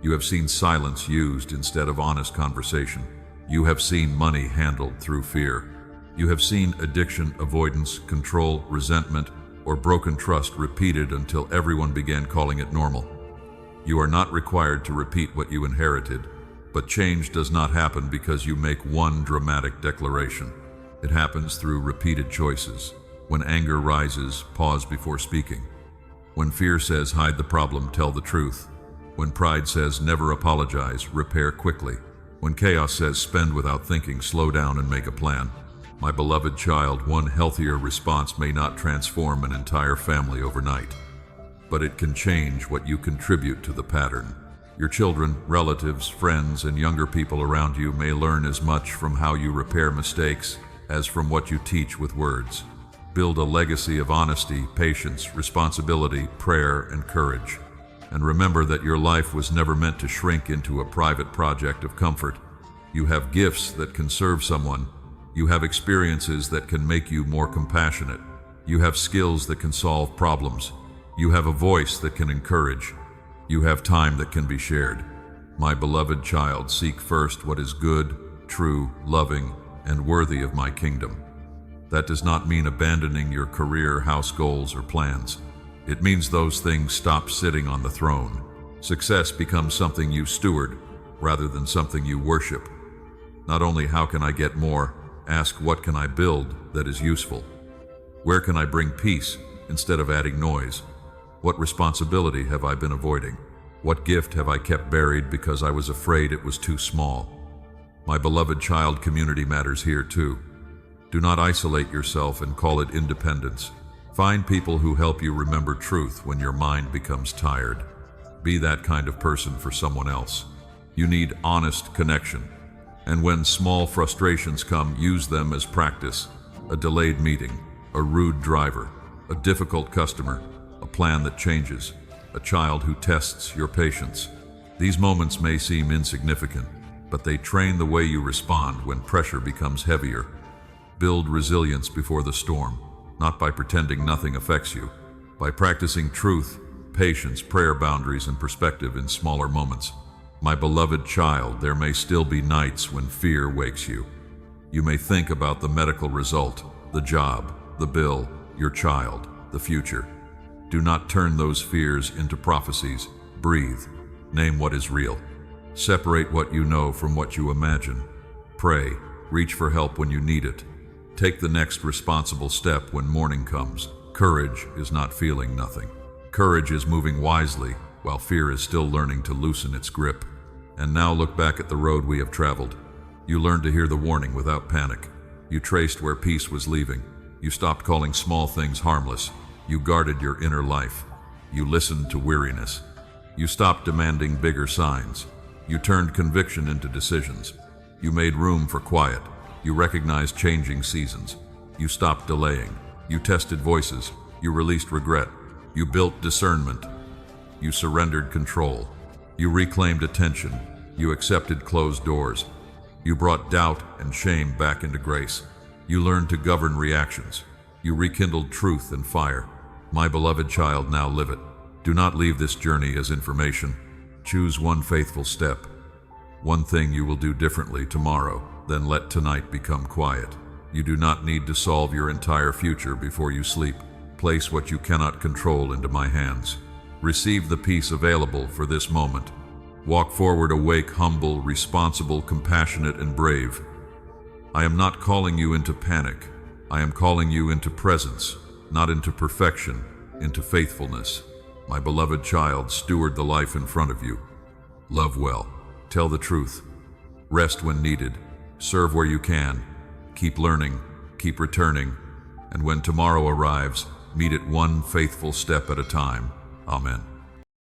You have seen silence used instead of honest conversation. You have seen money handled through fear. You have seen addiction, avoidance, control, resentment, or broken trust repeated until everyone began calling it normal. You are not required to repeat what you inherited, but change does not happen because you make one dramatic declaration. It happens through repeated choices. When anger rises, pause before speaking. When fear says, hide the problem, tell the truth. When pride says, never apologize, repair quickly. When chaos says, spend without thinking, slow down and make a plan. My beloved child, one healthier response may not transform an entire family overnight, but it can change what you contribute to the pattern. Your children, relatives, friends, and younger people around you may learn as much from how you repair mistakes as from what you teach with words. Build a legacy of honesty, patience, responsibility, prayer, and courage. And remember that your life was never meant to shrink into a private project of comfort. You have gifts that can serve someone. You have experiences that can make you more compassionate. You have skills that can solve problems. You have a voice that can encourage. You have time that can be shared. My beloved child, seek first what is good, true, loving, and worthy of my kingdom. That does not mean abandoning your career, house goals, or plans. It means those things stop sitting on the throne. Success becomes something you steward rather than something you worship. Not only how can I get more, ask what can I build that is useful? Where can I bring peace instead of adding noise? What responsibility have I been avoiding? What gift have I kept buried because I was afraid it was too small? My beloved child, community matters here too. Do not isolate yourself and call it independence. Find people who help you remember truth when your mind becomes tired. Be that kind of person for someone else. You need honest connection. And when small frustrations come, use them as practice. A delayed meeting, a rude driver, a difficult customer, a plan that changes, a child who tests your patience. These moments may seem insignificant, but they train the way you respond when pressure becomes heavier. Build resilience before the storm, not by pretending nothing affects you, by practicing truth, patience, prayer, boundaries, and perspective in smaller moments. My beloved child, there may still be nights when fear wakes you. You may think about the medical result, the job, the bill, your child, the future. Do not turn those fears into prophecies. Breathe. Name what is real. Separate what you know from what you imagine. Pray. Reach for help when you need it. Take the next responsible step when morning comes. Courage is not feeling nothing. Courage is moving wisely, while fear is still learning to loosen its grip. And now look back at the road we have traveled. You learned to hear the warning without panic. You traced where peace was leaving. You stopped calling small things harmless. You guarded your inner life. You listened to weariness. You stopped demanding bigger signs. You turned conviction into decisions. You made room for quiet. You recognized changing seasons. You stopped delaying. You tested voices. You released regret. You built discernment. You surrendered control. You reclaimed attention. You accepted closed doors. You brought doubt and shame back into grace. You learned to govern reactions. You rekindled truth and fire. My beloved child, now live it. Do not leave this journey as information. Choose one faithful step. One thing you will do differently tomorrow, then let tonight become quiet. You do not need to solve your entire future before you sleep. Place what you cannot control into my hands. Receive the peace available for this moment. Walk forward awake, humble, responsible, compassionate, and brave. I am not calling you into panic. I am calling you into presence, not into perfection, into faithfulness. My beloved child, steward the life in front of you. Love well. Tell the truth. Rest when needed. Serve where you can. Keep learning. Keep returning. And when tomorrow arrives, meet it one faithful step at a time. Amen.